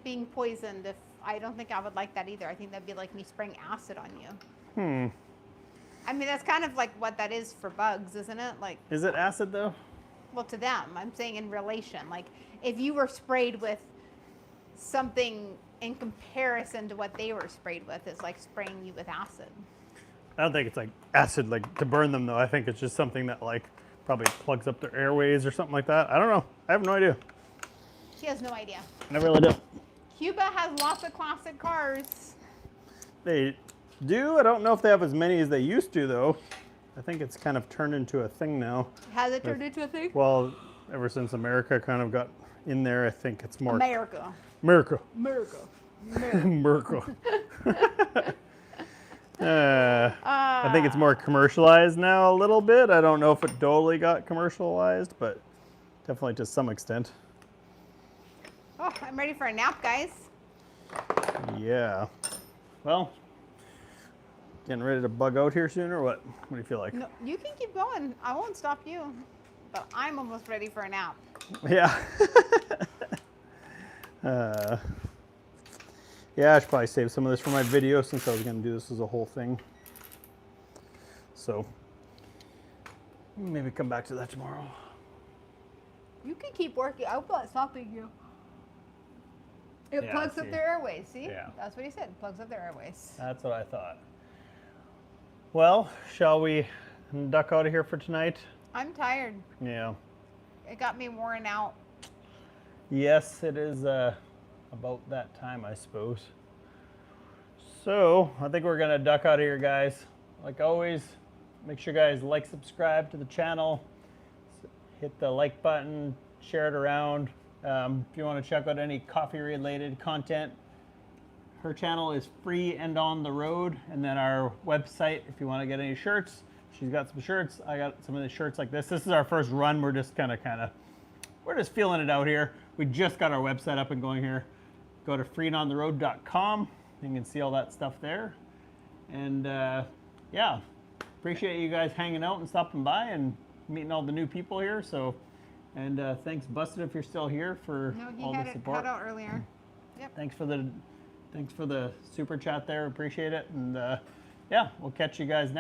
being poisoned. If I don't think I would like that either. I think that'd be like me spraying acid on you. I mean, that's kind of like what that is for bugs, isn't it? Like. Is it acid though? Well, to them, I'm saying in relation. Like, if you were sprayed with something in comparison to what they were sprayed with, it's like spraying you with acid. I don't think it's like acid, like to burn them though. I think it's just something that like probably plugs up their airways or something like that. I don't know. I have no idea. She has no idea. I really don't. Cuba has lots of classic cars. They do. I don't know if they have as many as they used to though. I think it's kind of turned into a thing now. Has it turned into a thing? Well, ever since America kind of got in there, I think it's more America. America. America. America. I think it's more commercialized now a little bit. I don't know if it totally got commercialized, but definitely to some extent. Oh, I'm ready for a nap, guys. Yeah. Well, getting ready to bug out here soon, or what? What do you feel like? No, you can keep going. I won't stop you. But I'm almost ready for a nap. Yeah. Yeah, I should probably save some of this for my video since I was going to do this as a whole thing. So maybe come back to that tomorrow. You can keep working. I'm not stopping you. It Yeah, plugs up see. their airways. See? Yeah. That's what he said. Plugs up their airways. That's what I thought. Well, shall we duck out of here for tonight? I'm tired. Yeah. It got me worn out. Yes, it is about that time, I suppose. So I think we're gonna duck out of here, guys. Like always, make sure you guys like, subscribe to the channel, hit the like button, share it around. If you want to check out any coffee related content, her channel is Free and On the Road, and then our website if you want to get any shirts. She's got some shirts. I got some of the shirts like this. This is our first run. We're just we're just feeling it out here. We just got our website up and going here. Go to freeandontheroad.com. You can see all that stuff there. And yeah, appreciate you guys hanging out and stopping by and meeting all the new people here. So, and thanks, Busted, if you're still here for all the support. Had out earlier. Yep. Thanks for the super chat there. Appreciate it. And yeah, we'll catch you guys next.